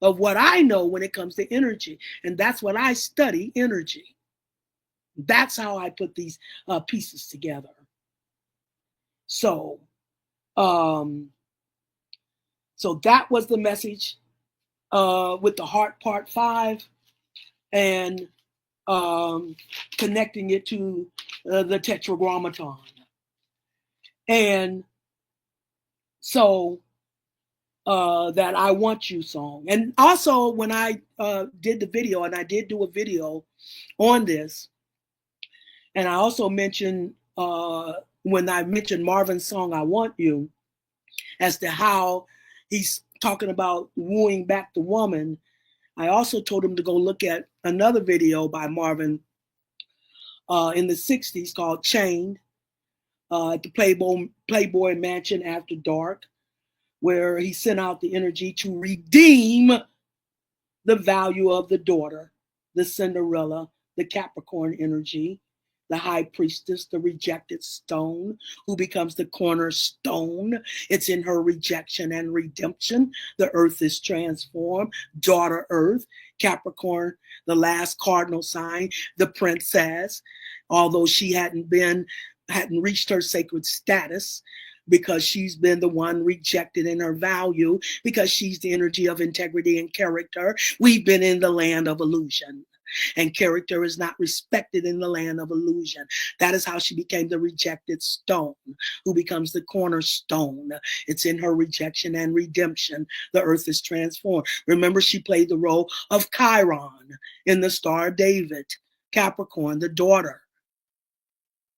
of what I know when it comes to energy. And that's what I study, energy. That's how I put these pieces together. So, so that was the message with the heart part 5, and connecting it to the tetragrammaton. And so that I Want You song. And also when I did the video, and I did do a video on this, and I also mentioned when I mentioned Marvin's song I Want You, as to how he's talking about wooing back the woman, I also told him to go look at another video by Marvin in the 60s called Chained, at the Playboy Mansion After Dark, where he sent out the energy to redeem the value of the daughter, the Cinderella, the Capricorn energy, the high priestess, the rejected stone, who becomes the cornerstone. It's in her rejection and redemption. The earth is transformed. Daughter Earth, Capricorn, the last cardinal sign, the princess, although she hadn't reached her sacred status, because she's been the one rejected in her value, because she's the energy of integrity and character. We've been in the land of illusion, and character is not respected in the land of illusion. That is how she became the rejected stone, who becomes the cornerstone. It's in her rejection and redemption. The earth is transformed. Remember, she played the role of Chiron in the Star of David, Capricorn, the daughter.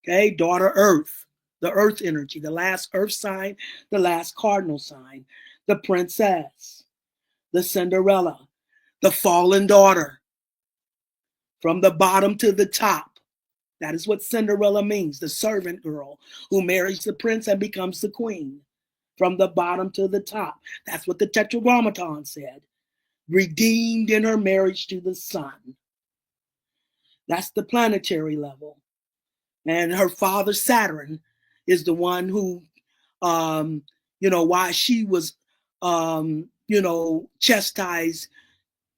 Okay, daughter Earth, the earth energy, the last earth sign, the last cardinal sign, the princess, the Cinderella, the fallen daughter, from the bottom to the top. That is what Cinderella means, the servant girl who marries the prince and becomes the queen. From the bottom to the top. That's what the Tetragrammaton said. Redeemed in her marriage to the sun. That's the planetary level. And her father, Saturn, is the one who, why she was, chastised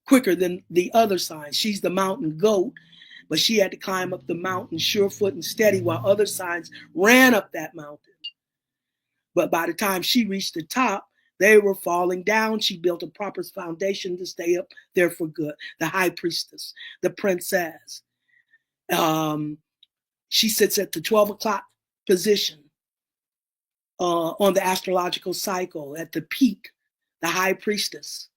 quicker than the other signs. She's the mountain goat, but she had to climb up the mountain surefoot and steady, while other signs ran up that mountain. But by the time she reached the top, they were falling down. She built a proper foundation to stay up there for good. The high priestess, the princess. She sits at the 12 o'clock position on the astrological cycle, at the peak, the high priestess.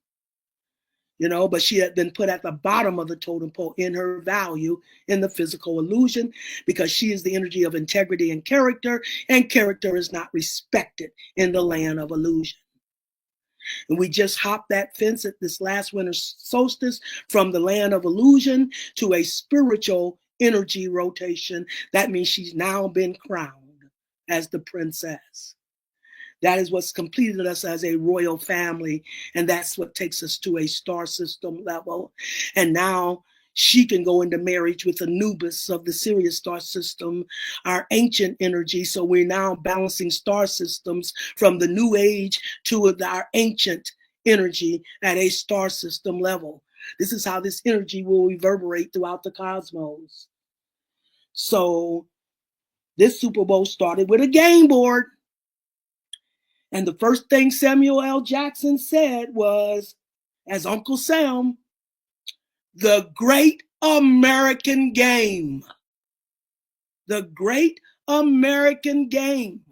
But she had been put at the bottom of the totem pole in her value in the physical illusion, because she is the energy of integrity and character is not respected in the land of illusion. And we just hopped that fence at this last winter solstice from the land of illusion to a spiritual energy rotation. That means she's now been crowned as the princess. That is what's completed us as a royal family. And that's what takes us to a star system level. And now she can go into marriage with Anubis of the Sirius star system, our ancient energy. So we're now balancing star systems from the new age to our ancient energy at a star system level. This is how this energy will reverberate throughout the cosmos. So this Super Bowl started with a game board. And the first thing Samuel L. Jackson said was, as Uncle Sam, the great American game. The great American game.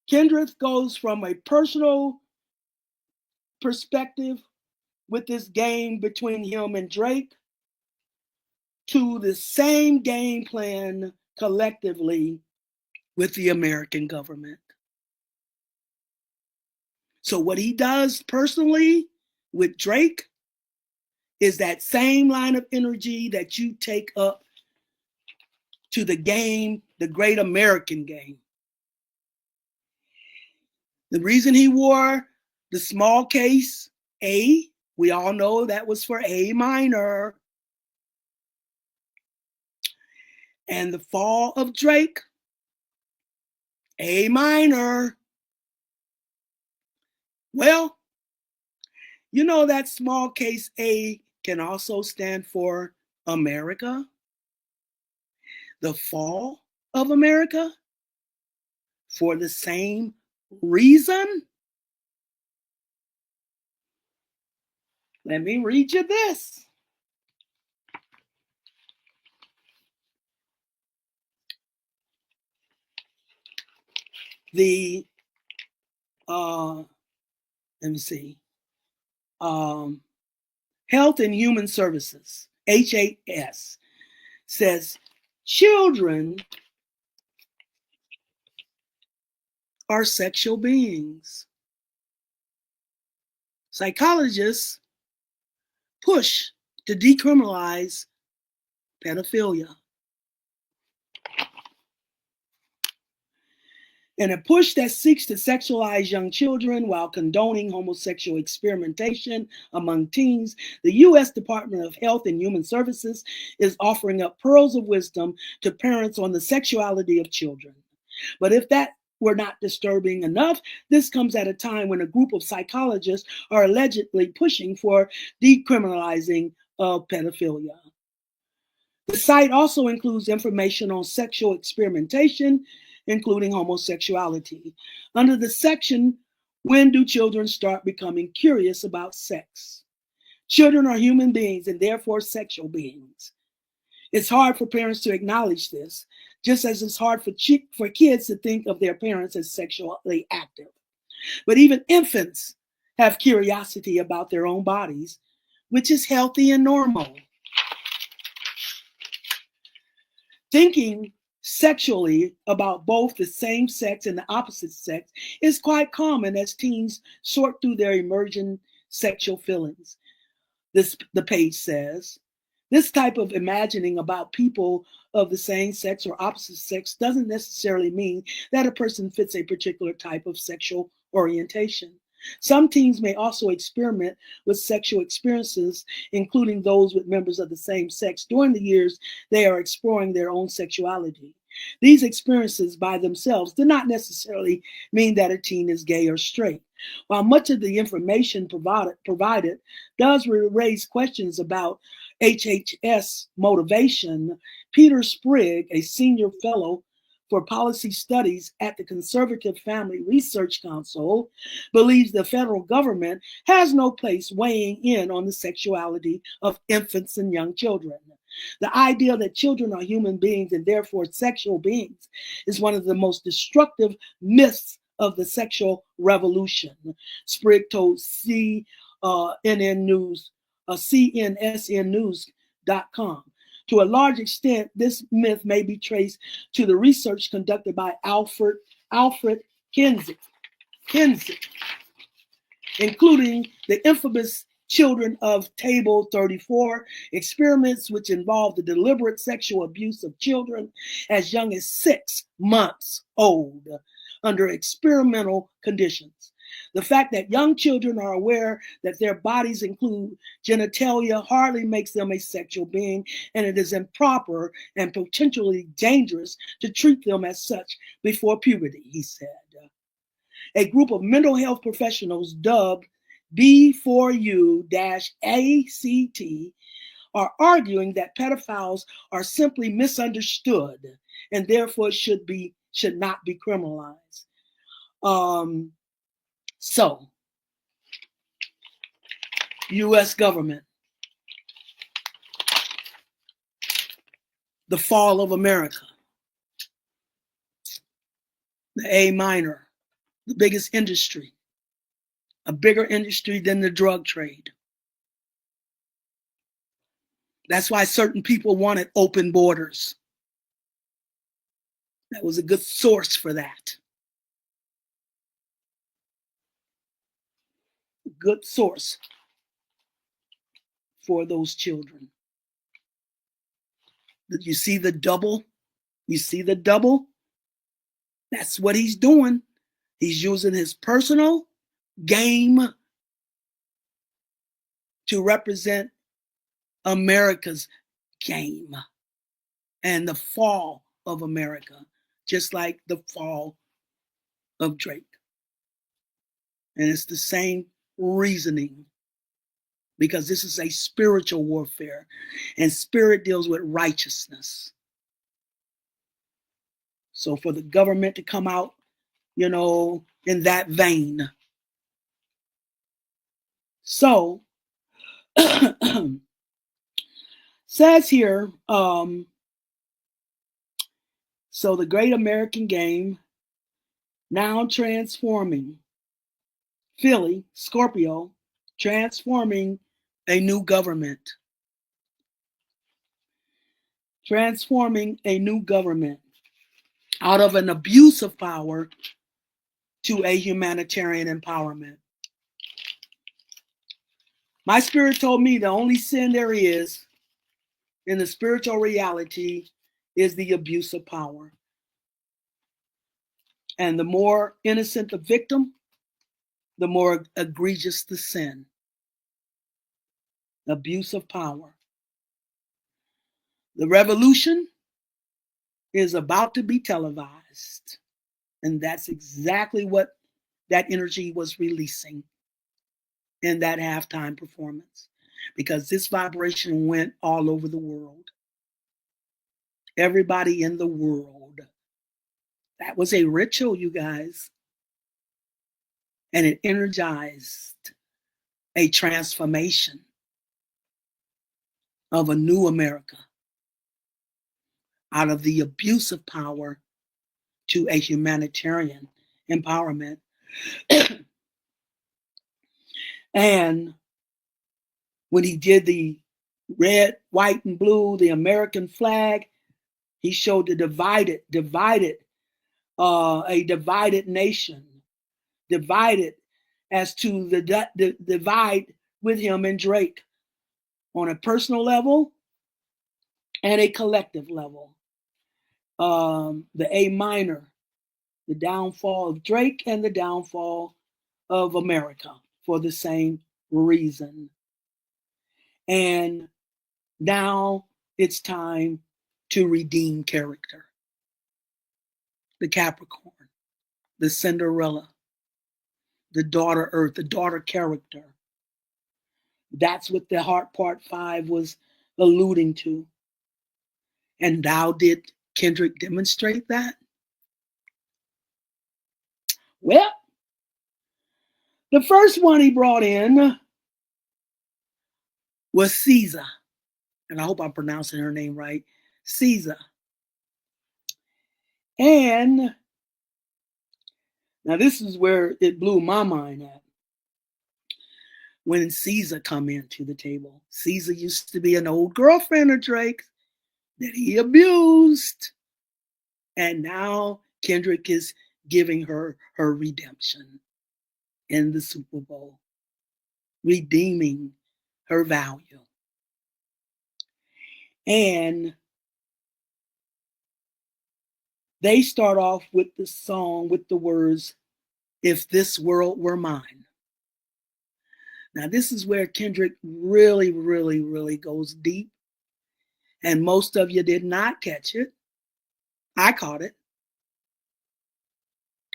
Kendrick goes from a personal perspective with this game between him and Drake to the same game plan collectively with the American government. So what he does personally with Drake is that same line of energy that you take up to the game, the great American game. The reason he wore the small case A, we all know that was for A minor. And the fall of Drake, A minor. Well, you know that small case A can also stand for America, the fall of America, for the same reason. Let me read you this. The let me see, Health and Human Services, HHS, says children are sexual beings. Psychologists push to decriminalize pedophilia. In a push that seeks to sexualize young children while condoning homosexual experimentation among teens, the U.S. Department of Health and Human Services is offering up pearls of wisdom to parents on the sexuality of children. But if that were not disturbing enough, this comes at a time when a group of psychologists are allegedly pushing for decriminalizing of pedophilia. The site also includes information on sexual experimentation, including homosexuality. Under the section, when do children start becoming curious about sex? Children are human beings and therefore sexual beings. It's hard for parents to acknowledge this, just as it's hard for kids to think of their parents as sexually active. But even infants have curiosity about their own bodies, which is healthy and normal. Thinking sexually about both the same sex and the opposite sex is quite common as teens sort through their emerging sexual feelings. The page says, this type of imagining about people of the same sex or opposite sex doesn't necessarily mean that a person fits a particular type of sexual orientation. Some teens may also experiment with sexual experiences, including those with members of the same sex, during the years they are exploring their own sexuality. These experiences by themselves do not necessarily mean that a teen is gay or straight. While much of the information provided does raise questions about HHS motivation, Peter Sprigg, a senior fellow for policy studies at the Conservative Family Research Council, believes the federal government has no place weighing in on the sexuality of infants and young children. The idea that children are human beings and therefore sexual beings is one of the most destructive myths of the sexual revolution, Sprigg told CNSNnews.com. To a large extent, this myth may be traced to the research conducted by Alfred Kinsey, including the infamous Children of Table 34 experiments, which involved the deliberate sexual abuse of children as young as 6 months old under experimental conditions. The fact that young children are aware that their bodies include genitalia hardly makes them a sexual being, and it is improper and potentially dangerous to treat them as such before puberty, he said. A group of mental health professionals dubbed B4U-ACT are arguing that pedophiles are simply misunderstood and therefore should not be criminalized. So, U.S. government, the fall of America, the A minor, the biggest industry, a bigger industry than the drug trade. That's why certain people wanted open borders. That was a good source for that. Good source for those children. You see the double? You see the double? That's what he's doing. He's using his personal game to represent America's game and the fall of America, just like the fall of Drake. And it's the same reasoning, because this is a spiritual warfare, and spirit deals with righteousness. So for the government to come out, in that vein. So, says here, so the great American game now transforming Philly, Scorpio, transforming a new government. Transforming a new government out of an abuse of power to a humanitarian empowerment. My spirit told me the only sin there is in the spiritual reality is the abuse of power. And the more innocent the victim, the more egregious the sin. Abuse of power. The revolution is about to be televised. And that's exactly what that energy was releasing in that halftime performance, because this vibration went all over the world. Everybody in the world. That was a ritual, you guys. And it energized a transformation of a new America out of the abuse of power to a humanitarian empowerment. And when he did the red, white, and blue, the American flag, he showed a divided nation, divided as to the divide with him and Drake on a personal level and a collective level. The A minor, the downfall of Drake and the downfall of America for the same reason. And now it's time to redeem character. The Capricorn, the Cinderella, the daughter Earth, the daughter character. That's what the Heart Part 5 was alluding to. And how did Kendrick demonstrate that? Well, the first one he brought in was Caesar. And I hope I'm pronouncing her name right. Caesar. And now this is where it blew my mind at. When Caesar come into the table. Caesar used to be an old girlfriend of Drake's that he abused. And now Kendrick is giving her her redemption in the Super Bowl, redeeming her value. And they start off with the song with the words, "If This World Were Mine." Now, this is where Kendrick really, really, really goes deep. And most of you did not catch it. I caught it.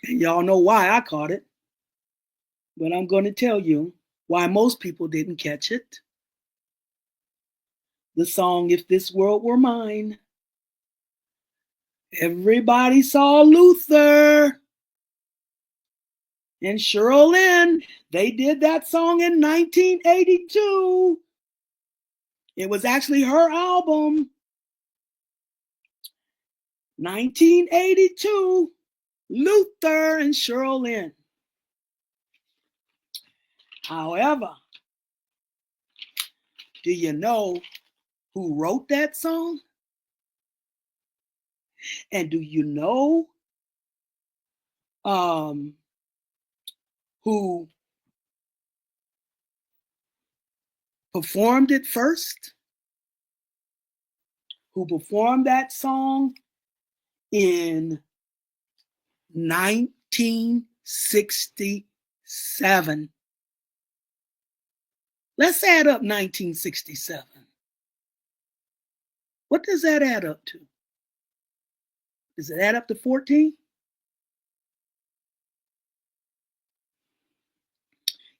And y'all know why I caught it. But I'm going to tell you why most people didn't catch it. The song, "If This World Were Mine." Everybody saw Luther and Cheryl Lynn. They did that song in 1982. It was actually her album. 1982, Luther and Cheryl Lynn. However, do you know who wrote that song? And do you know who performed it first? Who performed that song in 1967? Let's add up 1967. What does that add up to? Does it add up to 14?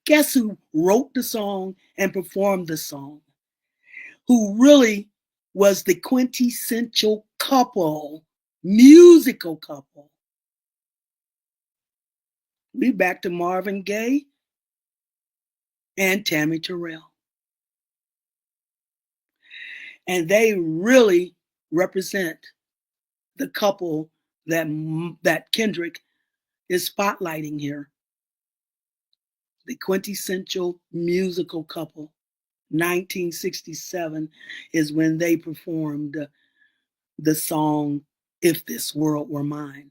Guess who wrote the song and performed the song? Who really was the quintessential couple, musical couple? We back to Marvin Gaye and Tammy Terrell. And they really represent the couple that Kendrick is spotlighting here. The quintessential musical couple. 1967 is when they performed the song If This World Were Mine.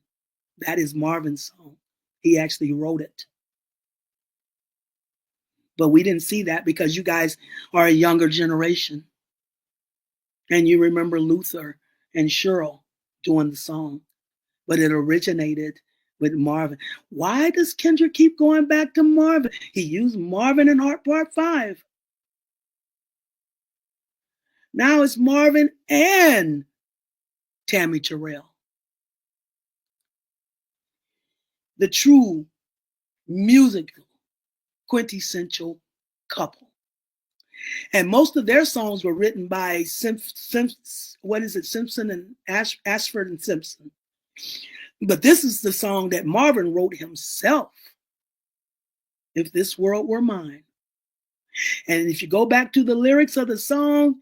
That is Marvin's song. He actually wrote it. But we didn't see that because you guys are a younger generation. And you remember Luther and Cheryl doing the song. But it originated with Marvin. Why does Kendrick keep going back to Marvin? He used Marvin in Heart Part 5. Now it's Marvin and Tammy Terrell. The true musical quintessential couple. And most of their songs were written by Simpson and Ashford and Simpson. But this is the song that Marvin wrote himself. If This World Were Mine. And if you go back to the lyrics of the song,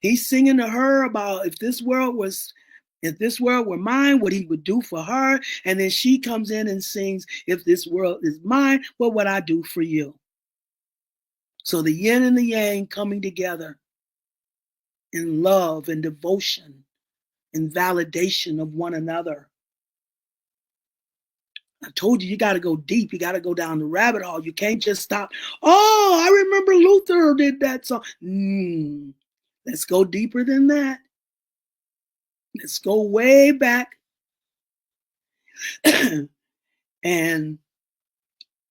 he's singing to her about if this world were mine, what he would do for her. And then she comes in and sings, if this world is mine, what would I do for you? So the yin and the yang coming together in love and devotion and validation of one another. I told you, you got to go deep. You got to go down the rabbit hole. You can't just stop. Oh, I remember Luther did that song. Let's go deeper than that. Let's go way back. And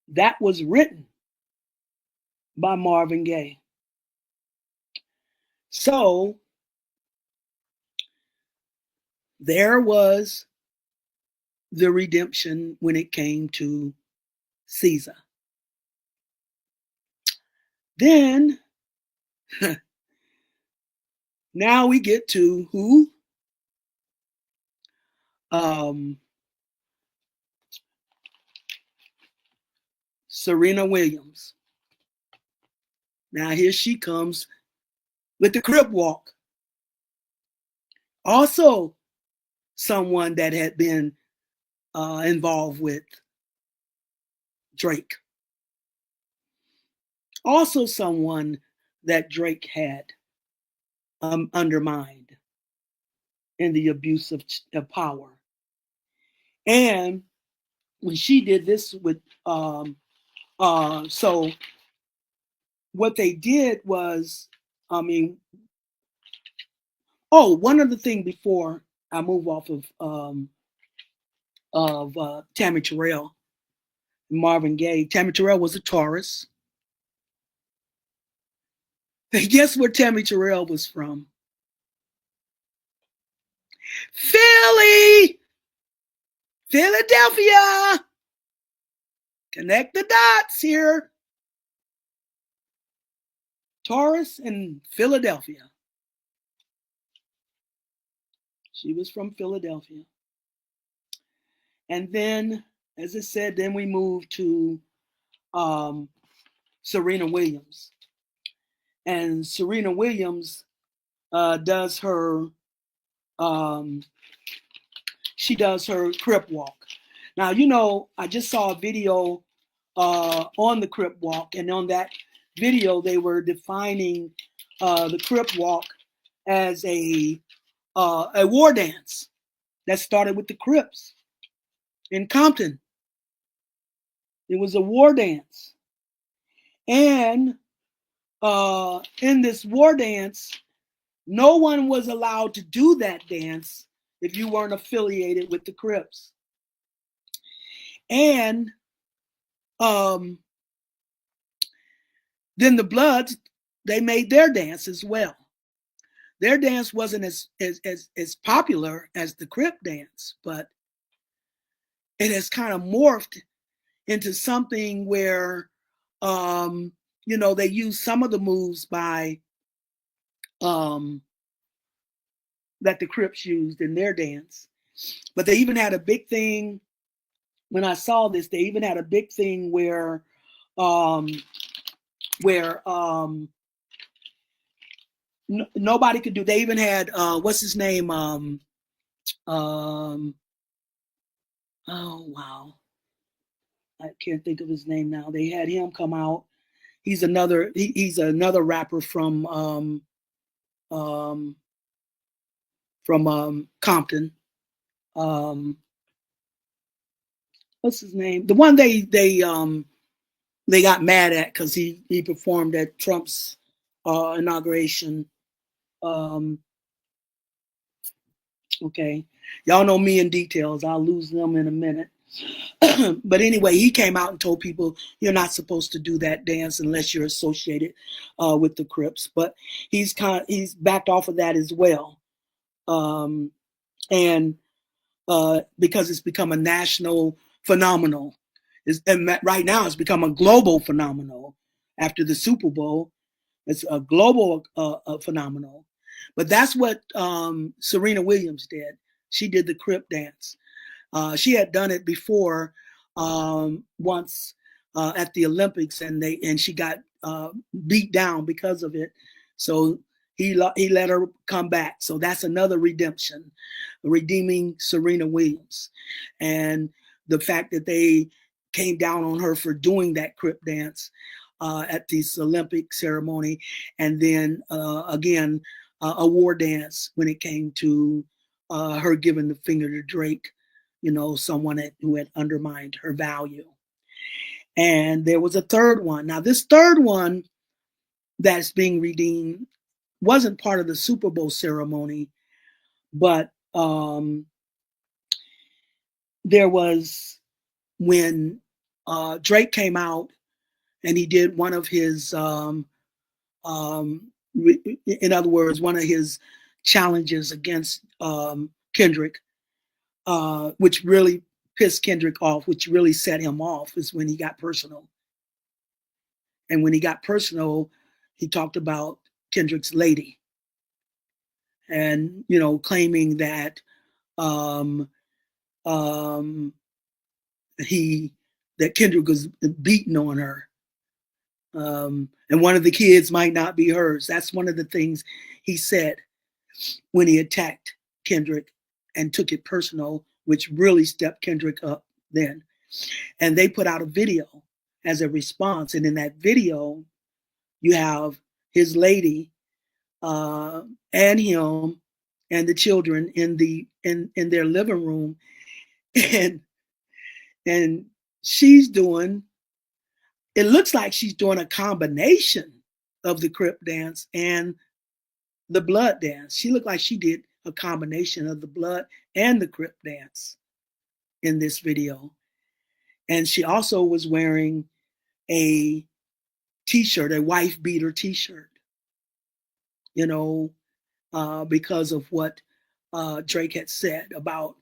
that was written by Marvin Gaye. So there was the redemption when it came to Caesar. Then, now we get to who? Serena Williams. Now here she comes with the crip walk. Also someone that had been involved with Drake. Also someone that Drake had undermined in the abuse of power. And when she did this with, so what they did was, one other thing before I move off of Tammy Terrell and Marvin Gaye. Tammy Terrell was a Taurus. And guess where Tammy Terrell was from? Philly! Philadelphia! Connect the dots here. Taurus and Philadelphia. She was from Philadelphia. And then, as I said, then we moved to Serena Williams. And Serena Williams does her crip walk. Now, you know, I just saw a video on the crip walk, and on that video, they were defining the crip walk as a war dance that started with the Crips in Compton. It was a war dance. And in this war dance, no one was allowed to do that dance if you weren't affiliated with the Crips. And then the Bloods, they made their dance as well. Their dance wasn't as popular as the Crip dance, but it has kind of morphed into something where Um, they used some of the moves by um, that the Crips used in their dance, but they even had a big thing. When I saw this, they even had a big thing um, where nobody could do. They even had what's his name? Um, oh wow, I can't think of his name now. They had him come out. He's another rapper um, Compton. Um, what's his name? The one they got mad at because he performed at Trump's inauguration. Um, okay, y'all know me in details. I'll lose them in a minute. But anyway, he came out and told people you're not supposed to do that dance unless you're associated with the Crips. But he's backed off of that as well, and because it's become a national phenomenon. And right now, it's become a global phenomenon. After the Super Bowl, it's a global phenomenon. But that's what Serena Williams did. She did the Crip dance. She had done it before once at the Olympics, and she got beat down because of it. So he let her come back. So that's another redemption, redeeming Serena Williams, and the fact that they came down on her for doing that Crip dance at this Olympic ceremony, and then again a war dance when it came to her giving the finger to Drake, someone who had undermined her value. And there was a third one. Now, this third one that's being redeemed wasn't part of the Super Bowl ceremony, but there was when Drake came out and he did one of his, in other words, one of his challenges against Kendrick, which really pissed Kendrick off, which really set him off, is when he got personal. And when he got personal, he talked about Kendrick's lady, and claiming that um, um, he that Kendrick was beating on her, and one of the kids might not be hers. That's one of the things he said when he attacked Kendrick and took it personal, which really stepped Kendrick up then. And they put out a video as a response, and in that video, you have his lady and him and the children in their living room, and and she's doing. It looks like she's doing a combination of the Crip dance and the blood dance. She looked like she did a combination of the blood and the Crip dance in this video. And she also was wearing a t-shirt, a wife beater t-shirt, because of what Drake had said about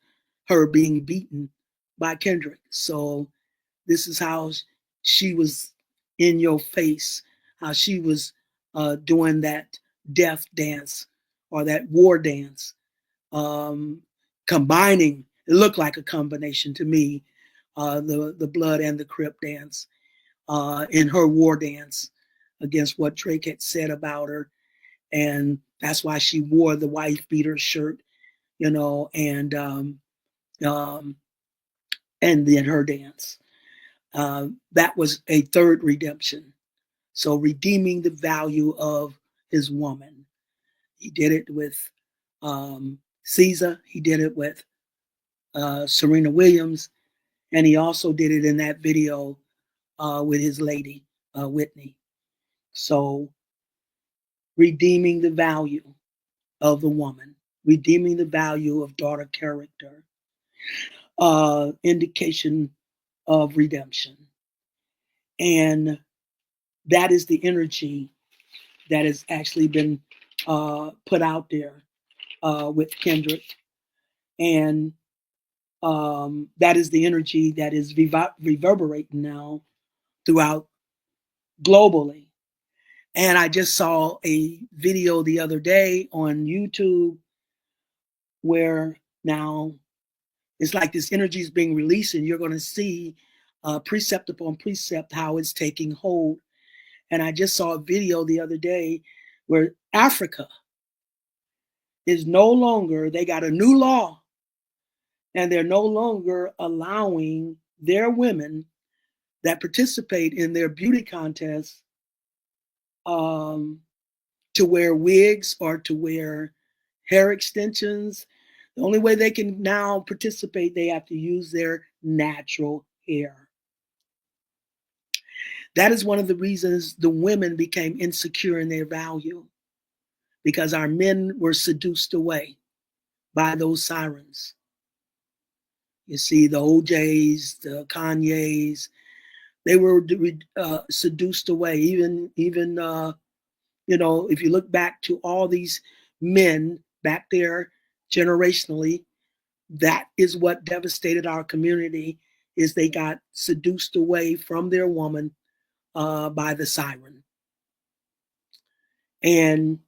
her being beaten by Kendrick. So this is how she was in your face, how she was doing that death dance or that war dance, um, combining. It looked like a combination to me, the blood and the Crip dance in her war dance against what Drake had said about her, and that's why she wore the wife beater shirt, um, and then her dance. That was a third redemption. So redeeming the value of his woman. He did it with Caesar. He did it with Serena Williams, and he also did it in that video with his lady, Whitney. So redeeming the value of the woman, redeeming the value of daughter character, indication of redemption. And that is the energy that has actually been put out there with Kendrick. And that is the energy that is reverberating now throughout globally. And I just saw a video the other day on YouTube where now it's like this energy is being released, and you're going to see precept upon precept how it's taking hold. And I just saw a video the other day where Africa is no longer, they got a new law, and they're no longer allowing their women that participate in their beauty contests to wear wigs or to wear hair extensions. The only way they can now participate, they have to use their natural hair. That is one of the reasons the women became insecure in their value, because our men were seduced away by those sirens. You see, the OJs, the Kanyes, they were seduced away. Even if you look back to all these men back there generationally, that is what devastated our community, is they got seduced away from their woman by the siren. And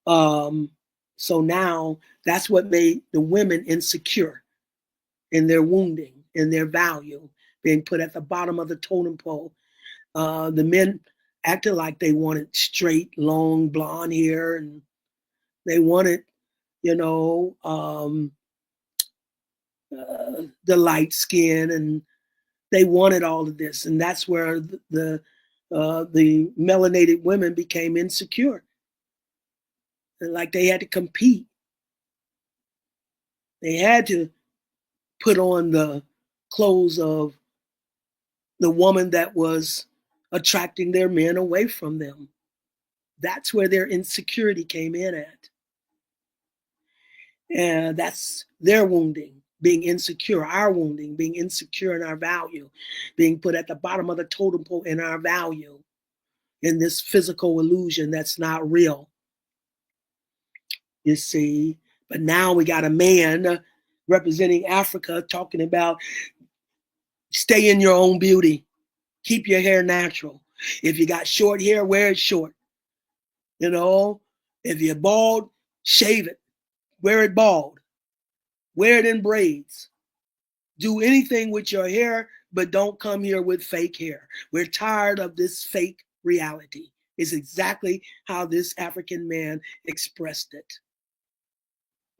so now that's what made the women insecure in their wounding, in their value, being put at the bottom of the totem pole. The men acted like they wanted straight, long, blonde hair, and they wanted, the light skin, and they wanted all of this. And that's where the melanated women became insecure. Like they had to compete. They had to put on the clothes of the woman that was attracting their men away from them. That's where their insecurity came in at. And that's their wounding, being insecure, our wounding, being insecure in our value, being put at the bottom of the totem pole in our value, in this physical illusion that's not real. You see, but now we got a man representing Africa talking about stay in your own beauty, keep your hair natural. If you got short hair, wear it short. If you're bald, shave it, wear it bald, wear it in braids. Do anything with your hair, but don't come here with fake hair. We're tired of this fake reality. Is exactly how this African man expressed it.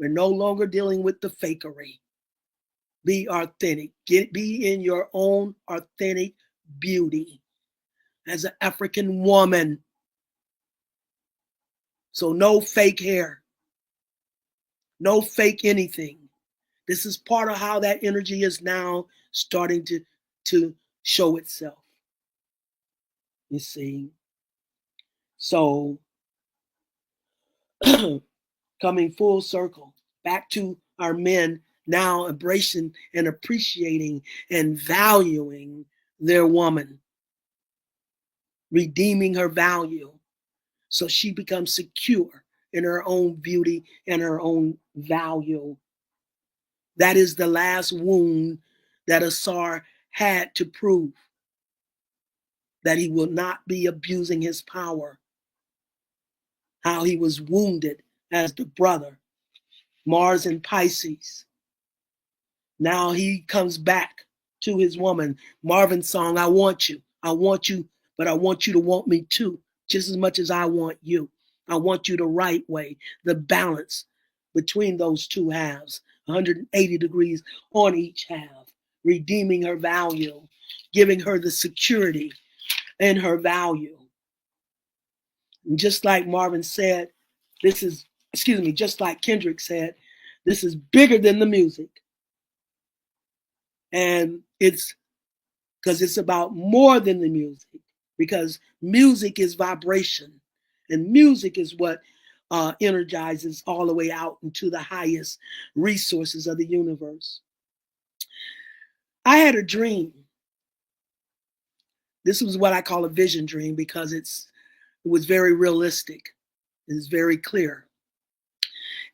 We're no longer dealing with the fakery. Be authentic. Be in your own authentic beauty as an African woman. So no fake hair. No fake anything. This is part of how that energy is now starting to show itself. You see? So coming full circle back to our men now embracing and appreciating and valuing their woman, redeeming her value so she becomes secure in her own beauty and her own value. That is the last wound that Asar had to prove, that he will not be abusing his power. How he was wounded as the brother, Mars and Pisces. Now he comes back to his woman. Marvin's song, I want you, but I want you to want me too, just as much as I want you. I want you the right way, the balance between those two halves, 180 degrees on each half, redeeming her value, giving her the security in her value. And just like Marvin said, just like Kendrick said, this is bigger than the music. And it's because it's about more than the music, because music is vibration, and music is what energizes all the way out into the highest resources of the universe. I had a dream. This was what I call a vision dream, because it was very realistic. It's very clear.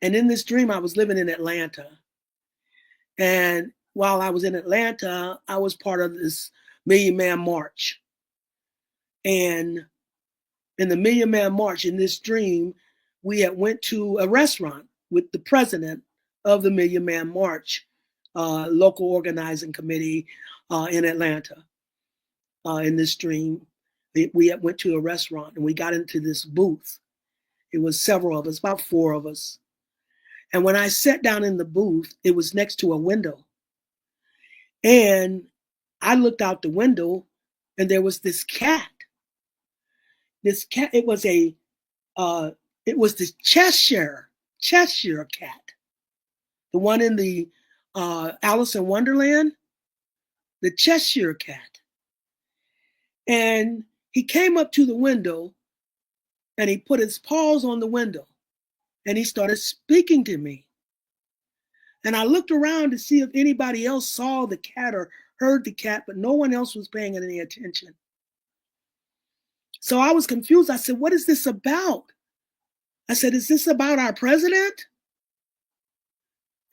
And in this dream, I was living in Atlanta. And while I was in Atlanta, I was part of this Million Man March. And in the Million Man March, in this dream, we had went to a restaurant with the president of the Million Man March local organizing committee in Atlanta. In this dream, we had went to a restaurant and we got into this booth. It was several of us, about 4 of us. And when I sat down in the booth, it was next to a window. And I looked out the window and there was this cat. This cat, it was the Cheshire cat. The one in the Alice in Wonderland, the Cheshire cat. And he came up to the window and he put his paws on the window and he started speaking to me. And I looked around to see if anybody else saw the cat or heard the cat, but no one else was paying any attention. So I was confused. I said, what is this about? I said, is this about our president?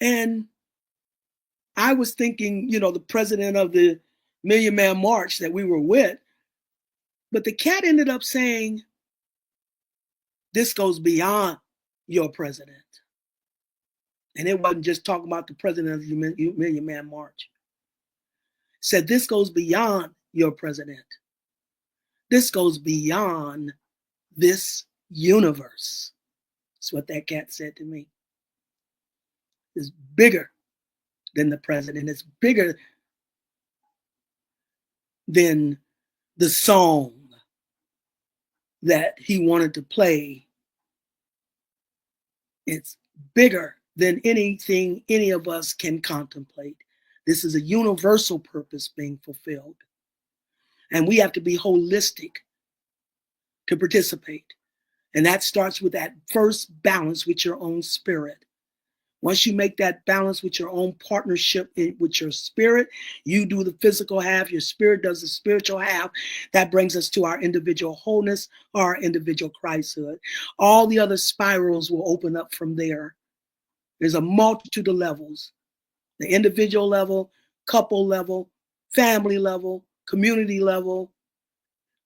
And I was thinking, the president of the Million Man March that we were with. But the cat ended up saying, this goes beyond your president. And it wasn't just talking about the president of the Million Man March. It said, this goes beyond your president. This goes beyond this universe. That's what that cat said to me. It's bigger than the president. It's bigger than the song that he wanted to play. It's bigger than anything any of us can contemplate. This is a universal purpose being fulfilled. And we have to be holistic to participate. And that starts with that first balance with your own spirit. Once you make that balance with your own partnership with your spirit, you do the physical half, your spirit does the spiritual half. That brings us to our individual wholeness, our individual Christhood. All the other spirals will open up from there. There's a multitude of levels. The individual level, couple level, family level, community level,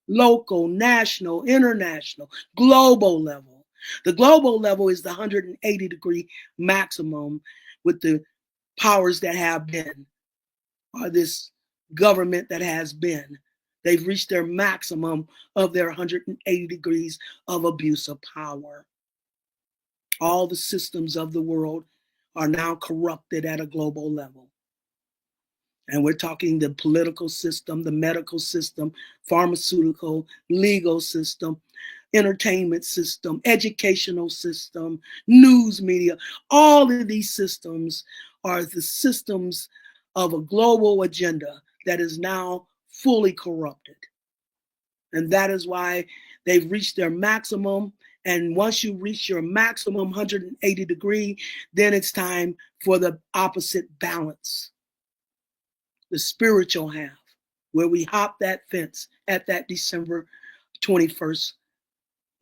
local, national, international, global level. The global level is the 180-degree maximum with the powers that have been, or this government that has been. They've reached their maximum of their 180 degrees of abuse of power. All the systems of the world are now corrupted at a global level. And we're talking the political system, the medical system, pharmaceutical, legal system, entertainment system, educational system, news media. All of these systems are the systems of a global agenda that is now fully corrupted. And that is why they've reached their maximum. And once you reach your maximum 180 degree, then it's time for the opposite balance. The spiritual half, where we hop that fence at that December 21st,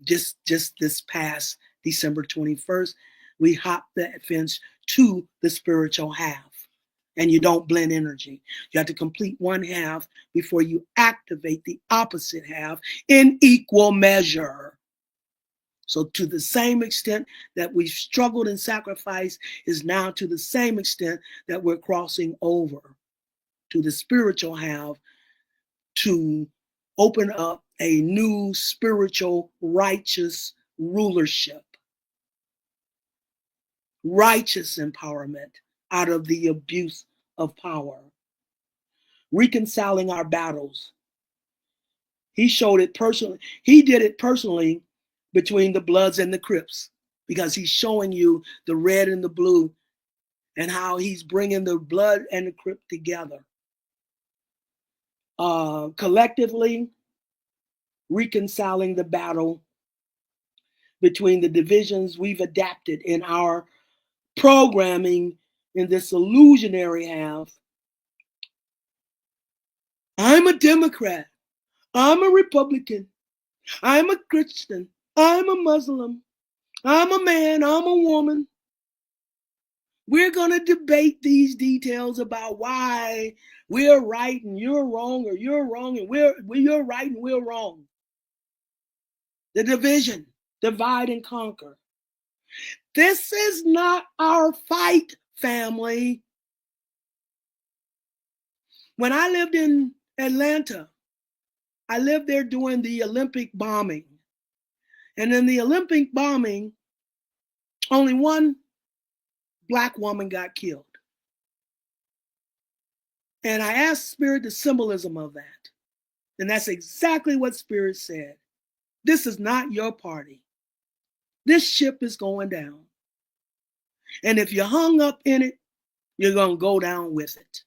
just this past December 21st, we hop that fence to the spiritual half. And you don't blend energy. You have to complete one half before you activate the opposite half in equal measure. So to the same extent that we've struggled and sacrificed is now to the same extent that we're crossing over to the spiritual half to open up a new spiritual righteous rulership, righteous empowerment out of the abuse of power, reconciling our battles. He showed it personally. He did it personally between the Bloods and the Crips because he's showing you the red and the blue and how he's bringing the Blood and the Crip together. Collectively reconciling the battle between the divisions we've adapted in our programming in this illusionary half. I'm a Democrat. I'm a Republican. I'm a Christian. I'm a Muslim. I'm a man. I'm a woman. We're going to debate these details about why we're right and you're wrong, or you're wrong and you're right and we're wrong. the division, divide and conquer. This is not our fight, family. When I lived in Atlanta, I lived there during the Olympic bombing. And in the Olympic bombing, only one Black woman got killed. And I asked Spirit the symbolism of that. And that's exactly what Spirit said. This is not your party. This ship is going down. And if you're hung up in it, you're going to go down with it.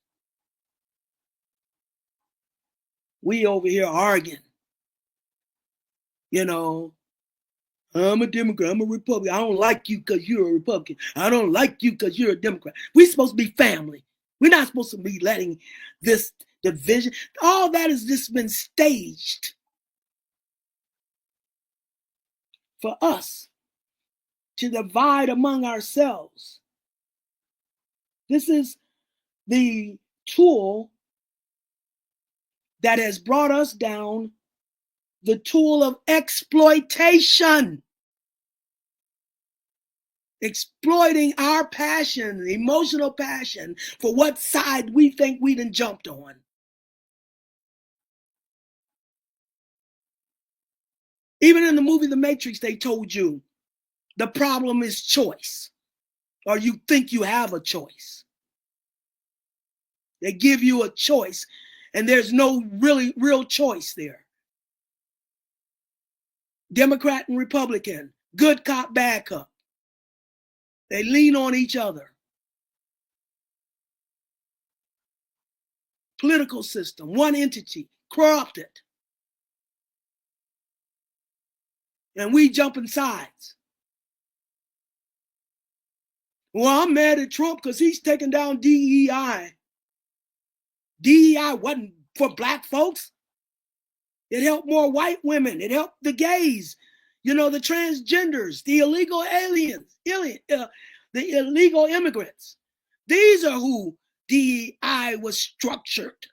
We over here arguing. You know, I'm a Democrat, I'm a Republican. I don't like you because you're a Republican. I don't like you because you're a Democrat. We're supposed to be family. We're not supposed to be letting this division, all that has just been staged for us to divide among ourselves. This is the tool that has brought us down, the tool of exploitation. Exploiting our passion, emotional passion, for what side we think we done jumped on. Even in the movie The Matrix, they told you the problem is choice, or you think you have a choice. They give you a choice, and there's no real choice there. Democrat and Republican, good cop, bad cop. They lean on each other. Political system, one entity, corrupted. And we jumping sides. Well, I'm mad at Trump because he's taking down DEI. DEI wasn't for Black folks. It helped more white women. It helped the gays, the transgenders, the illegal aliens, the illegal immigrants. These are who DEI was structured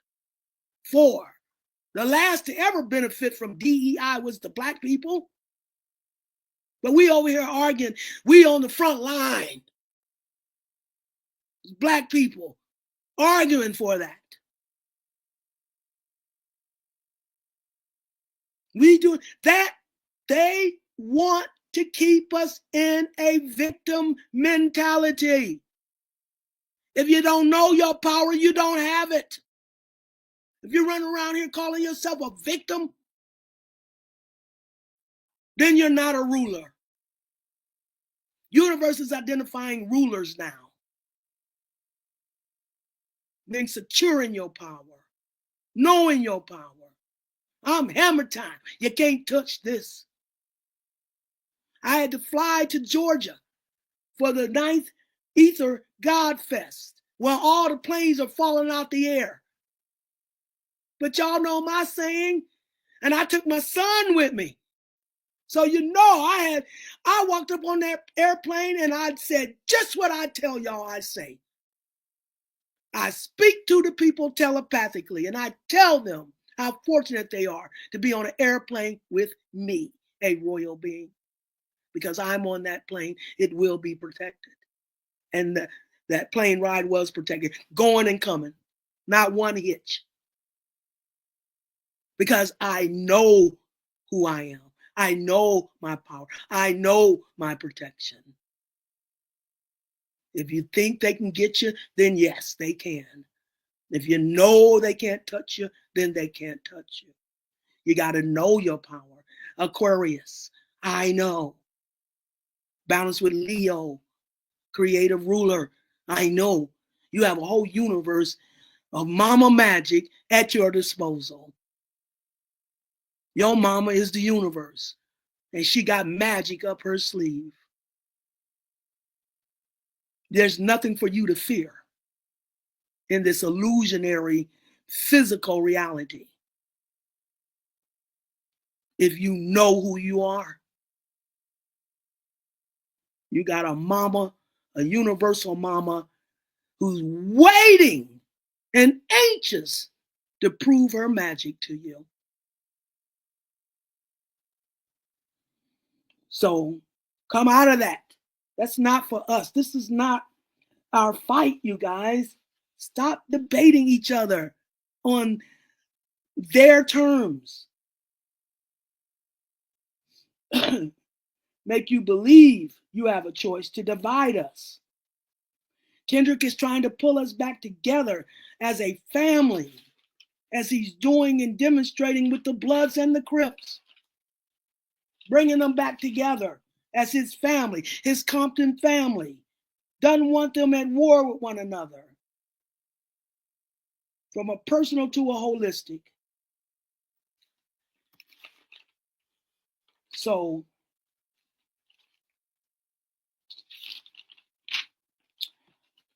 for. The last to ever benefit from DEI was the Black people. But we over here arguing, we on the front line. Black people arguing for that. We do that. They want to keep us in a victim mentality. If you don't know your power, you don't have it. If you run around here calling yourself a victim, then you're not a ruler. Universe is identifying rulers now. Then securing your power, knowing your power. I'm hammer time. You can't touch this. I had to fly to Georgia for the 9th Ether God Fest, where all the planes are falling out the air. But y'all know my saying, and I took my son with me. So I walked up on that airplane and I said just what I tell y'all I say. I speak to the people telepathically and I tell them how fortunate they are to be on an airplane with me, a royal being. Because I'm on that plane, it will be protected. And that plane ride was protected, going and coming, not one hitch. Because I know who I am. I know my power. I know my protection. If you think they can get you, then yes, they can. If you know they can't touch you, then they can't touch you. You got to know your power. Aquarius, I know. Balance with Leo, creative ruler, I know. You have a whole universe of mama magic at your disposal. Your mama is the universe, and she got magic up her sleeve. There's nothing for you to fear in this illusionary physical reality. If you know who you are, you got a mama, a universal mama, who's waiting and anxious to prove her magic to you. So come out of that. That's not for us. This is not our fight, you guys. Stop debating each other on their terms. Make you believe you have a choice to divide us. Kendrick is trying to pull us back together as a family, as he's doing and demonstrating with the Bloods and the Crips, bringing them back together as his family, his Compton family. Doesn't want them at war with one another. From a personal to a holistic. So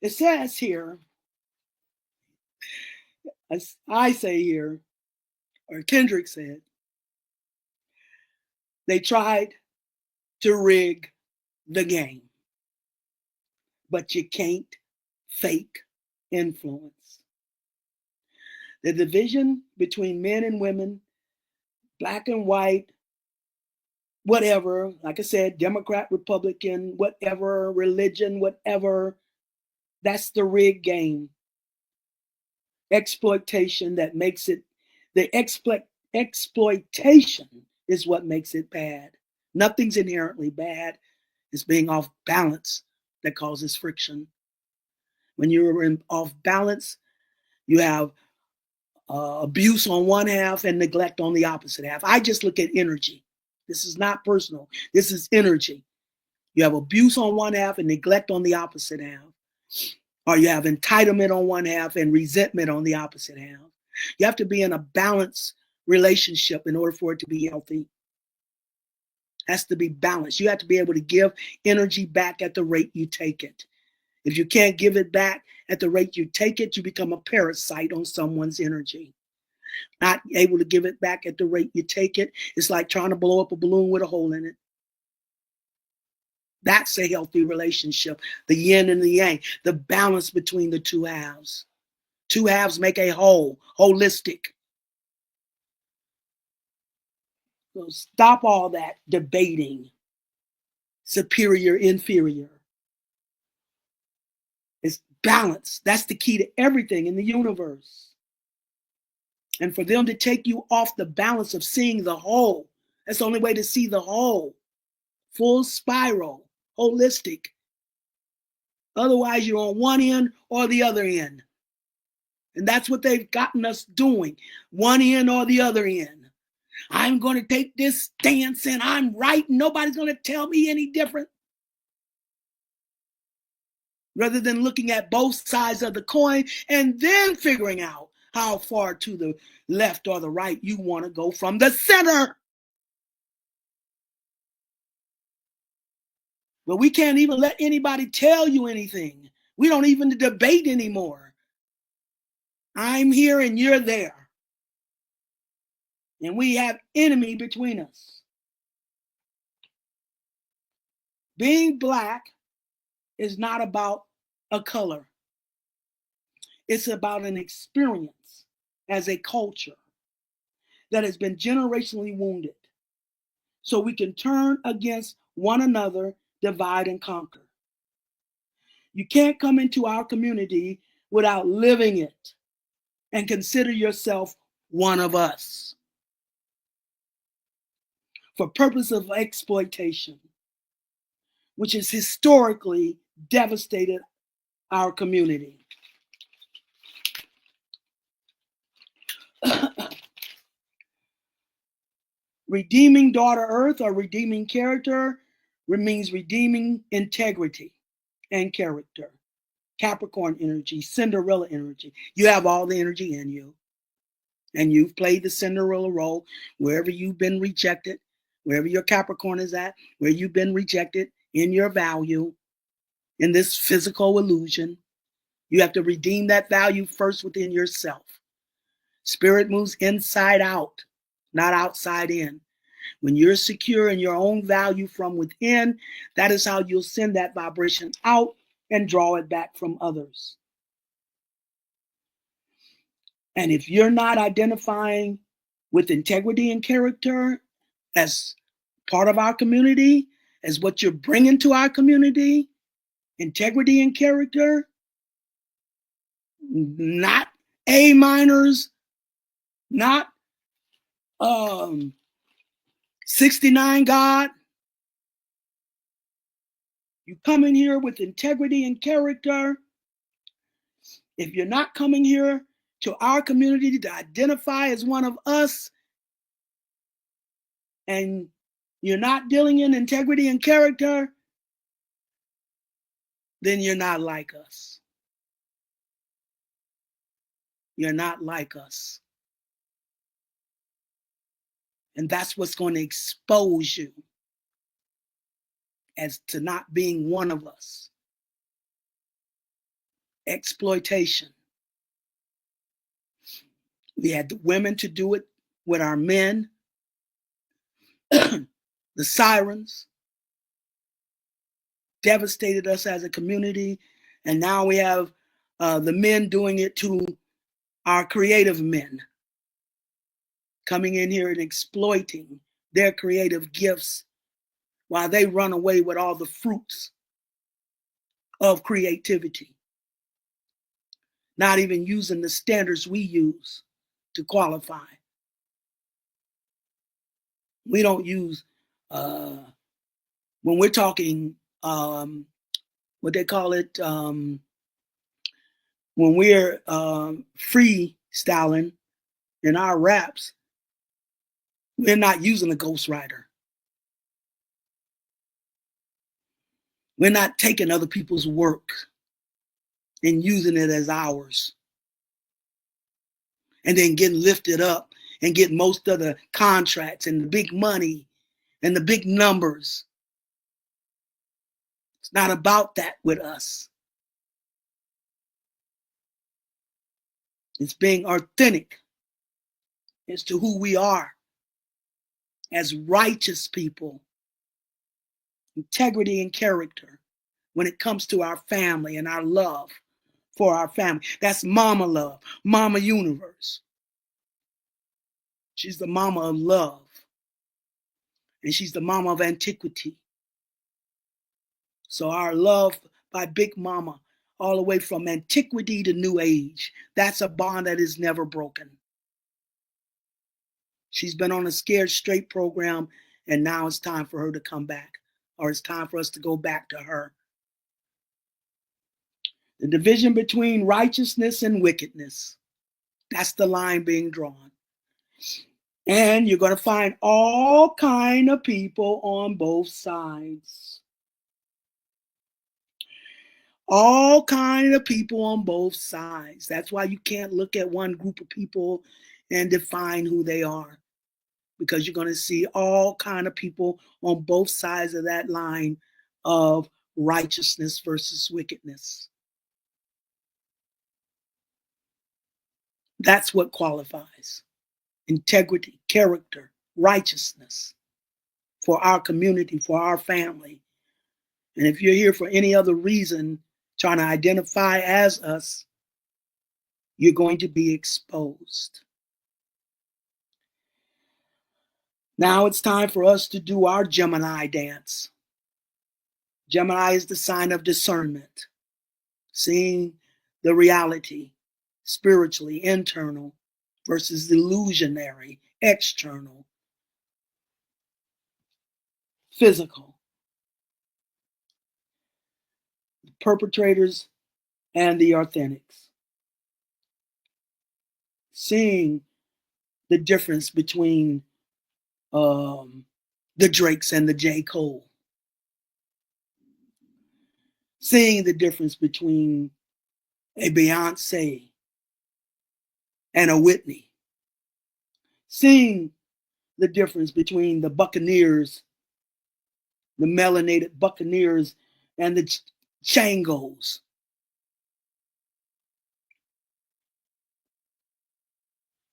it says here, as I say here, or Kendrick said, they tried to rig the game, but you can't fake influence. The division between men and women, black and white, whatever, like I said, Democrat, Republican, whatever, religion, whatever, that's the rigged game. Exploitation that makes it, the exploitation is what makes it bad. Nothing's inherently bad. It's being off balance that causes friction. When you're off balance, you have abuse on one half and neglect on the opposite half. I just look at energy. This is not personal. This is energy. You have abuse on one half and neglect on the opposite half. Or you have entitlement on one half and resentment on the opposite half. You have to be in a balanced relationship in order for it to be healthy. It has to be balanced. You have to be able to give energy back at the rate you take it. If you can't give it back at the rate you take it, you become a parasite on someone's energy. Not able to give it back at the rate you take it, it's like trying to blow up a balloon with a hole in it. That's a healthy relationship. The yin and the yang, the balance between the two halves. Two halves make a whole, holistic. So stop all that debating, superior, inferior. It's balance. That's the key to everything in the universe. And for them to take you off the balance of seeing the whole, that's the only way to see the whole. Full spiral, holistic. Otherwise, you're on one end or the other end. And that's what they've gotten us doing. One end or the other end. I'm going to take this stance and I'm right. Nobody's going to tell me any different. Rather than looking at both sides of the coin and then figuring out how far to the left or the right you want to go from the center. But we can't even let anybody tell you anything. We don't even debate anymore. I'm here and you're there. And we have enemy between us. Being black is not about a color. It's about an experience as a culture that has been generationally wounded. So we can turn against one another, divide and conquer. You can't come into our community without living it and consider yourself one of us for purpose of exploitation, which has historically devastated our community. Redeeming Daughter Earth or redeeming character means redeeming integrity and character. Capricorn energy, Cinderella energy. You have all the energy in you. And you've played the Cinderella role wherever you've been rejected, wherever your Capricorn is at, where you've been rejected in your value, in this physical illusion. You have to redeem that value first within yourself. Spirit moves inside out, not outside in. When you're secure in your own value from within, that is how you'll send that vibration out and draw it back from others. And if you're not identifying with integrity and character as part of our community, as what you're bringing to our community, integrity and character, not A minors, not 69 God. You come in here with integrity and character. If you're not coming here to our community to identify as one of us, and you're not dealing in integrity and character, then you're not like us. You're not like us. And that's what's going to expose you as to not being one of us. Exploitation. We had the women to do it with our men, the sirens, devastated us as a community. And now we have the men doing it to our creative men, coming in here and exploiting their creative gifts while they run away with all the fruits of creativity, not even using the standards we use to qualify. We don't use, when we're talking, what they call it, when we're freestyling in our raps, we're not using a ghostwriter. We're not taking other people's work and using it as ours, and then getting lifted up and get most of the contracts and the big money and the big numbers. It's not about that with us. It's being authentic as to who we are as righteous people, integrity and character when it comes to our family and our love for our family. That's mama love, mama universe. She's the mama of love, and she's the mama of antiquity. So our love by Big Mama, all the way from antiquity to new age, that's a bond that is never broken. She's been on a Scared Straight program, and now it's time for her to come back, or it's time for us to go back to her. The division between righteousness and wickedness, that's the line being drawn. And you're going to find all kind of people on both sides. All kind of people on both sides. That's why you can't look at one group of people and define who they are, because you're going to see all kind of people on both sides of that line of righteousness versus wickedness. That's what qualifies integrity, character, righteousness for our community, for our family. And if you're here for any other reason, trying to identify as us, you're going to be exposed. Now it's time for us to do our Gemini dance. Gemini is the sign of discernment, seeing the reality, spiritually, internal versus illusionary, external, physical. The perpetrators and the authentics. Seeing the difference between the Drakes and the J. Cole. Seeing the difference between a Beyonce and a Whitney. Seeing the difference between the Buccaneers, the melanated Buccaneers, and the Changos.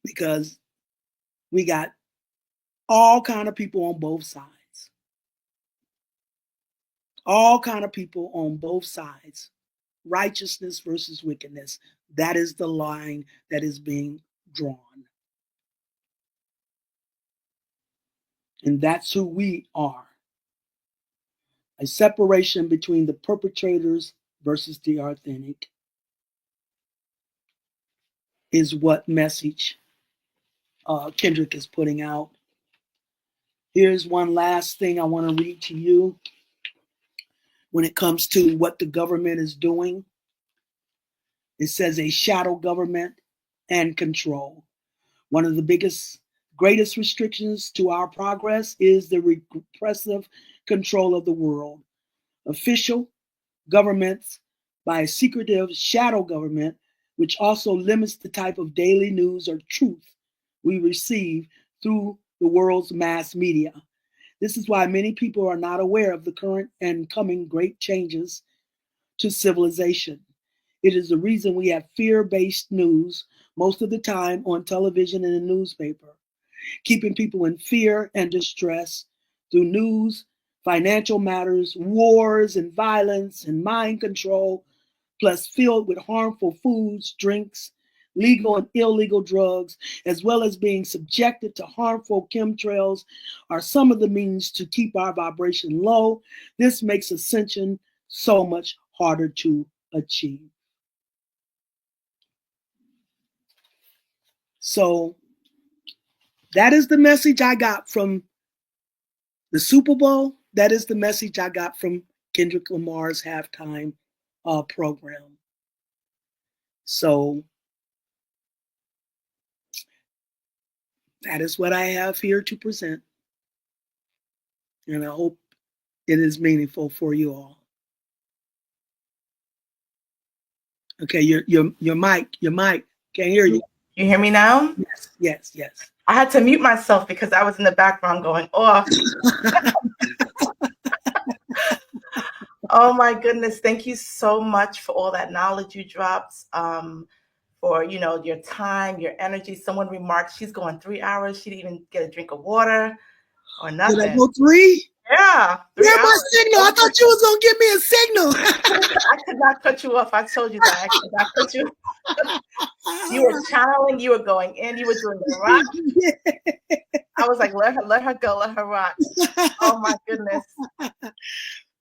Because we got all kind of people on both sides. All kind of people on both sides. Righteousness versus wickedness. That is the line that is being drawn. And that's who we are. A separation between the perpetrators versus the authentic is what message Kendrick is putting out. Here's one last thing I want to read to you when it comes to what the government is doing. It says a shadow government and control. One of the greatest restrictions to our progress is the repressive control of the world. Official governments by a secretive shadow government, which also limits the type of daily news or truth we receive through the world's mass media. This is why many people are not aware of the current and coming great changes to civilization. It is the reason we have fear-based news most of the time on television and in the newspaper, keeping people in fear and distress through news, financial matters, wars and violence and mind control, plus filled with harmful foods, drinks, legal and illegal drugs, as well as being subjected to harmful chemtrails, are some of the means to keep our vibration low. This makes ascension so much harder to achieve. So that is the message I got from the Super Bowl. That is the message I got from Kendrick Lamar's halftime program. So that is what I have here to present. And I hope it is meaningful for you all. Okay, your mic. Can't hear you. You hear me now? Yes. I had to mute myself because I was in the background going off. Oh my goodness. Thank you so much for all that knowledge you dropped. For your time, your energy. Someone remarked she's going 3 hours. She didn't even get a drink of water or nothing. Did I go 3? Yeah. 3 Where's hours. my signal? I thought you was gonna give me a signal. I could not cut you off. I told you that. I could not cut you. You were channeling. You were going in. You were doing the rock. I was like, let her go. Let her rock. Oh my goodness.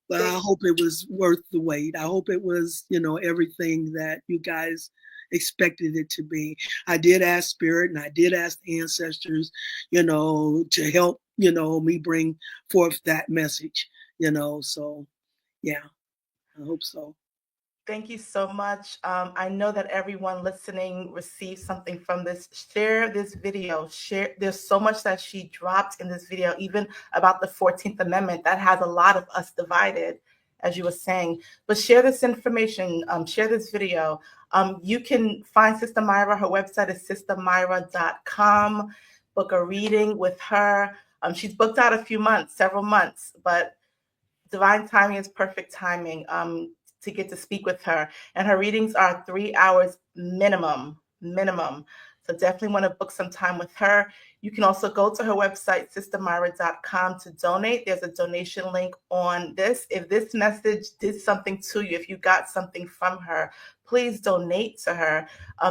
But I hope it was worth the wait. I hope it was, everything that you guys expected it to be. I did ask Spirit and I did ask the ancestors, to help, me bring forth that message, so yeah, I hope so. Thank you so much. I know that everyone listening received something from this. Share this video. There's so much that she dropped in this video, even about the 14th Amendment that has a lot of us divided, as you were saying. But share this information. Share this video. You can find Sister Myrah. Her website is sistermyrah.com. Book a reading with her. She's booked out several months, but divine timing is perfect timing. To get to speak with her. And her readings are 3 hours minimum. So definitely want to book some time with her. You can also go to her website, sistermyrah.com, to donate. There's a donation link on this. If this message did something to you, if you got something from her, please donate to her.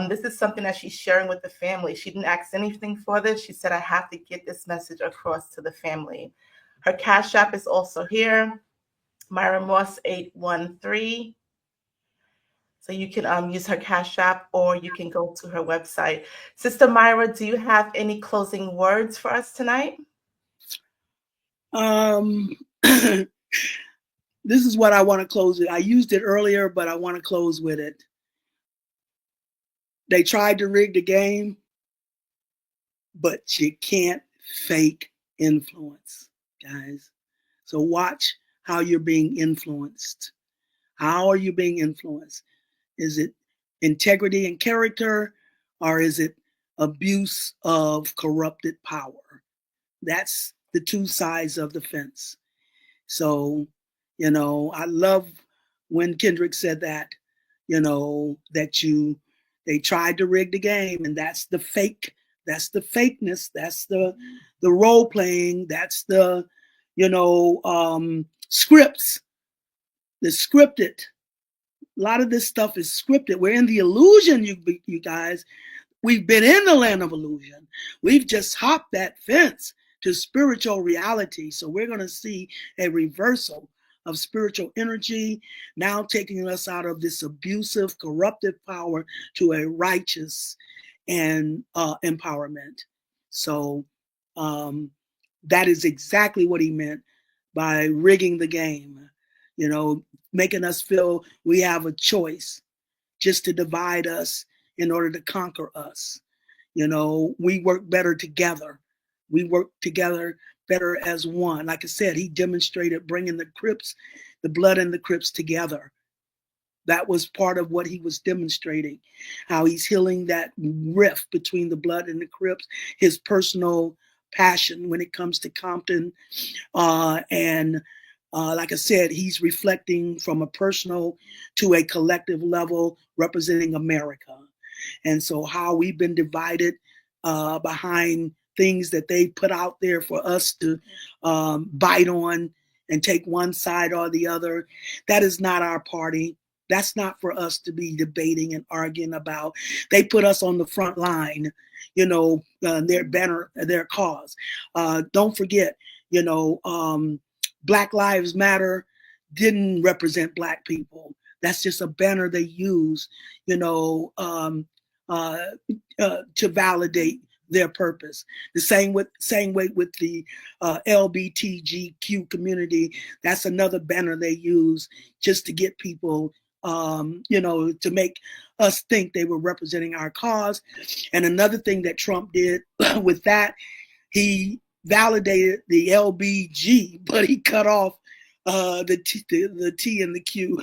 This is something that she's sharing with the family. She didn't ask anything for this. She said, I have to get this message across to the family. Her Cash App is also here. Myrah Moss 813. So you can use her Cash App or you can go to her website. Sister Myrah, do you have any closing words for us tonight? This is what I want to close with. I used it earlier, but I want to close with it. They tried to rig the game, but you can't fake influence, guys. So watch how you're being influenced. How are you being influenced? Is it integrity and character, or is it abuse of corrupted power? That's the two sides of the fence. So, I love when Kendrick said that, that they tried to rig the game, and that's the fake, that's the fakeness, that's the role playing, that's the, scripts, the scripted. A lot of this stuff is scripted. We're in the illusion, you guys. We've been in the land of illusion. We've just hopped that fence to spiritual reality. So we're going to see a reversal of spiritual energy, now taking us out of this abusive, corruptive power to a righteous and empowerment. So that is exactly what he meant by rigging the game, you know, making us feel we have a choice just to divide us in order to conquer us. You know, we work better together. We work together better as one. Like I said, he demonstrated bringing the Crips, the blood and the Crips together. That was part of what he was demonstrating, how he's healing that rift between the blood and the Crips, his personal passion when it comes to Compton. And like I said, he's reflecting from a personal to a collective level, representing America. And so, how we've been divided behind things that they put out there for us to bite on and take one side or the other. That is not our party. That's not for us to be debating and arguing about. They put us on the front line, you know, their banner, their cause. Don't forget, you know, Black Lives Matter didn't represent Black people. That's just a banner they use, you know, uh, to validate their purpose. The same way with the LBTGQ community. That's another banner they use just to get people, you know, to make us think they were representing our cause. And another thing that Trump did with that, he validated the R.B.G, but he cut off the T and the Q.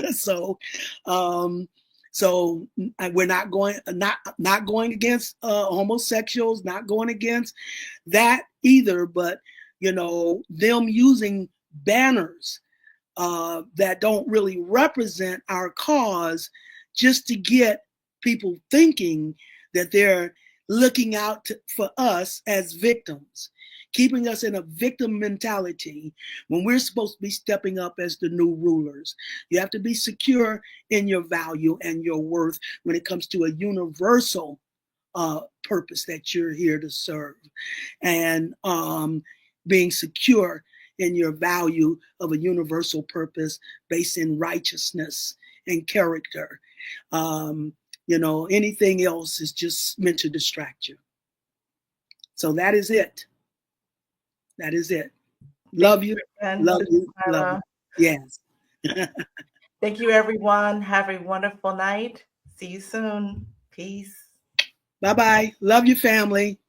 Um, so we're not going against homosexuals, not going against that either. But you know, them using banners that don't really represent our cause just to get people thinking that they're looking out for us as victims, keeping us in a victim mentality when we're supposed to be stepping up as the new rulers. You have to be secure in your value and your worth when it comes to a universal purpose that you're here to serve, and being secure in your value of a universal purpose based in righteousness and character. You know, anything else is just meant to distract you. So that is it. That is it. Thank Love you you, again, love Sister you, love you. Myrah. Yes. Thank you, everyone. Have a wonderful night. See you soon. Peace. Bye bye. Love you, family.